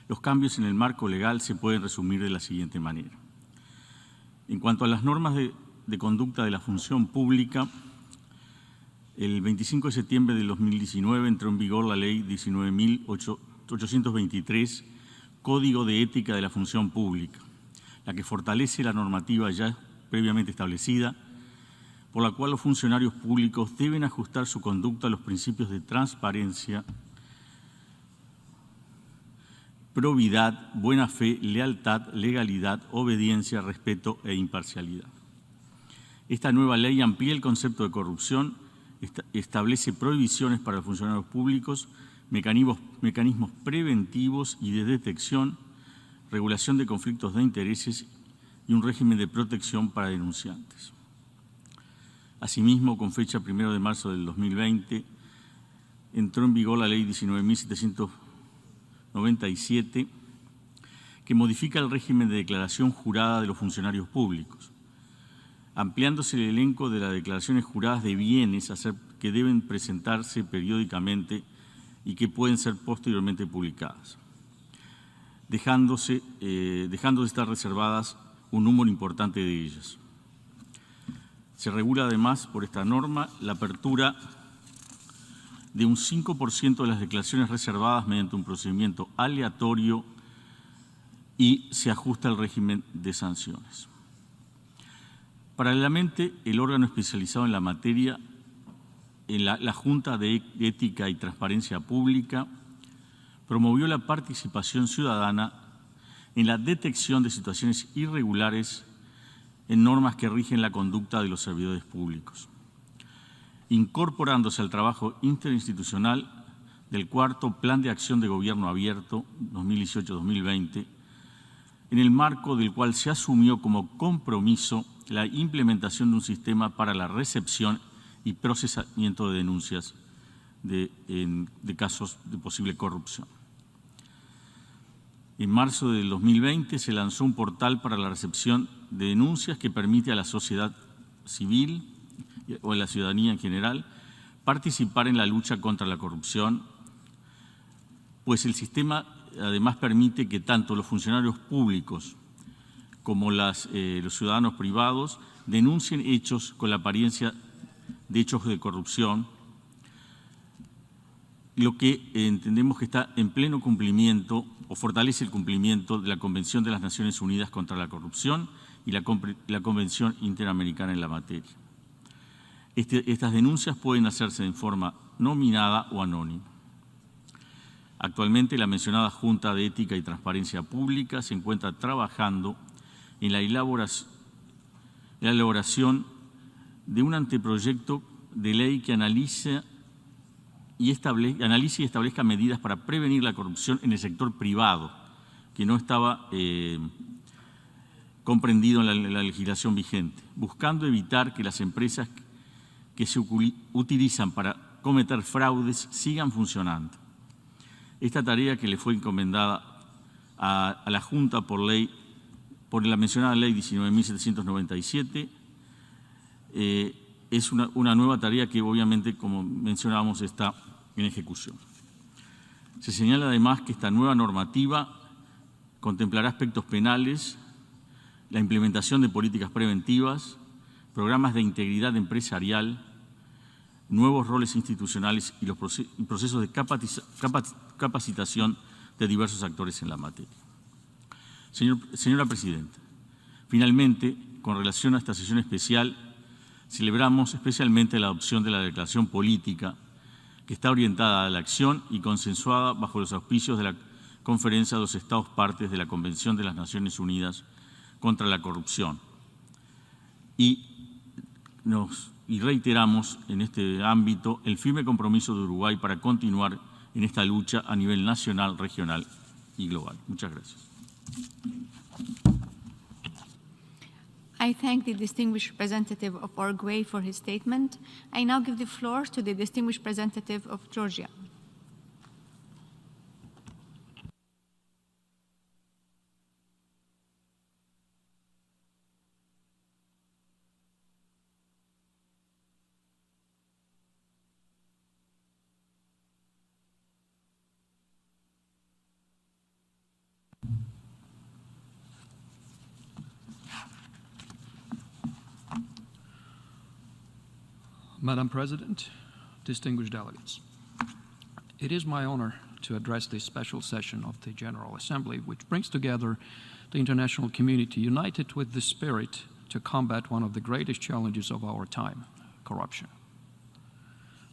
Los cambios en el marco legal se pueden resumir de la siguiente manera. En cuanto a las normas de conducta de la función pública, el 25 de septiembre del 2019 entró en vigor la Ley 19.823, Código de Ética de la Función Pública, la que fortalece la normativa ya previamente establecida, por la cual los funcionarios públicos deben ajustar su conducta a los principios de transparencia, probidad, buena fe, lealtad, legalidad, obediencia, respeto e imparcialidad. Esta nueva ley amplía el concepto de corrupción, establece prohibiciones para los funcionarios públicos, mecanismos preventivos y de detección, regulación de conflictos de intereses y un régimen de protección para denunciantes. Asimismo, con fecha 1 de marzo del 2020, entró en vigor la Ley 19.797, que modifica el régimen de declaración jurada de los funcionarios públicos, ampliándose el elenco de las declaraciones juradas de bienes que deben presentarse periódicamente y que pueden ser posteriormente publicadas. dejando de estar reservadas un número importante de ellas. Se regula además por esta norma la apertura de un 5% de las declaraciones reservadas mediante un procedimiento aleatorio y se ajusta el régimen de sanciones. Paralelamente, el órgano especializado en la materia, la Junta de Ética y Transparencia Pública, promovió la participación ciudadana en la detección de situaciones irregulares en normas que rigen la conducta de los servidores públicos, incorporándose al trabajo interinstitucional del cuarto Plan de Acción de Gobierno Abierto 2018-2020, en el marco del cual se asumió como compromiso la implementación de un sistema para la recepción y procesamiento de denuncias de casos de posible corrupción. En marzo del 2020 se lanzó un portal para la recepción de denuncias que permite a la sociedad civil o a la ciudadanía en general participar en la lucha contra la corrupción, pues el sistema además permite que tanto los funcionarios públicos como los ciudadanos privados denuncien hechos con la apariencia de hechos de corrupción, lo que entendemos que está en pleno cumplimiento o fortalece el cumplimiento de la Convención de las Naciones Unidas contra la Corrupción y la Convención Interamericana en la materia. Estas denuncias pueden hacerse en forma nominada o anónima. Actualmente, la mencionada Junta de Ética y Transparencia Pública se encuentra trabajando en la elaboración de un anteproyecto de ley que analice y establezca medidas para prevenir la corrupción en el sector privado, que no estaba comprendido en la legislación vigente, buscando evitar que las empresas que se utilizan para cometer fraudes sigan funcionando. Esta tarea que le fue encomendada a la Junta por la mencionada Ley 19.797 es una nueva tarea que obviamente, como mencionábamos, está en ejecución. Se señala además que esta nueva normativa contemplará aspectos penales, la implementación de políticas preventivas, programas de integridad empresarial, nuevos roles institucionales y los procesos de capacitación de diversos actores en la materia. Señora Presidenta, finalmente, con relación a esta sesión especial, celebramos especialmente la adopción de la declaración política que está orientada a la acción y consensuada bajo los auspicios de la Conferencia de los Estados Partes de la Convención de las Naciones Unidas contra la Corrupción. Y reiteramos en este ámbito el firme compromiso de Uruguay para continuar en esta lucha a nivel nacional, regional y global. Muchas gracias. I thank the distinguished representative of Uruguay for his statement. I now give the floor to the distinguished representative of Georgia. Madam President, distinguished delegates, it is my honor to address this special session of the General Assembly, which brings together the international community united with the spirit to combat one of the greatest challenges of our time, corruption.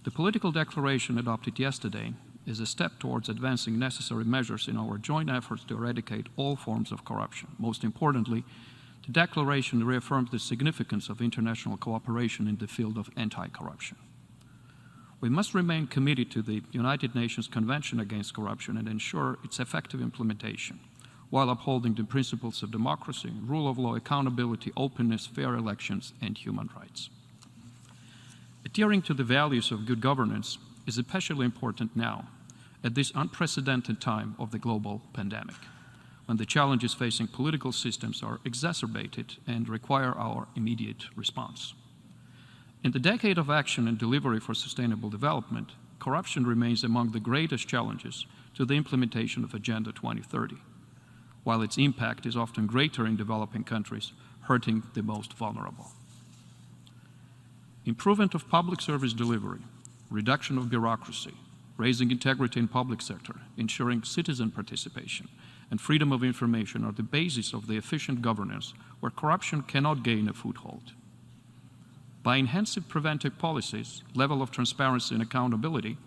The political declaration adopted yesterday is a step towards advancing necessary measures in our joint efforts to eradicate all forms of corruption. Most importantly, the declaration reaffirms the significance of international cooperation in the field of anti-corruption. We must remain committed to the United Nations Convention Against Corruption and ensure its effective implementation, while upholding the principles of democracy, rule of law, accountability, openness, fair elections, and human rights. Adhering to the values of good governance is especially important now, at this unprecedented time of the global pandemic, when the challenges facing political systems are exacerbated and require our immediate response. In the decade of action and delivery for sustainable development, corruption remains among the greatest challenges to the implementation of Agenda 2030. while its impact is often greater in developing countries, hurting the most vulnerable. Improvement of public service delivery, reduction of bureaucracy, raising integrity in public sector, ensuring citizen participation, and freedom of information are the basis of the efficient governance where corruption cannot gain a foothold. By enhancing preventive policies, level of transparency and accountability,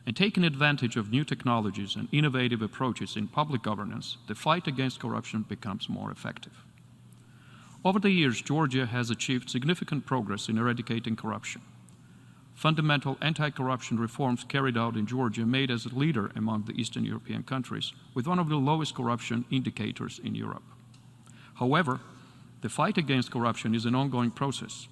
and taking advantage of new technologies and innovative approaches in public governance, the fight against corruption becomes more effective. Over the years, Georgia has achieved significant progress in eradicating corruption. Fundamental anti-corruption reforms carried out in Georgia made us a leader among the Eastern European countries, with one of the lowest corruption indicators in Europe. However, the fight against corruption is an ongoing process.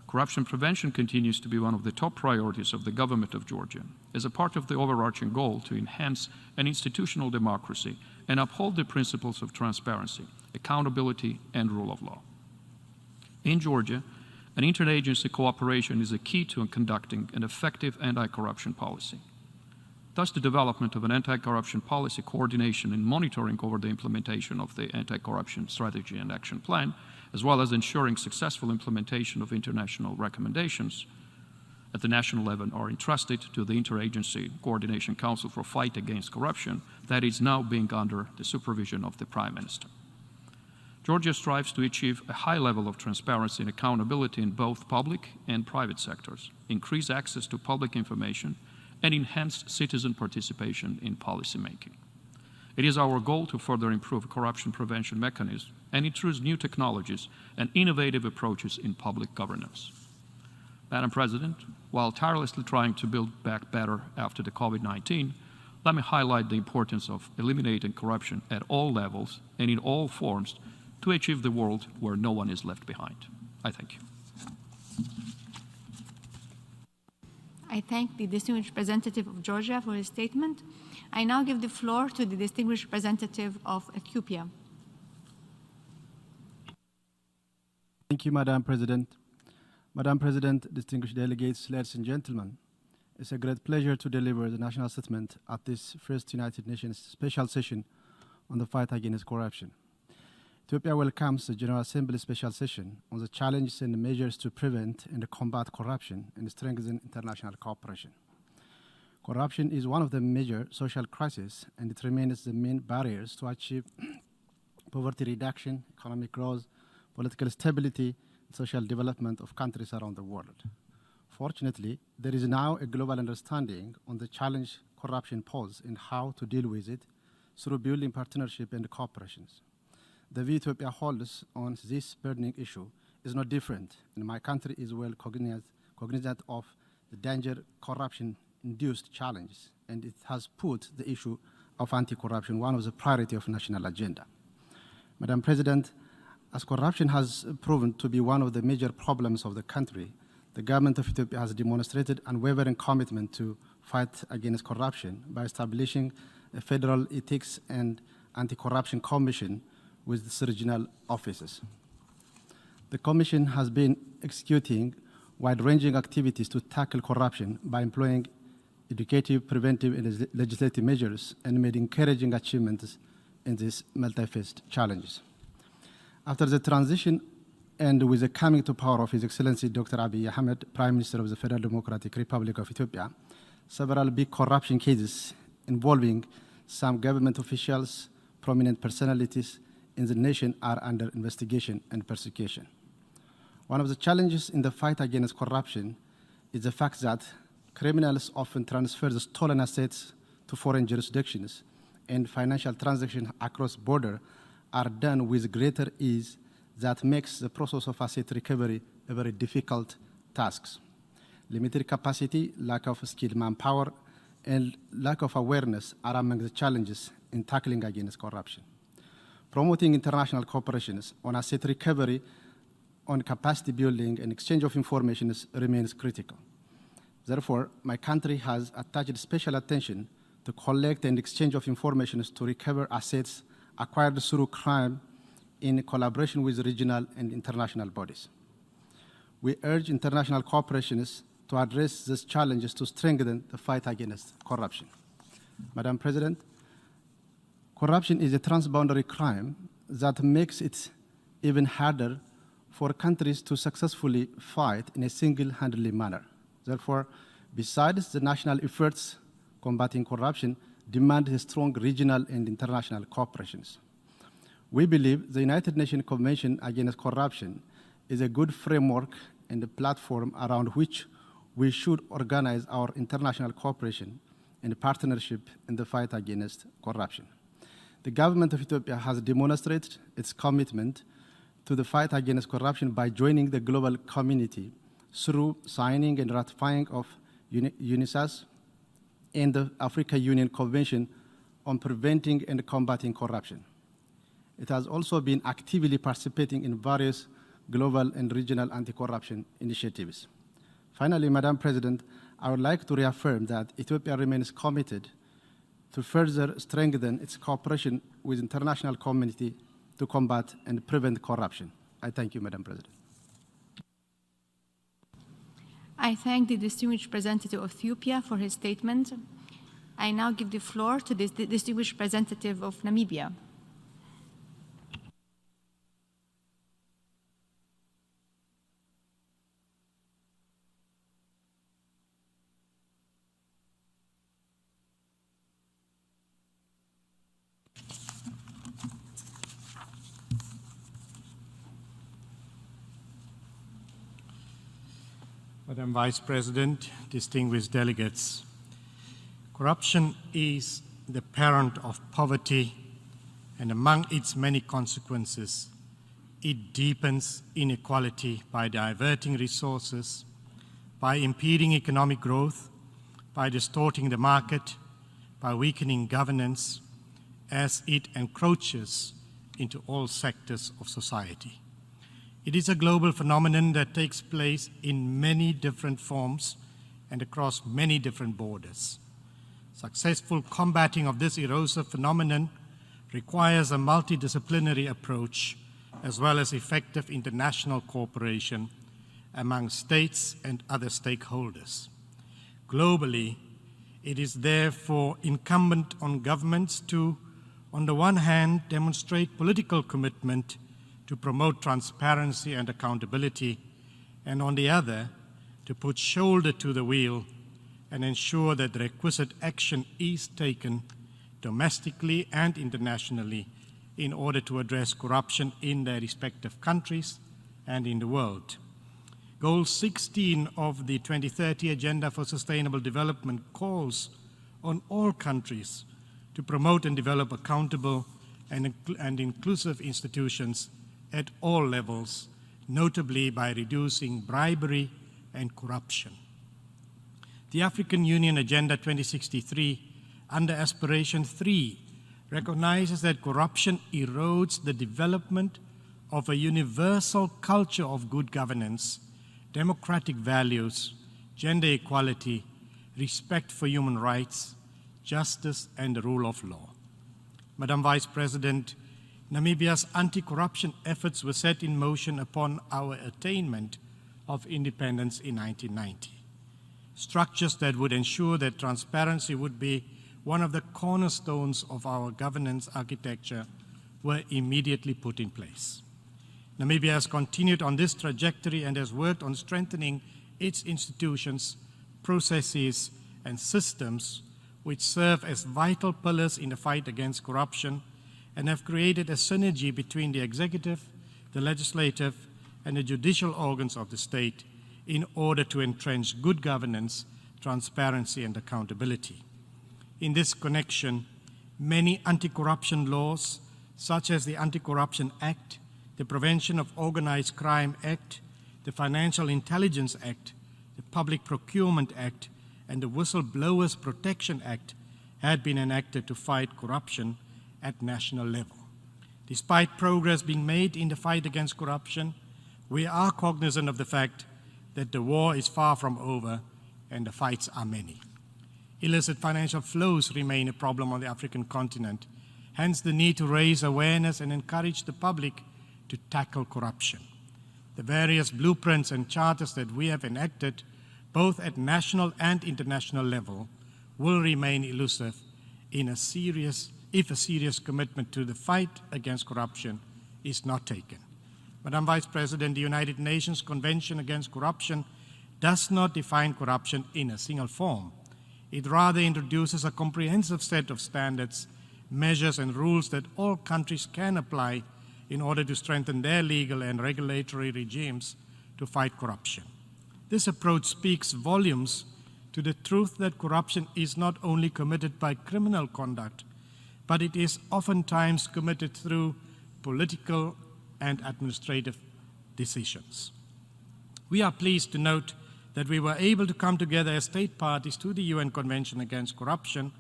Corruption prevention continues to be one of the top priorities of the government of Georgia, as a part of the overarching goal to enhance an institutional democracy and uphold the principles of transparency, accountability, and rule of law. In Georgia, an interagency cooperation is a key to conducting an effective anti-corruption policy. Thus, the development of an anti-corruption policy coordination and monitoring over the implementation of the anti-corruption strategy and action plan, as well as ensuring successful implementation of international recommendations at the national level, are entrusted to the Interagency Coordination Council for Fight Against Corruption that is now being under the supervision of the Prime Minister. Georgia strives to achieve a high level of transparency and accountability in both public and private sectors, increase access to public information, and enhance citizen participation in policymaking. It is our goal to further improve corruption prevention mechanisms and introduce new technologies and innovative approaches in public governance. Madam President, while tirelessly trying to build back better after the COVID-19, let me highlight the importance of eliminating corruption at all levels and in all forms to achieve the world where no one is left behind. I thank you. I thank the distinguished representative of Georgia for his statement. I now give the floor to the distinguished representative of Ethiopia. Thank you, Madam President. Madam President, distinguished delegates, ladies and gentlemen, it's a great pleasure to deliver the national statement at this first United Nations special session on the fight against corruption. Ethiopia welcomes the General Assembly special session on the challenges and measures to prevent and combat corruption and strengthen international cooperation. Corruption is one of the major social crises, and it remains the main barriers to achieve poverty reduction, economic growth, political stability, and social development of countries around the world. Fortunately, there is now a global understanding on the challenge corruption poses and how to deal with it through building partnership and cooperations. The view Ethiopia holds on this burning issue is not different, and my country is well cognizant of the danger corruption-induced challenges, and it has put the issue of anti-corruption one of the priority of national agenda. Madam President, as corruption has proven to be one of the major problems of the country, the government of Ethiopia has demonstrated unwavering commitment to fight against corruption by establishing a federal ethics and anti-corruption commission with its regional offices. The Commission has been executing wide-ranging activities to tackle corruption by employing educative, preventive, and legislative measures and made encouraging achievements in these multi-faced challenges. After the transition and with the coming to power of His Excellency Dr. Abiy Ahmed, Prime Minister of the Federal Democratic Republic of Ethiopia, several big corruption cases involving some government officials, prominent personalities, in the nation are under investigation and persecution. One of the challenges in the fight against corruption is the fact that criminals often transfer the stolen assets to foreign jurisdictions, and financial transactions across border are done with greater ease that makes the process of asset recovery a very difficult task. Limited capacity, lack of skilled manpower, and lack of awareness are among the challenges in tackling against corruption. Promoting international cooperations on asset recovery, on capacity building, and exchange of information remains critical. Therefore, my country has attached special attention to collect and exchange of information to recover assets acquired through crime in collaboration with regional and international bodies. We urge international cooperations to address these challenges to strengthen the fight against corruption. Madam President, Corruption is a transboundary crime that makes it even harder for countries to successfully fight in a single-handedly manner. Therefore, besides the national efforts combating corruption, demand a strong regional and international cooperations. We believe the United Nations Convention Against Corruption is a good framework and a platform around which we should organize our international cooperation and partnership in the fight against corruption. The government of Ethiopia has demonstrated its commitment to the fight against corruption by joining the global community through signing and ratifying of UNGASS and the African Union Convention on Preventing and Combating Corruption. It has also been actively participating in various global and regional anti-corruption initiatives. Finally, Madam President, I would like to reaffirm that Ethiopia remains committed to further strengthen its cooperation with the international community to combat and prevent corruption. I thank you, Madam President. I thank the distinguished representative of Ethiopia for his statement. I now give the floor to the distinguished representative of Namibia. Madam Vice President, distinguished delegates, corruption is the parent of poverty, and among its many consequences, it deepens inequality by diverting resources, by impeding economic growth, by distorting the market, by weakening governance, as it encroaches into all sectors of society. It is a global phenomenon that takes place in many different forms and across many different borders. Successful combating of this erosive phenomenon requires a multidisciplinary approach as well as effective international cooperation among states and other stakeholders. Globally, it is therefore incumbent on governments to, on the one hand, demonstrate political commitment to promote transparency and accountability, and on the other, to put shoulder to the wheel and ensure that the requisite action is taken domestically and internationally in order to address corruption in their respective countries and in the world. Goal 16 of the 2030 Agenda for Sustainable Development calls on all countries to promote and develop accountable and inclusive institutions at all levels, notably by reducing bribery and corruption. The African Union Agenda 2063, under Aspiration 3, recognizes that corruption erodes the development of a universal culture of good governance, democratic values, gender equality, respect for human rights, justice, and the rule of law. Madam Vice President, Namibia's anti-corruption efforts were set in motion upon our attainment of independence in 1990. Structures that would ensure that transparency would be one of the cornerstones of our governance architecture were immediately put in place. Namibia has continued on this trajectory and has worked on strengthening its institutions, processes, and systems which serve as vital pillars in the fight against corruption and have created a synergy between the executive, the legislative, and the judicial organs of the state in order to entrench good governance, transparency, and accountability. In this connection, many anti-corruption laws, such as the Anti-Corruption Act, the Prevention of Organized Crime Act, the Financial Intelligence Act, the Public Procurement Act, and the Whistleblowers Protection Act, had been enacted to fight corruption at national level. Despite progress being made in the fight against corruption, we are cognizant of the fact that the war is far from over and the fights are many. Illicit financial flows remain a problem on the African continent, hence the need to raise awareness and encourage the public to tackle corruption. The various blueprints and charters that we have enacted, both at national and international level, will remain elusive in a serious if a serious commitment to the fight against corruption is not taken. Madam Vice President, the United Nations Convention Against Corruption does not define corruption in a single form. It rather introduces a comprehensive set of standards, measures, and rules that all countries can apply in order to strengthen their legal and regulatory regimes to fight corruption. This approach speaks volumes to the truth that corruption is not only committed by criminal conduct, but it is oftentimes committed through political and administrative decisions. We are pleased to note that we were able to come together as state parties to the UN Convention Against Corruption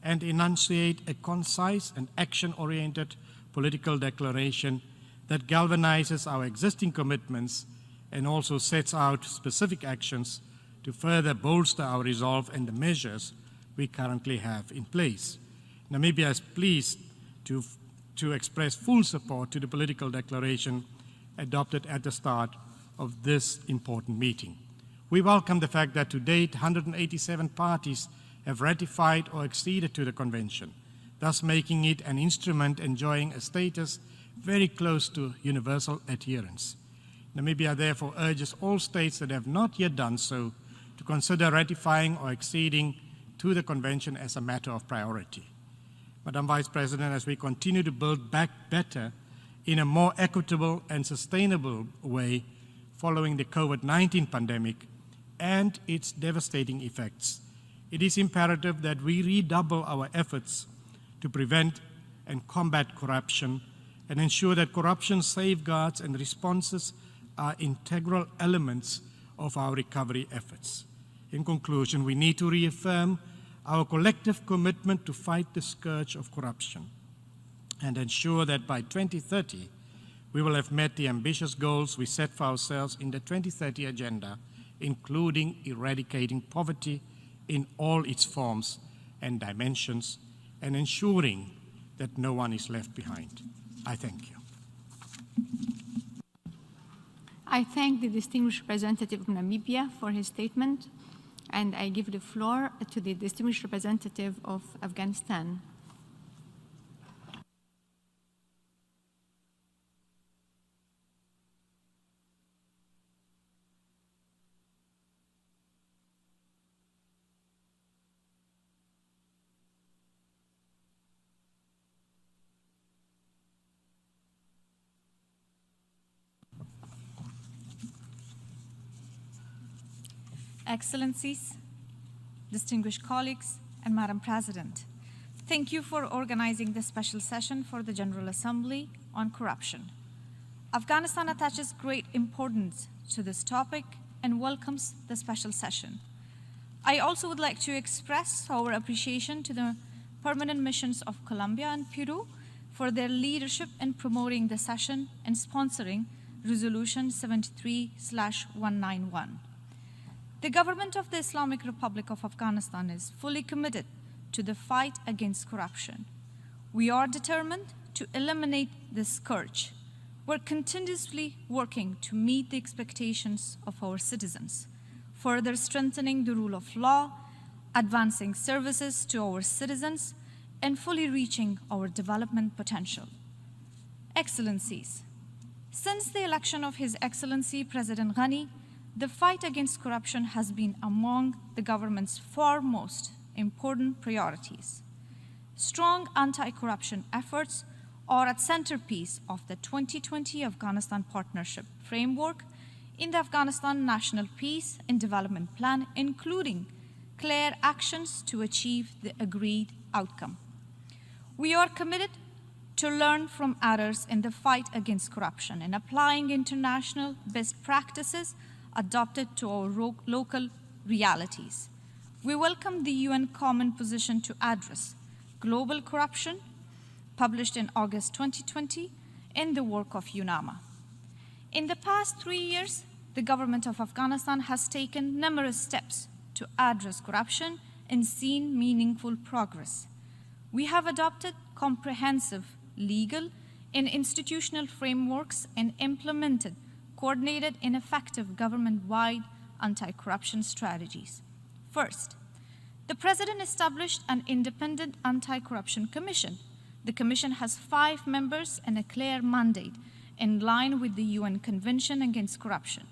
and enunciate a concise and action-oriented political declaration that galvanizes our existing commitments and also sets out specific actions to further bolster our resolve and the measures we currently have in place. Namibia is pleased to express full support to the political declaration adopted at the start of this important meeting. We welcome the fact that to date 187 parties have ratified or acceded to the convention, thus making it an instrument enjoying a status very close to universal adherence. Namibia therefore urges all states that have not yet done so to consider ratifying or acceding to the convention as a matter of priority. Madam Vice President, as we continue to build back better in a more equitable and sustainable way following the COVID-19 pandemic and its devastating effects, it is imperative that we redouble our efforts to prevent and combat corruption and ensure that corruption safeguards and responses are integral elements of our recovery efforts. In conclusion, we need to reaffirm our collective commitment to fight the scourge of corruption and ensure that by 2030, we will have met the ambitious goals we set for ourselves in the 2030 Agenda, including eradicating poverty in all its forms and dimensions and ensuring that no one is left behind. I thank you. I thank the distinguished representative of Namibia for his statement, and I give the floor to the distinguished representative of Afghanistan. Excellencies, distinguished colleagues, and Madam President, thank you for organizing this special session for the General Assembly on corruption. Afghanistan attaches great importance to this topic and welcomes the special session. I also would like to express our appreciation to the permanent missions of Colombia and Peru for their leadership in promoting the session and sponsoring Resolution 73/191. The government of the Islamic Republic of Afghanistan is fully committed to the fight against corruption. We are determined to eliminate this scourge. We're continuously working to meet the expectations of our citizens, further strengthening the rule of law, advancing services to our citizens, and fully reaching our development potential. Excellencies, since the election of His Excellency President Ghani, the fight against corruption has been among the government's foremost important priorities. Strong anti-corruption efforts are at centerpiece of the 2020 Afghanistan Partnership Framework in the Afghanistan National Peace and Development Plan, including clear actions to achieve the agreed outcome. We are committed to learn from others in the fight against corruption and applying international best practices adopted to our local realities. We welcome the UN Common Position to Address Global Corruption, published in August 2020, in the work of UNAMA. In the past 3 years, the government of Afghanistan has taken numerous steps to address corruption and seen meaningful progress. We have adopted comprehensive legal and institutional frameworks and implemented coordinated and effective government-wide anti-corruption strategies. First, the President established an independent anti-corruption commission The Commission has 5 members and a clear mandate in line with the UN Convention Against Corruption.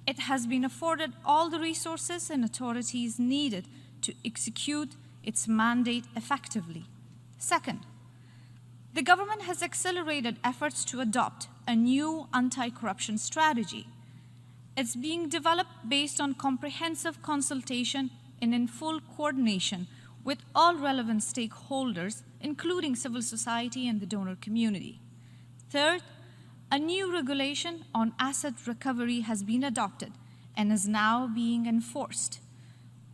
It has been afforded all the resources and authorities needed to execute its mandate effectively. Second, the government has accelerated efforts to adopt a new anti-corruption strategy. It's being developed based on comprehensive consultation and in full coordination with all relevant stakeholders, including civil society and the donor community. Third, a new regulation on asset recovery has been adopted and is now being enforced.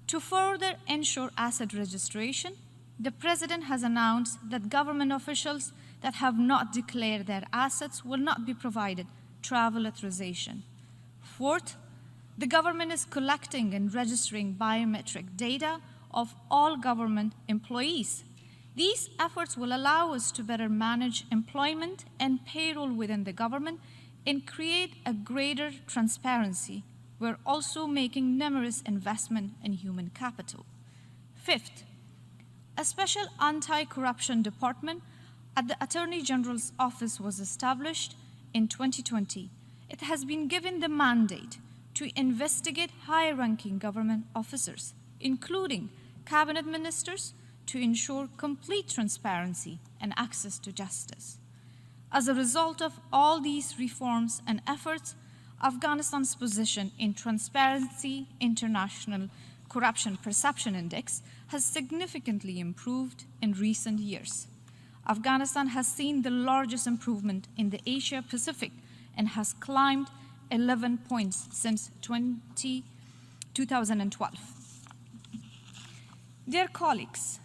To further ensure asset registration, the President has announced that government officials that have not declared their assets will not be provided travel authorization. Fourth, the government is collecting and registering biometric data of all government employees. These efforts will allow us to better manage employment and payroll within the government and create a greater transparency. We're also making numerous investment in human capital. Fifth, a special anti-corruption department at the Attorney General's office was established in 2020. It has been given the mandate to investigate high-ranking government officers, including cabinet ministers, to ensure complete transparency and access to justice. As a result of all these reforms and efforts, Afghanistan's position in Transparency International Corruption Perception Index has significantly improved in recent years. Afghanistan has seen the largest improvement in the Asia-Pacific and has climbed 11 points since 2012. Dear colleagues,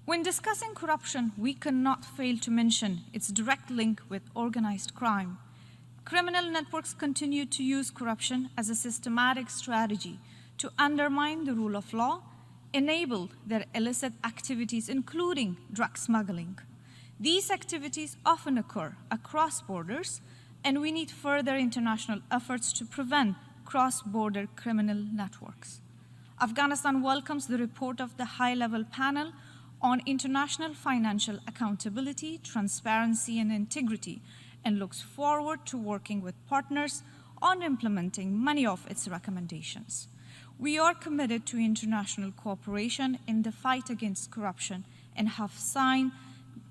when discussing corruption, we cannot fail to mention its direct link with organized crime. Criminal networks continue to use corruption as a systematic strategy to undermine the rule of law, enable their illicit activities, including drug smuggling. These activities often occur across borders, and we need further international efforts to prevent cross-border criminal networks. Afghanistan welcomes the report of the high-level panel on international financial accountability, transparency, and integrity, and looks forward to working with partners on implementing many of its recommendations. We are committed to international cooperation in the fight against corruption and have signed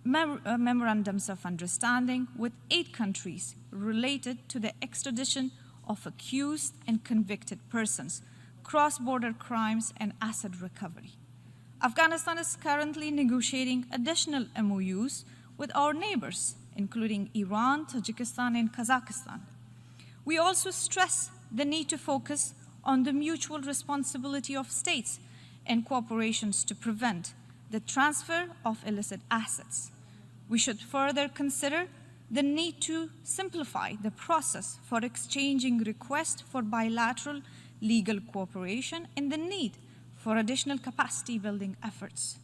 memorandums of understanding with 8 countries related to the extradition of accused and convicted persons, cross-border crimes, and asset recovery. Afghanistan is currently negotiating additional MOUs with our neighbors, including Iran, Tajikistan, and Kazakhstan. We also stress the need to focus on the mutual responsibility of states and cooperations to prevent the transfer of illicit assets. We should further consider the need to simplify the process for exchanging requests for bilateral legal cooperation and the need for additional capacity building efforts.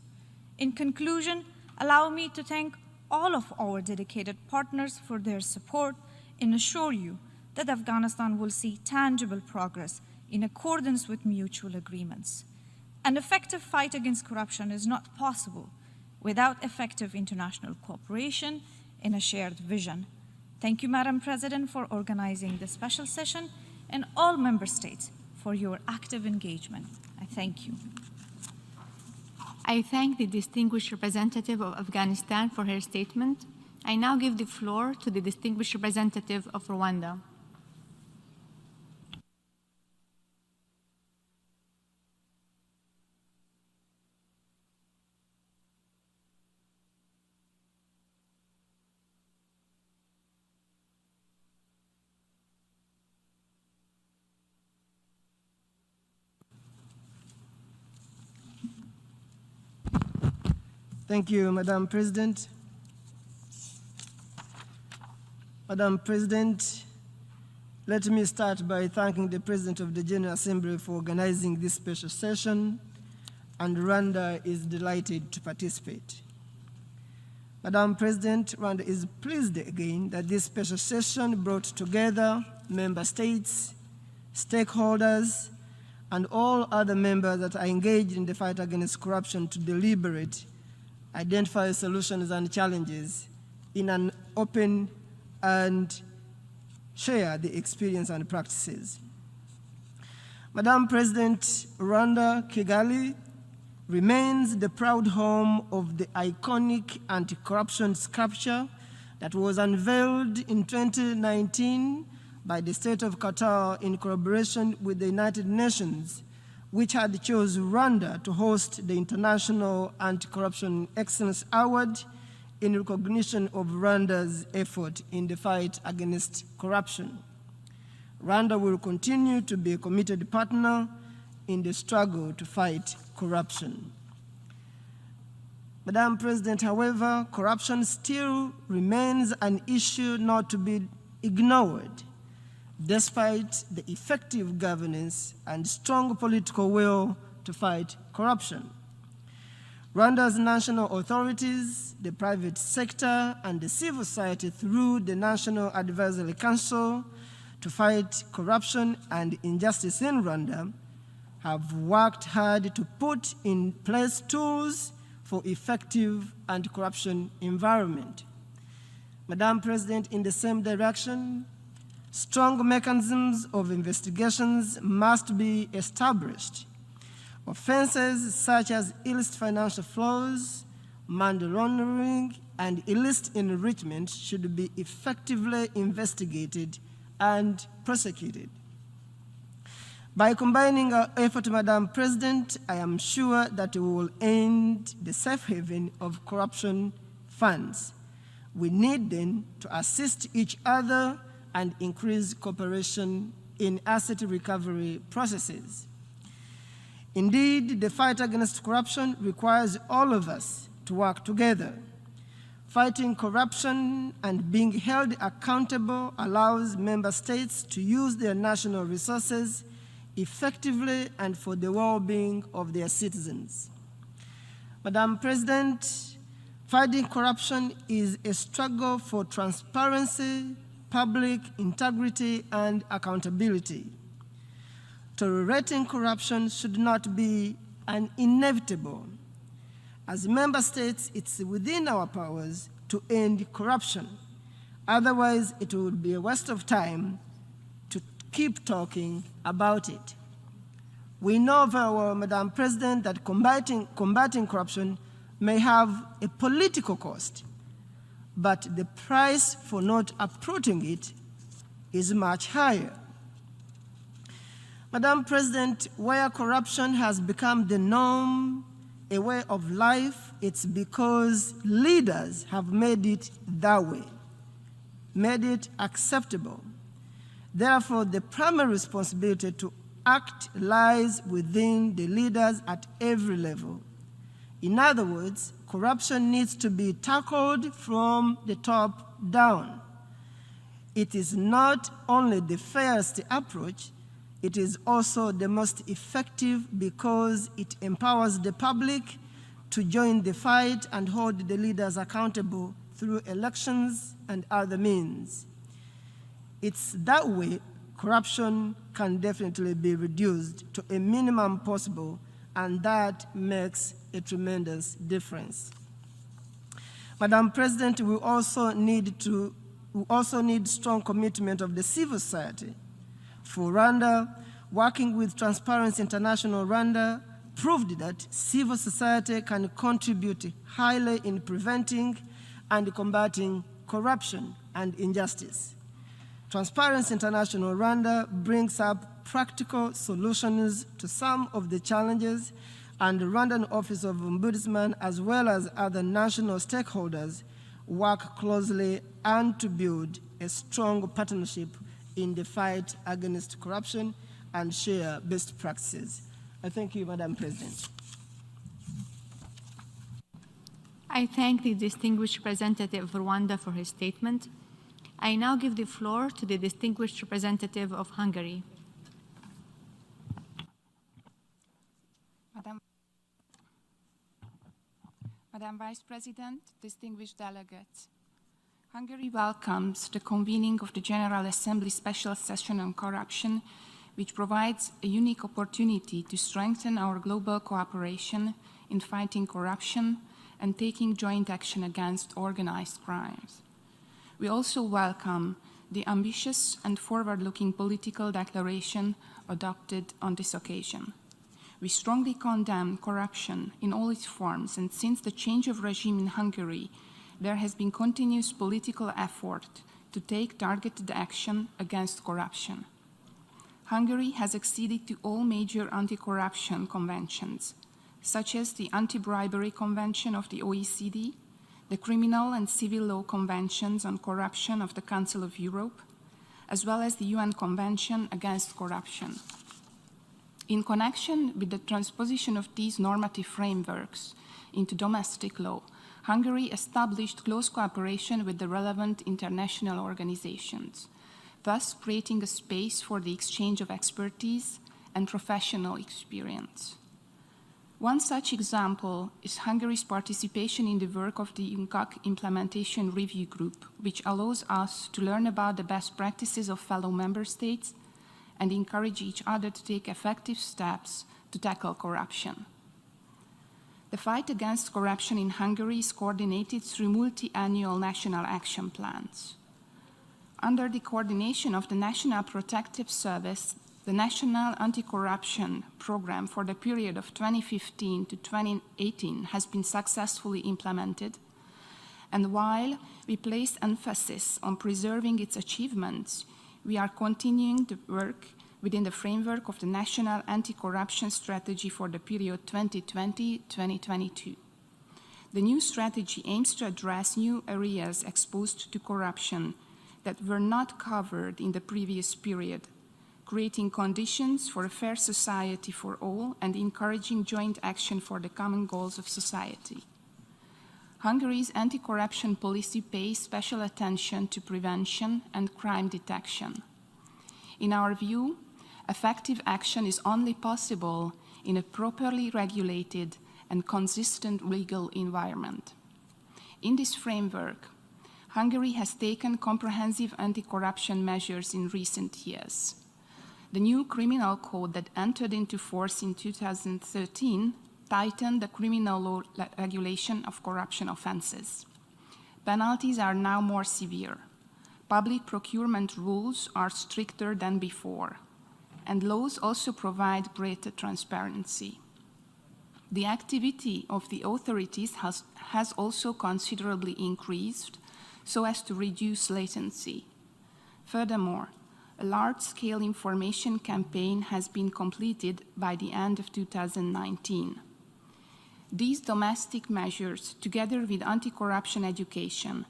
In conclusion, allow me to thank all of our dedicated partners for their support and assure you that Afghanistan will see tangible progress in accordance with mutual agreements. An effective fight against corruption is not possible without effective international cooperation and a shared vision. Thank you, Madam President, for organizing this special session, and all member states for your active engagement. I thank you. I thank the distinguished representative of Afghanistan for her statement. I now give the floor to the distinguished representative of Rwanda. Thank you, Madam President. Madam President, let me start by thanking the President of the General Assembly for organizing this special session, and Rwanda is delighted to participate. Madam President, Rwanda is pleased again that this special session brought together member states, stakeholders, and all other members that are engaged in the fight against corruption to deliberate identify solutions and challenges in an open and share the experience and practices. Madam President, Rwanda, Kigali remains the proud home of the iconic anti-corruption sculpture that was unveiled in 2019 by the State of Qatar in collaboration with the United Nations, which had chosen Rwanda to host the International Anti-Corruption Excellence Award in recognition of Rwanda's effort in the fight against corruption. Rwanda will continue to be a committed partner in the struggle to fight corruption. Madam President, however, corruption still remains an issue not to be ignored, despite the effective governance and strong political will to fight corruption. Rwanda's national authorities, the private sector, and the civil society through the National Advisory Council to fight corruption and injustice in Rwanda have worked hard to put in place tools for effective anti-corruption environment. Madam President, in the same direction, strong mechanisms of investigations must be established. Offenses such as illicit financial flows, money laundering, and illicit enrichment should be effectively investigated and prosecuted. By combining our effort, Madam President, I am sure that we will end the safe haven of corruption funds. We need then to assist each other and increase cooperation in asset recovery processes. Indeed, the fight against corruption requires all of us to work together. Fighting corruption and being held accountable allows member states to use their national resources effectively and for the well-being of their citizens. Madam President, fighting corruption is a struggle for transparency, public integrity, and accountability. Tolerating corruption should not be an inevitable. As member states, it's within our powers to end corruption. Otherwise, it would be a waste of time to keep talking about it. We know very well, Madam President, that combating corruption may have a political cost, but the price for not uprooting it is much higher. Madam President, where corruption has become the norm, a way of life, it's because leaders have made it that way, made it acceptable. Therefore, the primary responsibility to act lies within the leaders at every level. In other words, corruption needs to be tackled from the top down. It is not only the fairest approach, it is also the most effective because it empowers the public to join the fight and hold the leaders accountable through elections and other means. It's that way corruption can definitely be reduced to a minimum possible, and that makes a tremendous difference. Madam President, we also need strong commitment of the civil society. For Rwanda, working with Transparency International Rwanda proved that civil society can contribute highly in preventing and combating corruption and injustice. Transparency International Rwanda brings up practical solutions to some of the challenges, and the Rwandan Office of Ombudsman, as well as other national stakeholders, work closely and to build a strong partnership in the fight against corruption and share best practices. I thank you, Madam President. I thank the distinguished representative of Rwanda for his statement. I now give the floor to the distinguished representative of Hungary. Madam Vice President, distinguished delegates, Hungary welcomes the convening of the General Assembly Special Session on Corruption, which provides a unique opportunity to strengthen our global cooperation in fighting corruption and taking joint action against organized crimes. We also welcome the ambitious and forward-looking political declaration adopted on this occasion. We strongly condemn corruption in all its forms, and since the change of regime in Hungary, there has been continuous political effort to take targeted action against corruption. Hungary has acceded to all major anti-corruption conventions, such as the Anti-Bribery Convention of the OECD, the Criminal and Civil Law Conventions on Corruption of the Council of Europe, as well as the UN Convention Against Corruption. In connection with the transposition of these normative frameworks into domestic law, Hungary established close cooperation with the relevant international organizations, thus creating a space for the exchange of expertise and professional experience. One such example is Hungary's participation in the work of the UNGASS Implementation Review Group, which allows us to learn about the best practices of fellow member states and encourage each other to take effective steps to tackle corruption. The fight against corruption in Hungary is coordinated through multi-annual national action plans. Under the coordination of the National Protective Service, the National Anti-Corruption Program for the period of 2015 to 2018 has been successfully implemented, and while we place emphasis on preserving its achievements, we are continuing the work within the framework of the National Anti-Corruption Strategy for the period 2020-2022. The new strategy aims to address new areas exposed to corruption that were not covered in the previous period, creating conditions for a fair society for all and encouraging joint action for the common goals of society. Hungary's anti-corruption policy pays special attention to prevention and crime detection. In our view, effective action is only possible in a properly regulated and consistent legal environment. In this framework, Hungary has taken comprehensive anti-corruption measures in recent years. The new criminal code that entered into force in 2013 tightened the criminal law regulation of corruption offenses. Penalties are now more severe. Public procurement rules are stricter than before, and laws also provide greater transparency. The activity of the authorities has also considerably increased so as to reduce latency. Furthermore, a large-scale information campaign has been completed by the end of 2019. These domestic measures, together with anti-corruption education,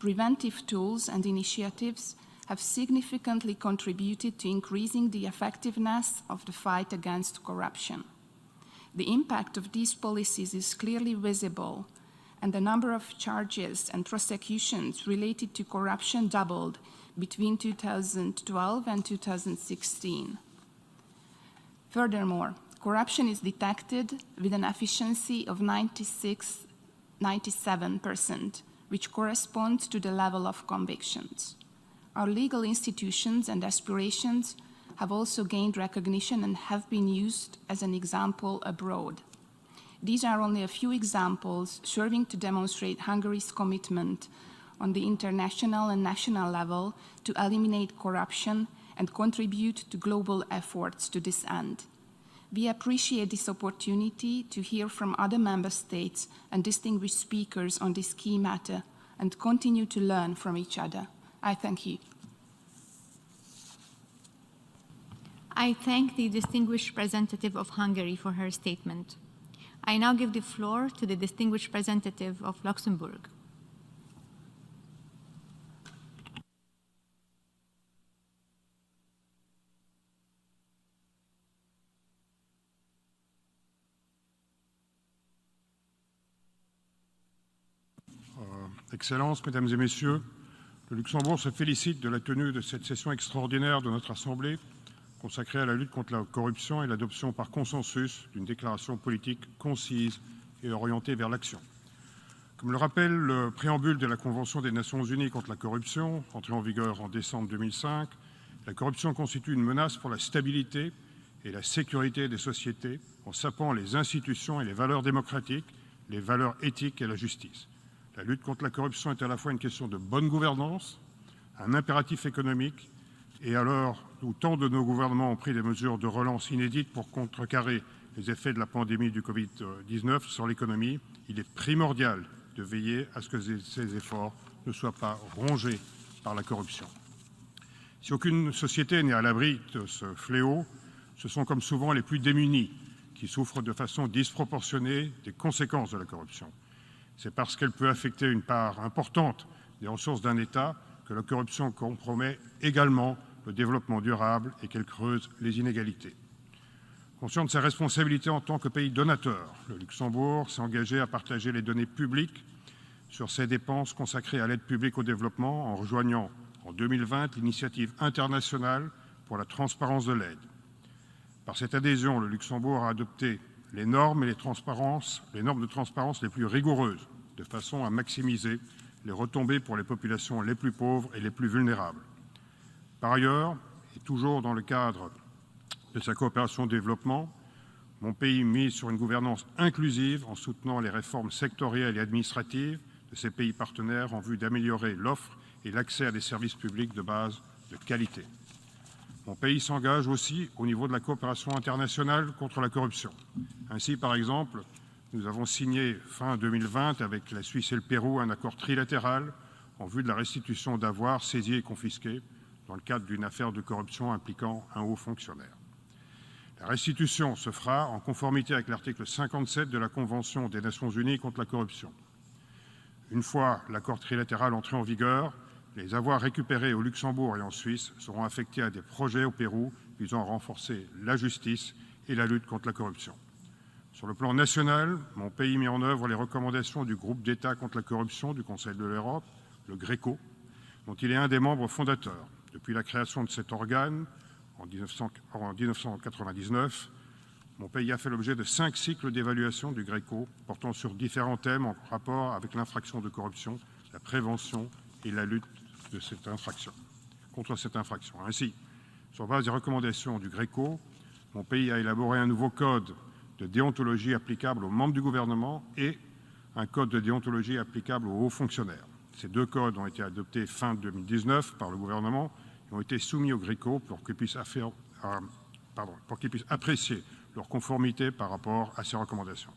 preventive tools and initiatives, have significantly contributed to increasing the effectiveness of the fight against corruption. The impact of these policies is clearly visible, and the number of charges and prosecutions related to corruption doubled between 2012 and 2016. Furthermore, corruption is detected with an efficiency of 97%, which corresponds to the level of convictions. Our legal institutions and aspirations have also gained recognition and have been used as an example abroad. These are only a few examples serving to demonstrate Hungary's commitment on the international and national level to eliminate corruption and contribute to global efforts to this end. We appreciate this opportunity to hear from other member states and distinguished speakers on this key matter and continue to learn from each other. I thank you. I thank the distinguished representative of Hungary for her statement. I now give the floor to the distinguished representative of Luxembourg. Excellences, Mesdames et Messieurs, le Luxembourg se félicite de la tenue de cette session extraordinaire de notre Assemblée consacrée à la lutte contre la corruption et l'adoption par consensus d'une déclaration politique concise et orientée vers l'action. Comme le rappelle le préambule de la Convention des Nations Unies contre la corruption, entrée en vigueur en décembre 2005, la corruption constitue une menace pour la stabilité et la sécurité des sociétés en sapant les institutions et les valeurs démocratiques les valeurs éthiques et la justice. La lutte contre la corruption est à la fois une question de bonne gouvernance, un impératif économique, et à l'heure où tant de nos gouvernements ont pris des mesures de relance inédites pour contrecarrer les effets de la pandémie du Covid-19 sur l'économie, il est primordial de veiller à ce que ces efforts ne soient pas rongés par la corruption. Si aucune société n'est à l'abri de ce fléau, ce sont comme souvent les plus démunis qui souffrent de façon disproportionnée des conséquences de la corruption. C'est parce qu'elle peut affecter une part importante des ressources d'un État que la corruption compromet également le développement durable et qu'elle creuse les inégalités. Conscient de sa responsabilité en tant que pays donateur, le Luxembourg s'est engagé à partager les données publiques sur ses dépenses consacrées à l'aide publique au développement en rejoignant en 2020 l'initiative internationale pour la transparence de l'aide. Par cette adhésion, le Luxembourg a adopté les normes de transparence les plus rigoureuses, de façon à maximiser les retombées pour les populations les plus pauvres et les plus vulnérables. Par ailleurs, et toujours dans le cadre de sa coopération au développement, mon pays mise sur une gouvernance inclusive en soutenant les réformes sectorielles et administratives de ses pays partenaires en vue d'améliorer l'offre et l'accès à des services publics de base de qualité. Mon pays s'engage aussi au niveau de la coopération internationale contre la corruption. Ainsi, par exemple, nous avons signé fin 2020 avec la Suisse et le Pérou un accord trilatéral en vue de la restitution d'avoirs saisis et confisqués dans le cadre d'une affaire de corruption impliquant un haut fonctionnaire. La restitution se fera en conformité avec l'article 57 de la Convention des Nations Unies contre la corruption. Une fois l'accord trilatéral entré en vigueur, les avoirs récupérés au Luxembourg et en Suisse seront affectés à des projets au Pérou visant à renforcer la justice et la lutte contre la corruption. Sur le plan national, mon pays met en œuvre les recommandations du groupe d'État contre la corruption du Conseil de l'Europe, le GRECO, dont il est un des membres fondateurs. Depuis la création de cet organe, en 1999, mon pays a fait l'objet de 5 cycles d'évaluation du GRECO portant sur différents thèmes en rapport avec l'infraction de corruption, la prévention et la lutte de cette infraction, contre cette infraction. Ainsi, sur base des recommandations du GRECO, mon pays a élaboré un nouveau code de déontologie applicable aux membres du gouvernement et un code de déontologie applicable aux hauts fonctionnaires. Ces 2 codes ont été adoptés fin 2019 par le gouvernement et ont été soumis au GRECO pour qu'ils puissent apprécier leur conformité par rapport à ces recommandations.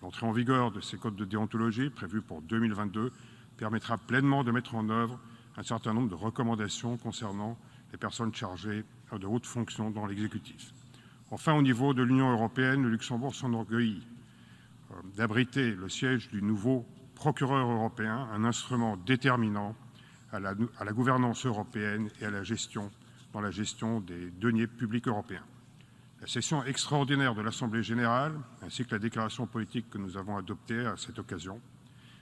L'entrée en vigueur de ces codes de déontologie, prévue pour 2022, permettra pleinement de mettre en œuvre un certain nombre de recommandations concernant les personnes chargées de hautes fonctions dans l'exécutif. Enfin, au niveau de l'Union européenne, le Luxembourg s'enorgueillit d'abriter le siège du nouveau procureur européen, un instrument déterminant à la gouvernance européenne et à la gestion des deniers publics européens. La session extraordinaire de l'Assemblée générale, ainsi que la déclaration politique que nous avons adoptée à cette occasion,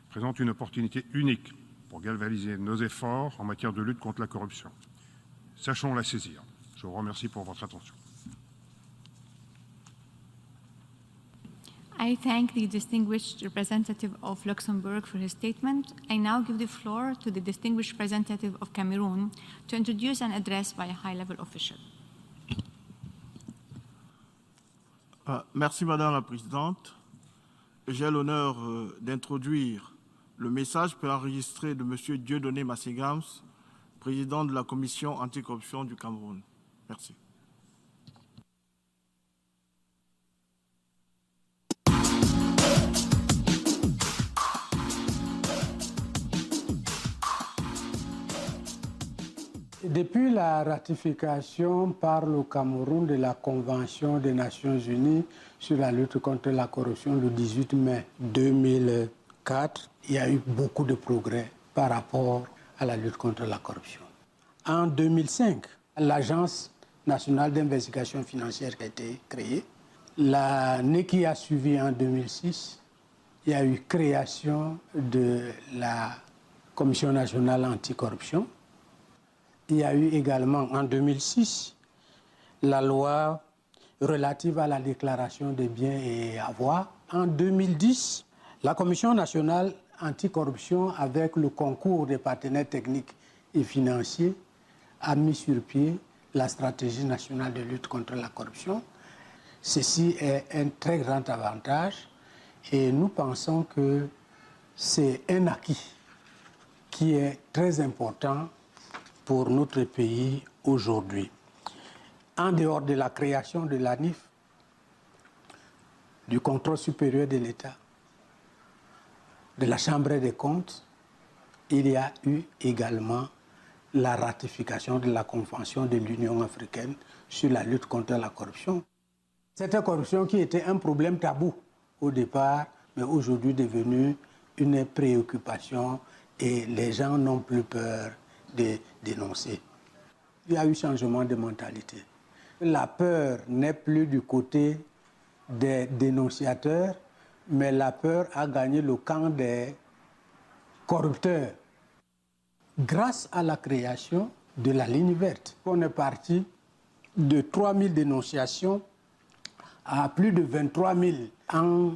présente une opportunité unique pour galvaniser nos efforts en matière de lutte contre la corruption. Sachons la saisir. Je vous remercie pour votre attention. I thank the distinguished representative of Luxembourg for his statement. I now give the floor to the distinguished representative of Cameroon to introduce an address by a high-level official. Merci Madame la Présidente. J'ai l'honneur d'introduire le message préenregistré de M. Dieudonné Massegams, président de la Commission anticorruption du Cameroun. Merci. Depuis la ratification par le Cameroun de la Convention des Nations Unies sur la lutte contre la corruption le 18 mai 2004, il y a eu beaucoup de progrès par rapport à la lutte contre la corruption. En 2005, l'Agence nationale d'investigation financière a été créée. L'année qui a suivi, en 2006, il y a eu création de la Commission nationale anticorruption. Il y a eu également, en 2006, la loi relative à la déclaration des biens et avoirs. En 2010, la Commission nationale anticorruption, avec le concours des partenaires techniques et financiers, a mis sur pied la stratégie nationale de lutte contre la corruption. Ceci est un très grand avantage Et nous pensons que c'est un acquis qui est très important pour notre pays aujourd'hui. En dehors de la création de l'ANIF, du contrôle supérieur de l'État, de la Chambre des comptes, il y a eu également la ratification de la Convention de l'Union africaine sur la lutte contre la corruption. Cette corruption qui était un problème tabou au départ, mais aujourd'hui devenue une préoccupation et les gens n'ont plus peur de dénoncer. Il y a eu changement de mentalité. La peur n'est plus du côté des dénonciateurs, mais la peur a gagné le camp des corrupteurs. Grâce à la création de la ligne verte, on est parti de 3 000 dénonciations à plus de 23 000 en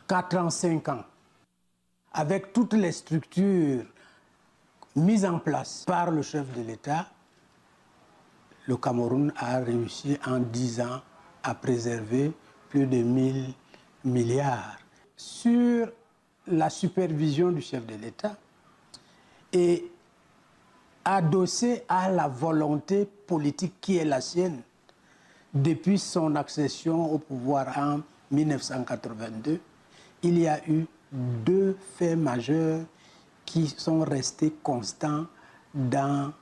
4 ans, 5 ans. Avec toutes les structures mises en place par le chef de l'État, le Cameroun a réussi en 10 ans à préserver plus de 1 000 milliards. Sur la supervision du chef de l'État et adossé à la volonté politique qui est la sienne depuis son accession au pouvoir en 1982, il y a eu 2 faits majeurs qui sont restés constants dans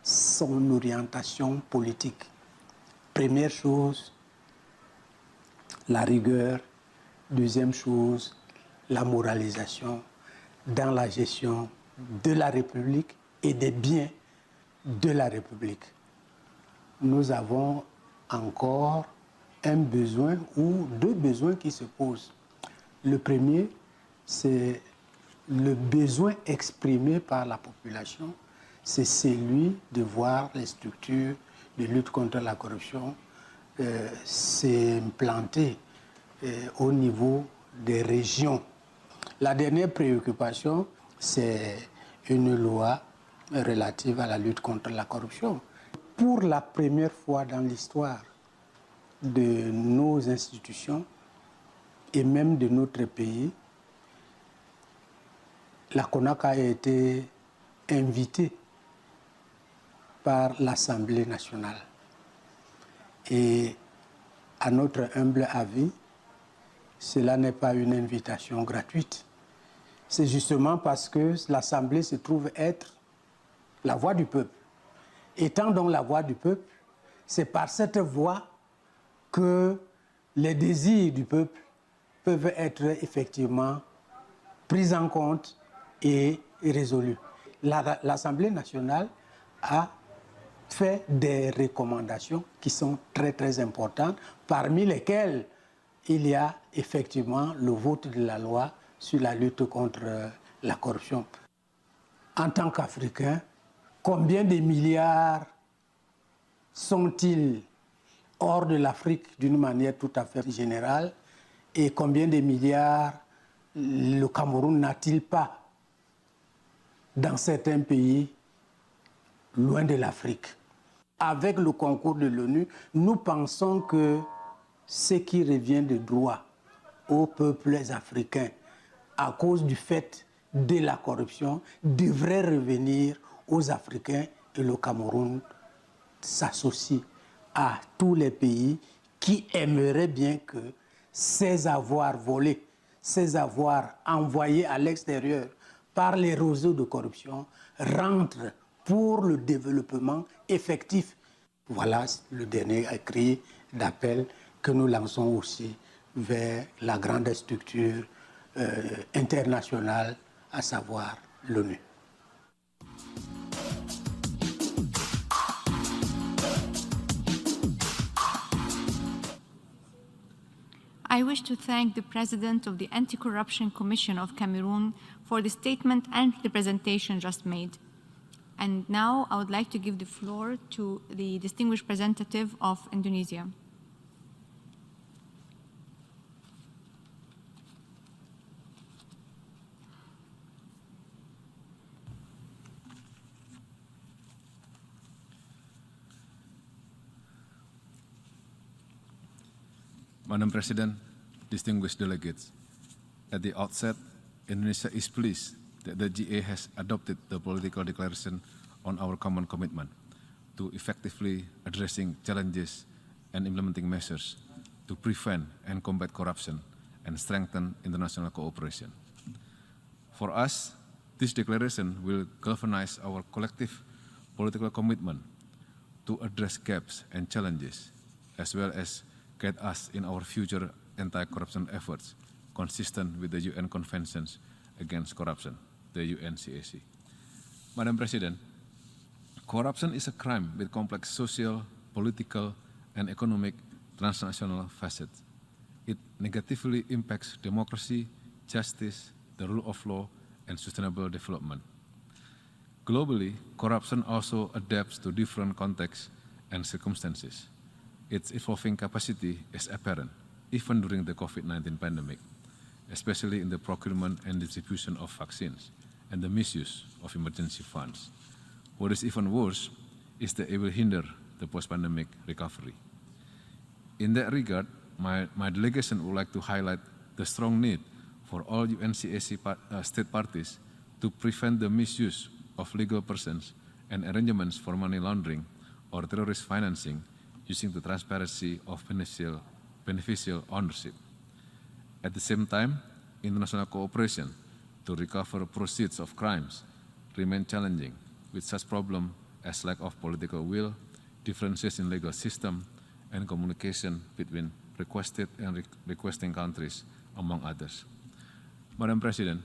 son orientation politique. Première chose, la rigueur. Deuxième chose, la moralisation dans la gestion de la République et des biens de la République. Nous avons encore un besoin ou 2 besoins qui se posent. Le premier, c'est le besoin exprimé par la population, c'est celui de voir les structures de lutte contre la corruption s'implanter au niveau des régions. La dernière préoccupation, c'est une loi relative à la lutte contre la corruption. Pour la première fois dans l'histoire de nos institutions et même de notre pays, la CONAC a été invitée par l'Assemblée nationale. Et à notre humble avis, cela n'est pas une invitation gratuite. C'est justement parce que l'Assemblée se trouve être la voix du peuple. Étant donc la voix du peuple, c'est par cette voix que les désirs du peuple peuvent être effectivement pris en compte et résolus. L'Assemblée nationale a fait des recommandations qui sont très très importantes, parmi lesquelles il y a effectivement le vote de la loi sur la lutte contre la corruption. En tant qu'Africains, combien de milliards sont-ils hors de l'Afrique d'une manière tout à fait générale et combien de milliards le Cameroun n'a-t-il pas dans certains pays loin de l'Afrique? Avec le concours de l'ONU, nous pensons que ce qui revient de droit aux peuples africains à cause du fait de la corruption devrait revenir aux Africains et le Cameroun s'associe à tous les pays qui aimeraient bien que ces avoirs volés, ces avoirs envoyés à l'extérieur par les réseaux de corruption rentrent pour le développement effectif. Voilà le dernier cri d'appel que nous lançons aussi vers la grande structure internationale, à savoir l'ONU. I wish to thank the President of the Anti-Corruption Commission of Cameroon for the statement and the presentation just made. And now I would like to give the floor to the distinguished representative of Indonesia. Madam President, distinguished delegates. At the outset, Indonesia is pleased that the GA has adopted the political declaration on our common commitment to effectively addressing challenges and implementing measures to prevent and combat corruption and strengthen international cooperation. For us, this declaration will galvanize our collective political commitment to address gaps and challenges, as well as guide us in our future anti-corruption efforts consistent with the UN Conventions Against Corruption, the UNCAC. Madam President, corruption is a crime with complex social, political, and economic transnational facets. It negatively impacts democracy, justice, the rule of law, and sustainable development. Globally, corruption also adapts to different contexts and circumstances. Its evolving capacity is apparent even during the COVID-19 pandemic, especially in the procurement and distribution of vaccines and the misuse of emergency funds. What is even worse is that it will hinder the post-pandemic recovery. In that regard, my delegation would like to highlight the strong need for all UNCAC state parties to prevent the misuse of legal persons and arrangements for money laundering or terrorist financing using the transparency of beneficial ownership. At the same time, international cooperation to recover proceeds of crimes remain challenging, with such problems as lack of political will, differences in legal system, and communication between requested and requesting countries, among others. Madam President,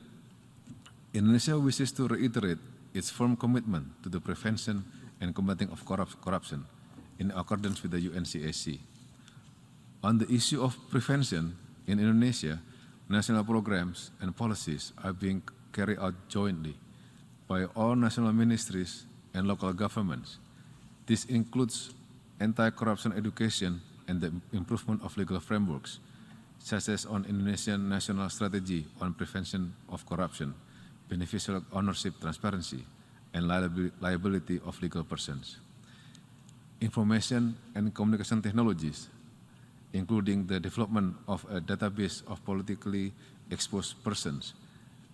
Indonesia wishes to reiterate its firm commitment to the prevention and combating of corruption in accordance with the UNCAC. On the issue of prevention in Indonesia, national programs and policies are being carried out jointly by all national ministries and local governments. This includes anti-corruption education and the improvement of legal frameworks, such as on Indonesian National Strategy on Prevention of Corruption, beneficial ownership transparency, and liability of legal persons. Information and communication technologies, including the development of a database of politically exposed persons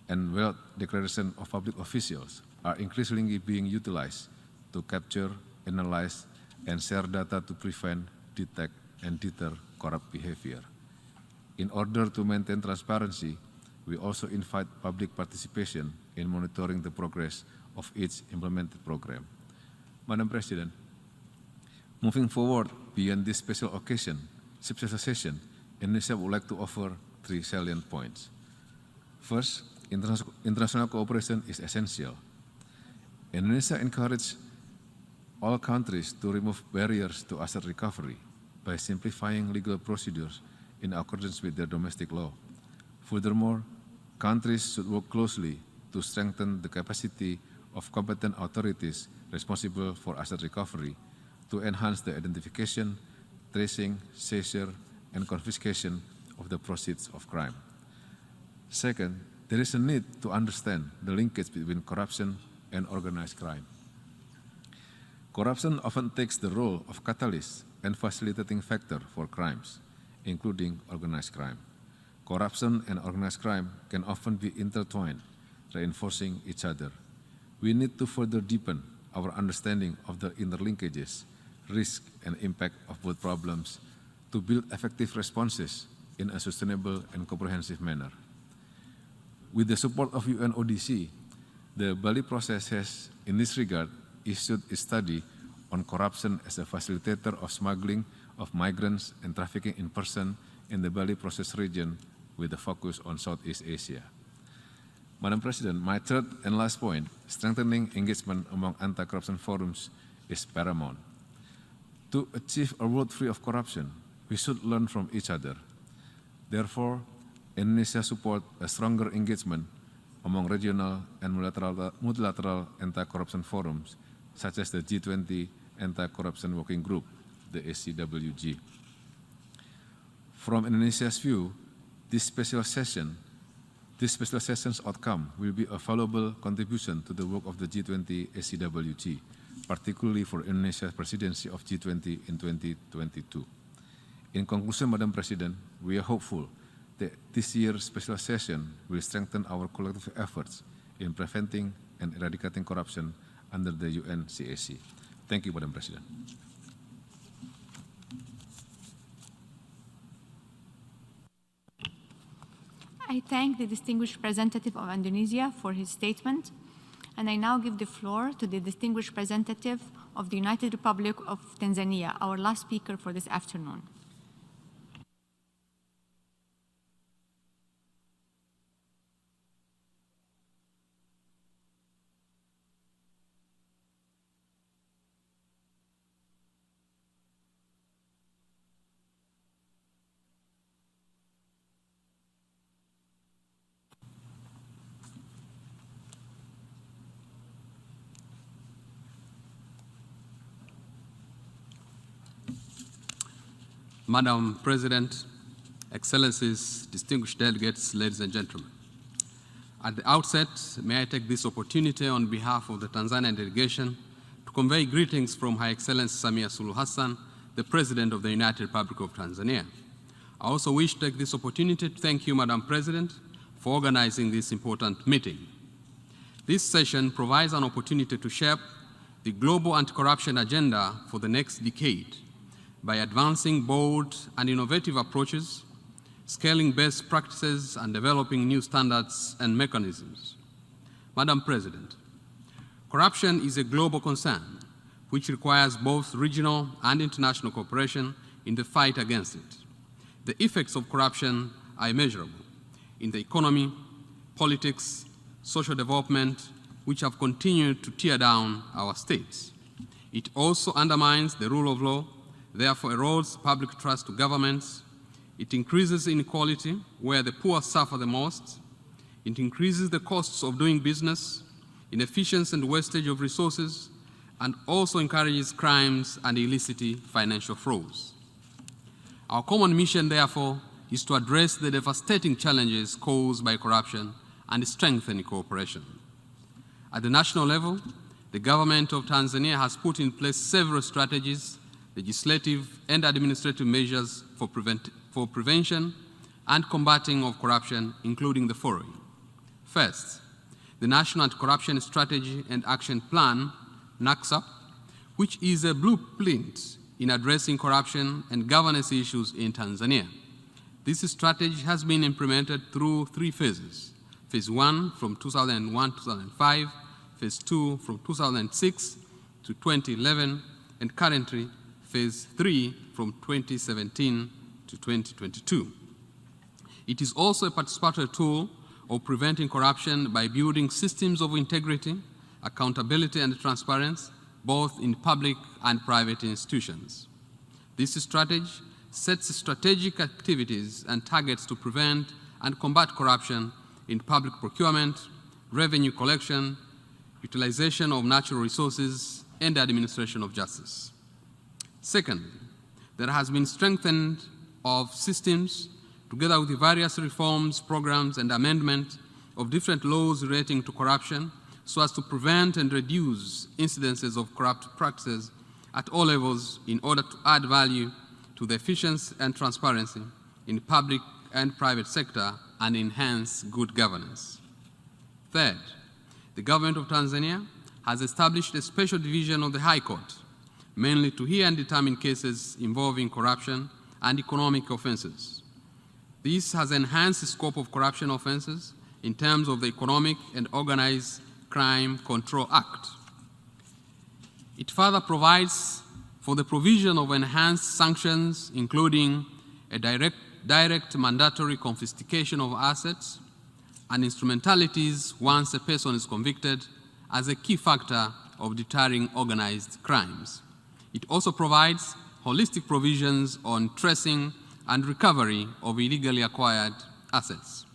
and wealth declaration of public officials, are increasingly being utilized to capture, analyze, and share data to prevent, detect, and deter corrupt behavior. In order to maintain transparency, we also invite public participation in monitoring the progress of each implemented program. Madam President, moving forward beyond this special session, Indonesia would like to offer 3 salient points. First, international cooperation is essential. Indonesia encourages all countries to remove barriers to asset recovery by simplifying legal procedures in accordance with their domestic law. Furthermore, countries should work closely to strengthen the capacity of competent authorities responsible for asset recovery to enhance the identification, tracing, seizure, and confiscation of the proceeds of crime. Second, there is a need to understand the linkage between corruption and organized crime. Corruption often takes the role of catalyst and facilitating factor for crimes, including organized crime. Corruption and organized crime can often be intertwined, reinforcing each other. We need to further deepen our understanding of the interlinkages, risk, and impact of both problems to build effective responses in a sustainable and comprehensive manner. With the support of UNODC, the Bali process has, in this regard, issued a study on corruption as a facilitator of smuggling of migrants and trafficking in person in the Bali process region with a focus on Southeast Asia. Madam President, my third and last point, strengthening engagement among anti-corruption forums, is paramount. To achieve a world free of corruption, we should learn from each other. Therefore, Indonesia supports a stronger engagement among regional and multilateral anti-corruption forums, such as the G20 Anti-Corruption Working Group, the ACWG. From Indonesia's view, this special session's outcome will be a valuable contribution to the work of the G20 ACWG, particularly for Indonesia's presidency of G20 in 2022. In conclusion, Madam President, we are hopeful This year's special session will strengthen our collective efforts in preventing and eradicating corruption under the UNCAC. Thank you, Madam President. I thank the distinguished representative of Indonesia for his statement, and I now give the floor to the distinguished representative of the United Republic of Tanzania, our last speaker for this afternoon. Madam President, Excellencies, distinguished delegates, ladies and gentlemen. At the outset, may I take this opportunity on behalf of the Tanzanian delegation to convey greetings from Her Excellency Samia Suluhu Hassan, the President of the United Republic of Tanzania. I also wish to take this opportunity to thank you, Madam President, for organizing this important meeting. This session provides an opportunity to shape the global anti-corruption agenda for the next decade by advancing bold and innovative approaches, scaling best practices, and developing new standards and mechanisms. Madam President, corruption is a global concern which requires both regional and international cooperation in the fight against it. The effects of corruption are immeasurable in the economy, politics, social development, which have continued to tear down our states. It also undermines the rule of law, therefore erodes public trust to governments. It increases inequality where the poor suffer the most. It increases the costs of doing business, inefficiency and wastage of resources, and also encourages crimes and illicit financial frauds. Our common mission, therefore, is to address the devastating challenges caused by corruption and strengthen cooperation. At the national level, the government of Tanzania has put in place several strategies, legislative and administrative measures for prevention and combating of corruption, including the following. First, the National Anti-Corruption Strategy and Action Plan, NACSA, which is a blueprint in addressing corruption and governance issues in Tanzania. This strategy has been implemented through 3 phases. Phase 1 from 2001-2005, Phase 2 from 2006 to 2011, and currently Phase 3 from 2017 to 2022. It is also a participatory tool of preventing corruption by building systems of integrity, accountability, and transparency, both in public and private institutions. This strategy sets strategic activities and targets to prevent and combat corruption in public procurement, revenue collection, utilization of natural resources, and administration of justice. Second, there has been strengthening of systems together with the various reforms, programs, and amendment of different laws relating to corruption so as to prevent and reduce incidences of corrupt practices at all levels in order to add value to the efficiency and transparency in public and private sector and enhance good governance. Third, the government of Tanzania has established a special division of the High Court, mainly to hear and determine cases involving corruption and economic offenses. This has enhanced the scope of corruption offenses in terms of the Economic and Organized Crime Control Act. It further provides for the provision of enhanced sanctions, including a direct mandatory confiscation of assets and instrumentalities once a person is convicted as a key factor of deterring organized crimes. It also provides holistic provisions on tracing and recovery of illegally acquired assets.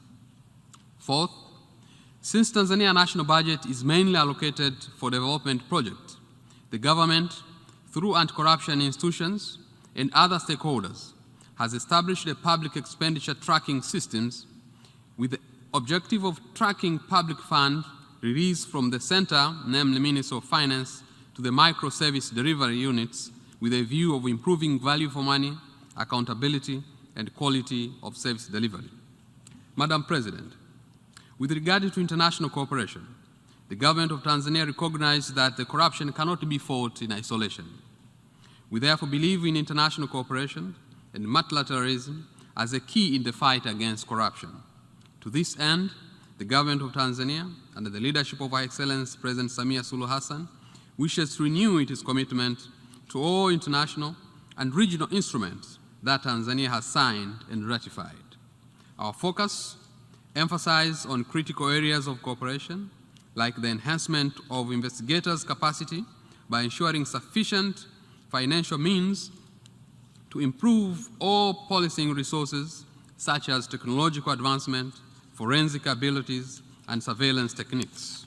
Fourth, since Tanzania national budget is mainly allocated for development projects, the government, through anti-corruption institutions and other stakeholders, has established a public expenditure tracking systems with the objective of tracking public funds released from the center, namely Ministry of Finance, to the microservice delivery units with a view of improving value for money, accountability, and quality of service delivery. Madam President, with regard to international cooperation, the government of Tanzania recognizes that the corruption cannot be fought in isolation. We therefore believe in international cooperation and multilateralism as a key in the fight against corruption. To this end, the government of Tanzania, under the leadership of Her Excellency President Samia Suluhu Hassan, wishes to renew its commitment to all international and regional instruments that Tanzania has signed and ratified. Our focus emphasizes on critical areas of cooperation, like the enhancement of investigators' capacity by ensuring sufficient financial means to improve all policing resources, such as technological advancement, forensic abilities, and surveillance techniques.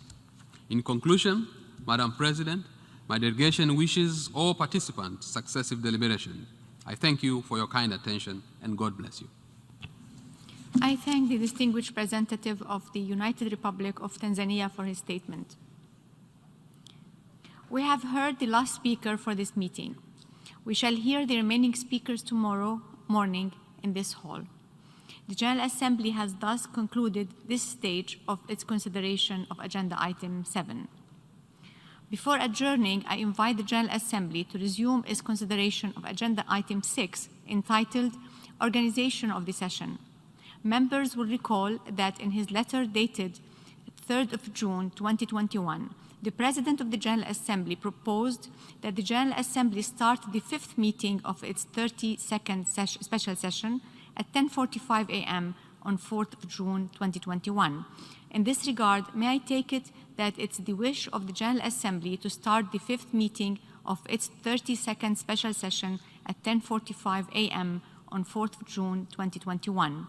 In conclusion, Madam President, my delegation wishes all participants successive deliberation. I thank you for your kind attention, and God bless you. I thank the distinguished representative of the United Republic of Tanzania for his statement. We have heard the last speaker for this meeting. We shall hear the remaining speakers tomorrow morning in this hall. The General Assembly has thus concluded this stage of its consideration of Agenda Item 7. Before adjourning, I invite the General Assembly to resume its consideration of Agenda Item 6, entitled Organization of the Session. Members will recall that in his letter dated 3rd of June 2021, the President of the General Assembly proposed that the General Assembly start the 5th meeting of its 32nd special session at 10:45 a.m. on 4th of June 2021. In this regard, may I take it that it's the wish of the General Assembly to start the 5th meeting of its 32nd special session at 10:45 a.m. on 4th of June 2021.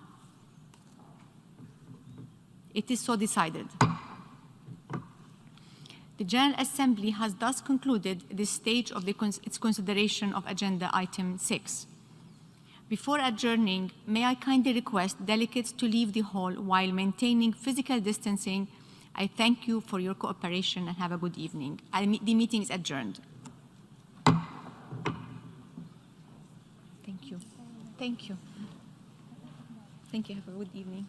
It is so decided. The General Assembly has thus concluded this stage of its consideration of Agenda Item 6. Before adjourning, may I kindly request delegates to leave the hall while maintaining physical distancing. I thank you for your cooperation and have a good evening. The meeting is adjourned. Thank you. Thank you. Thank you. Have a good evening.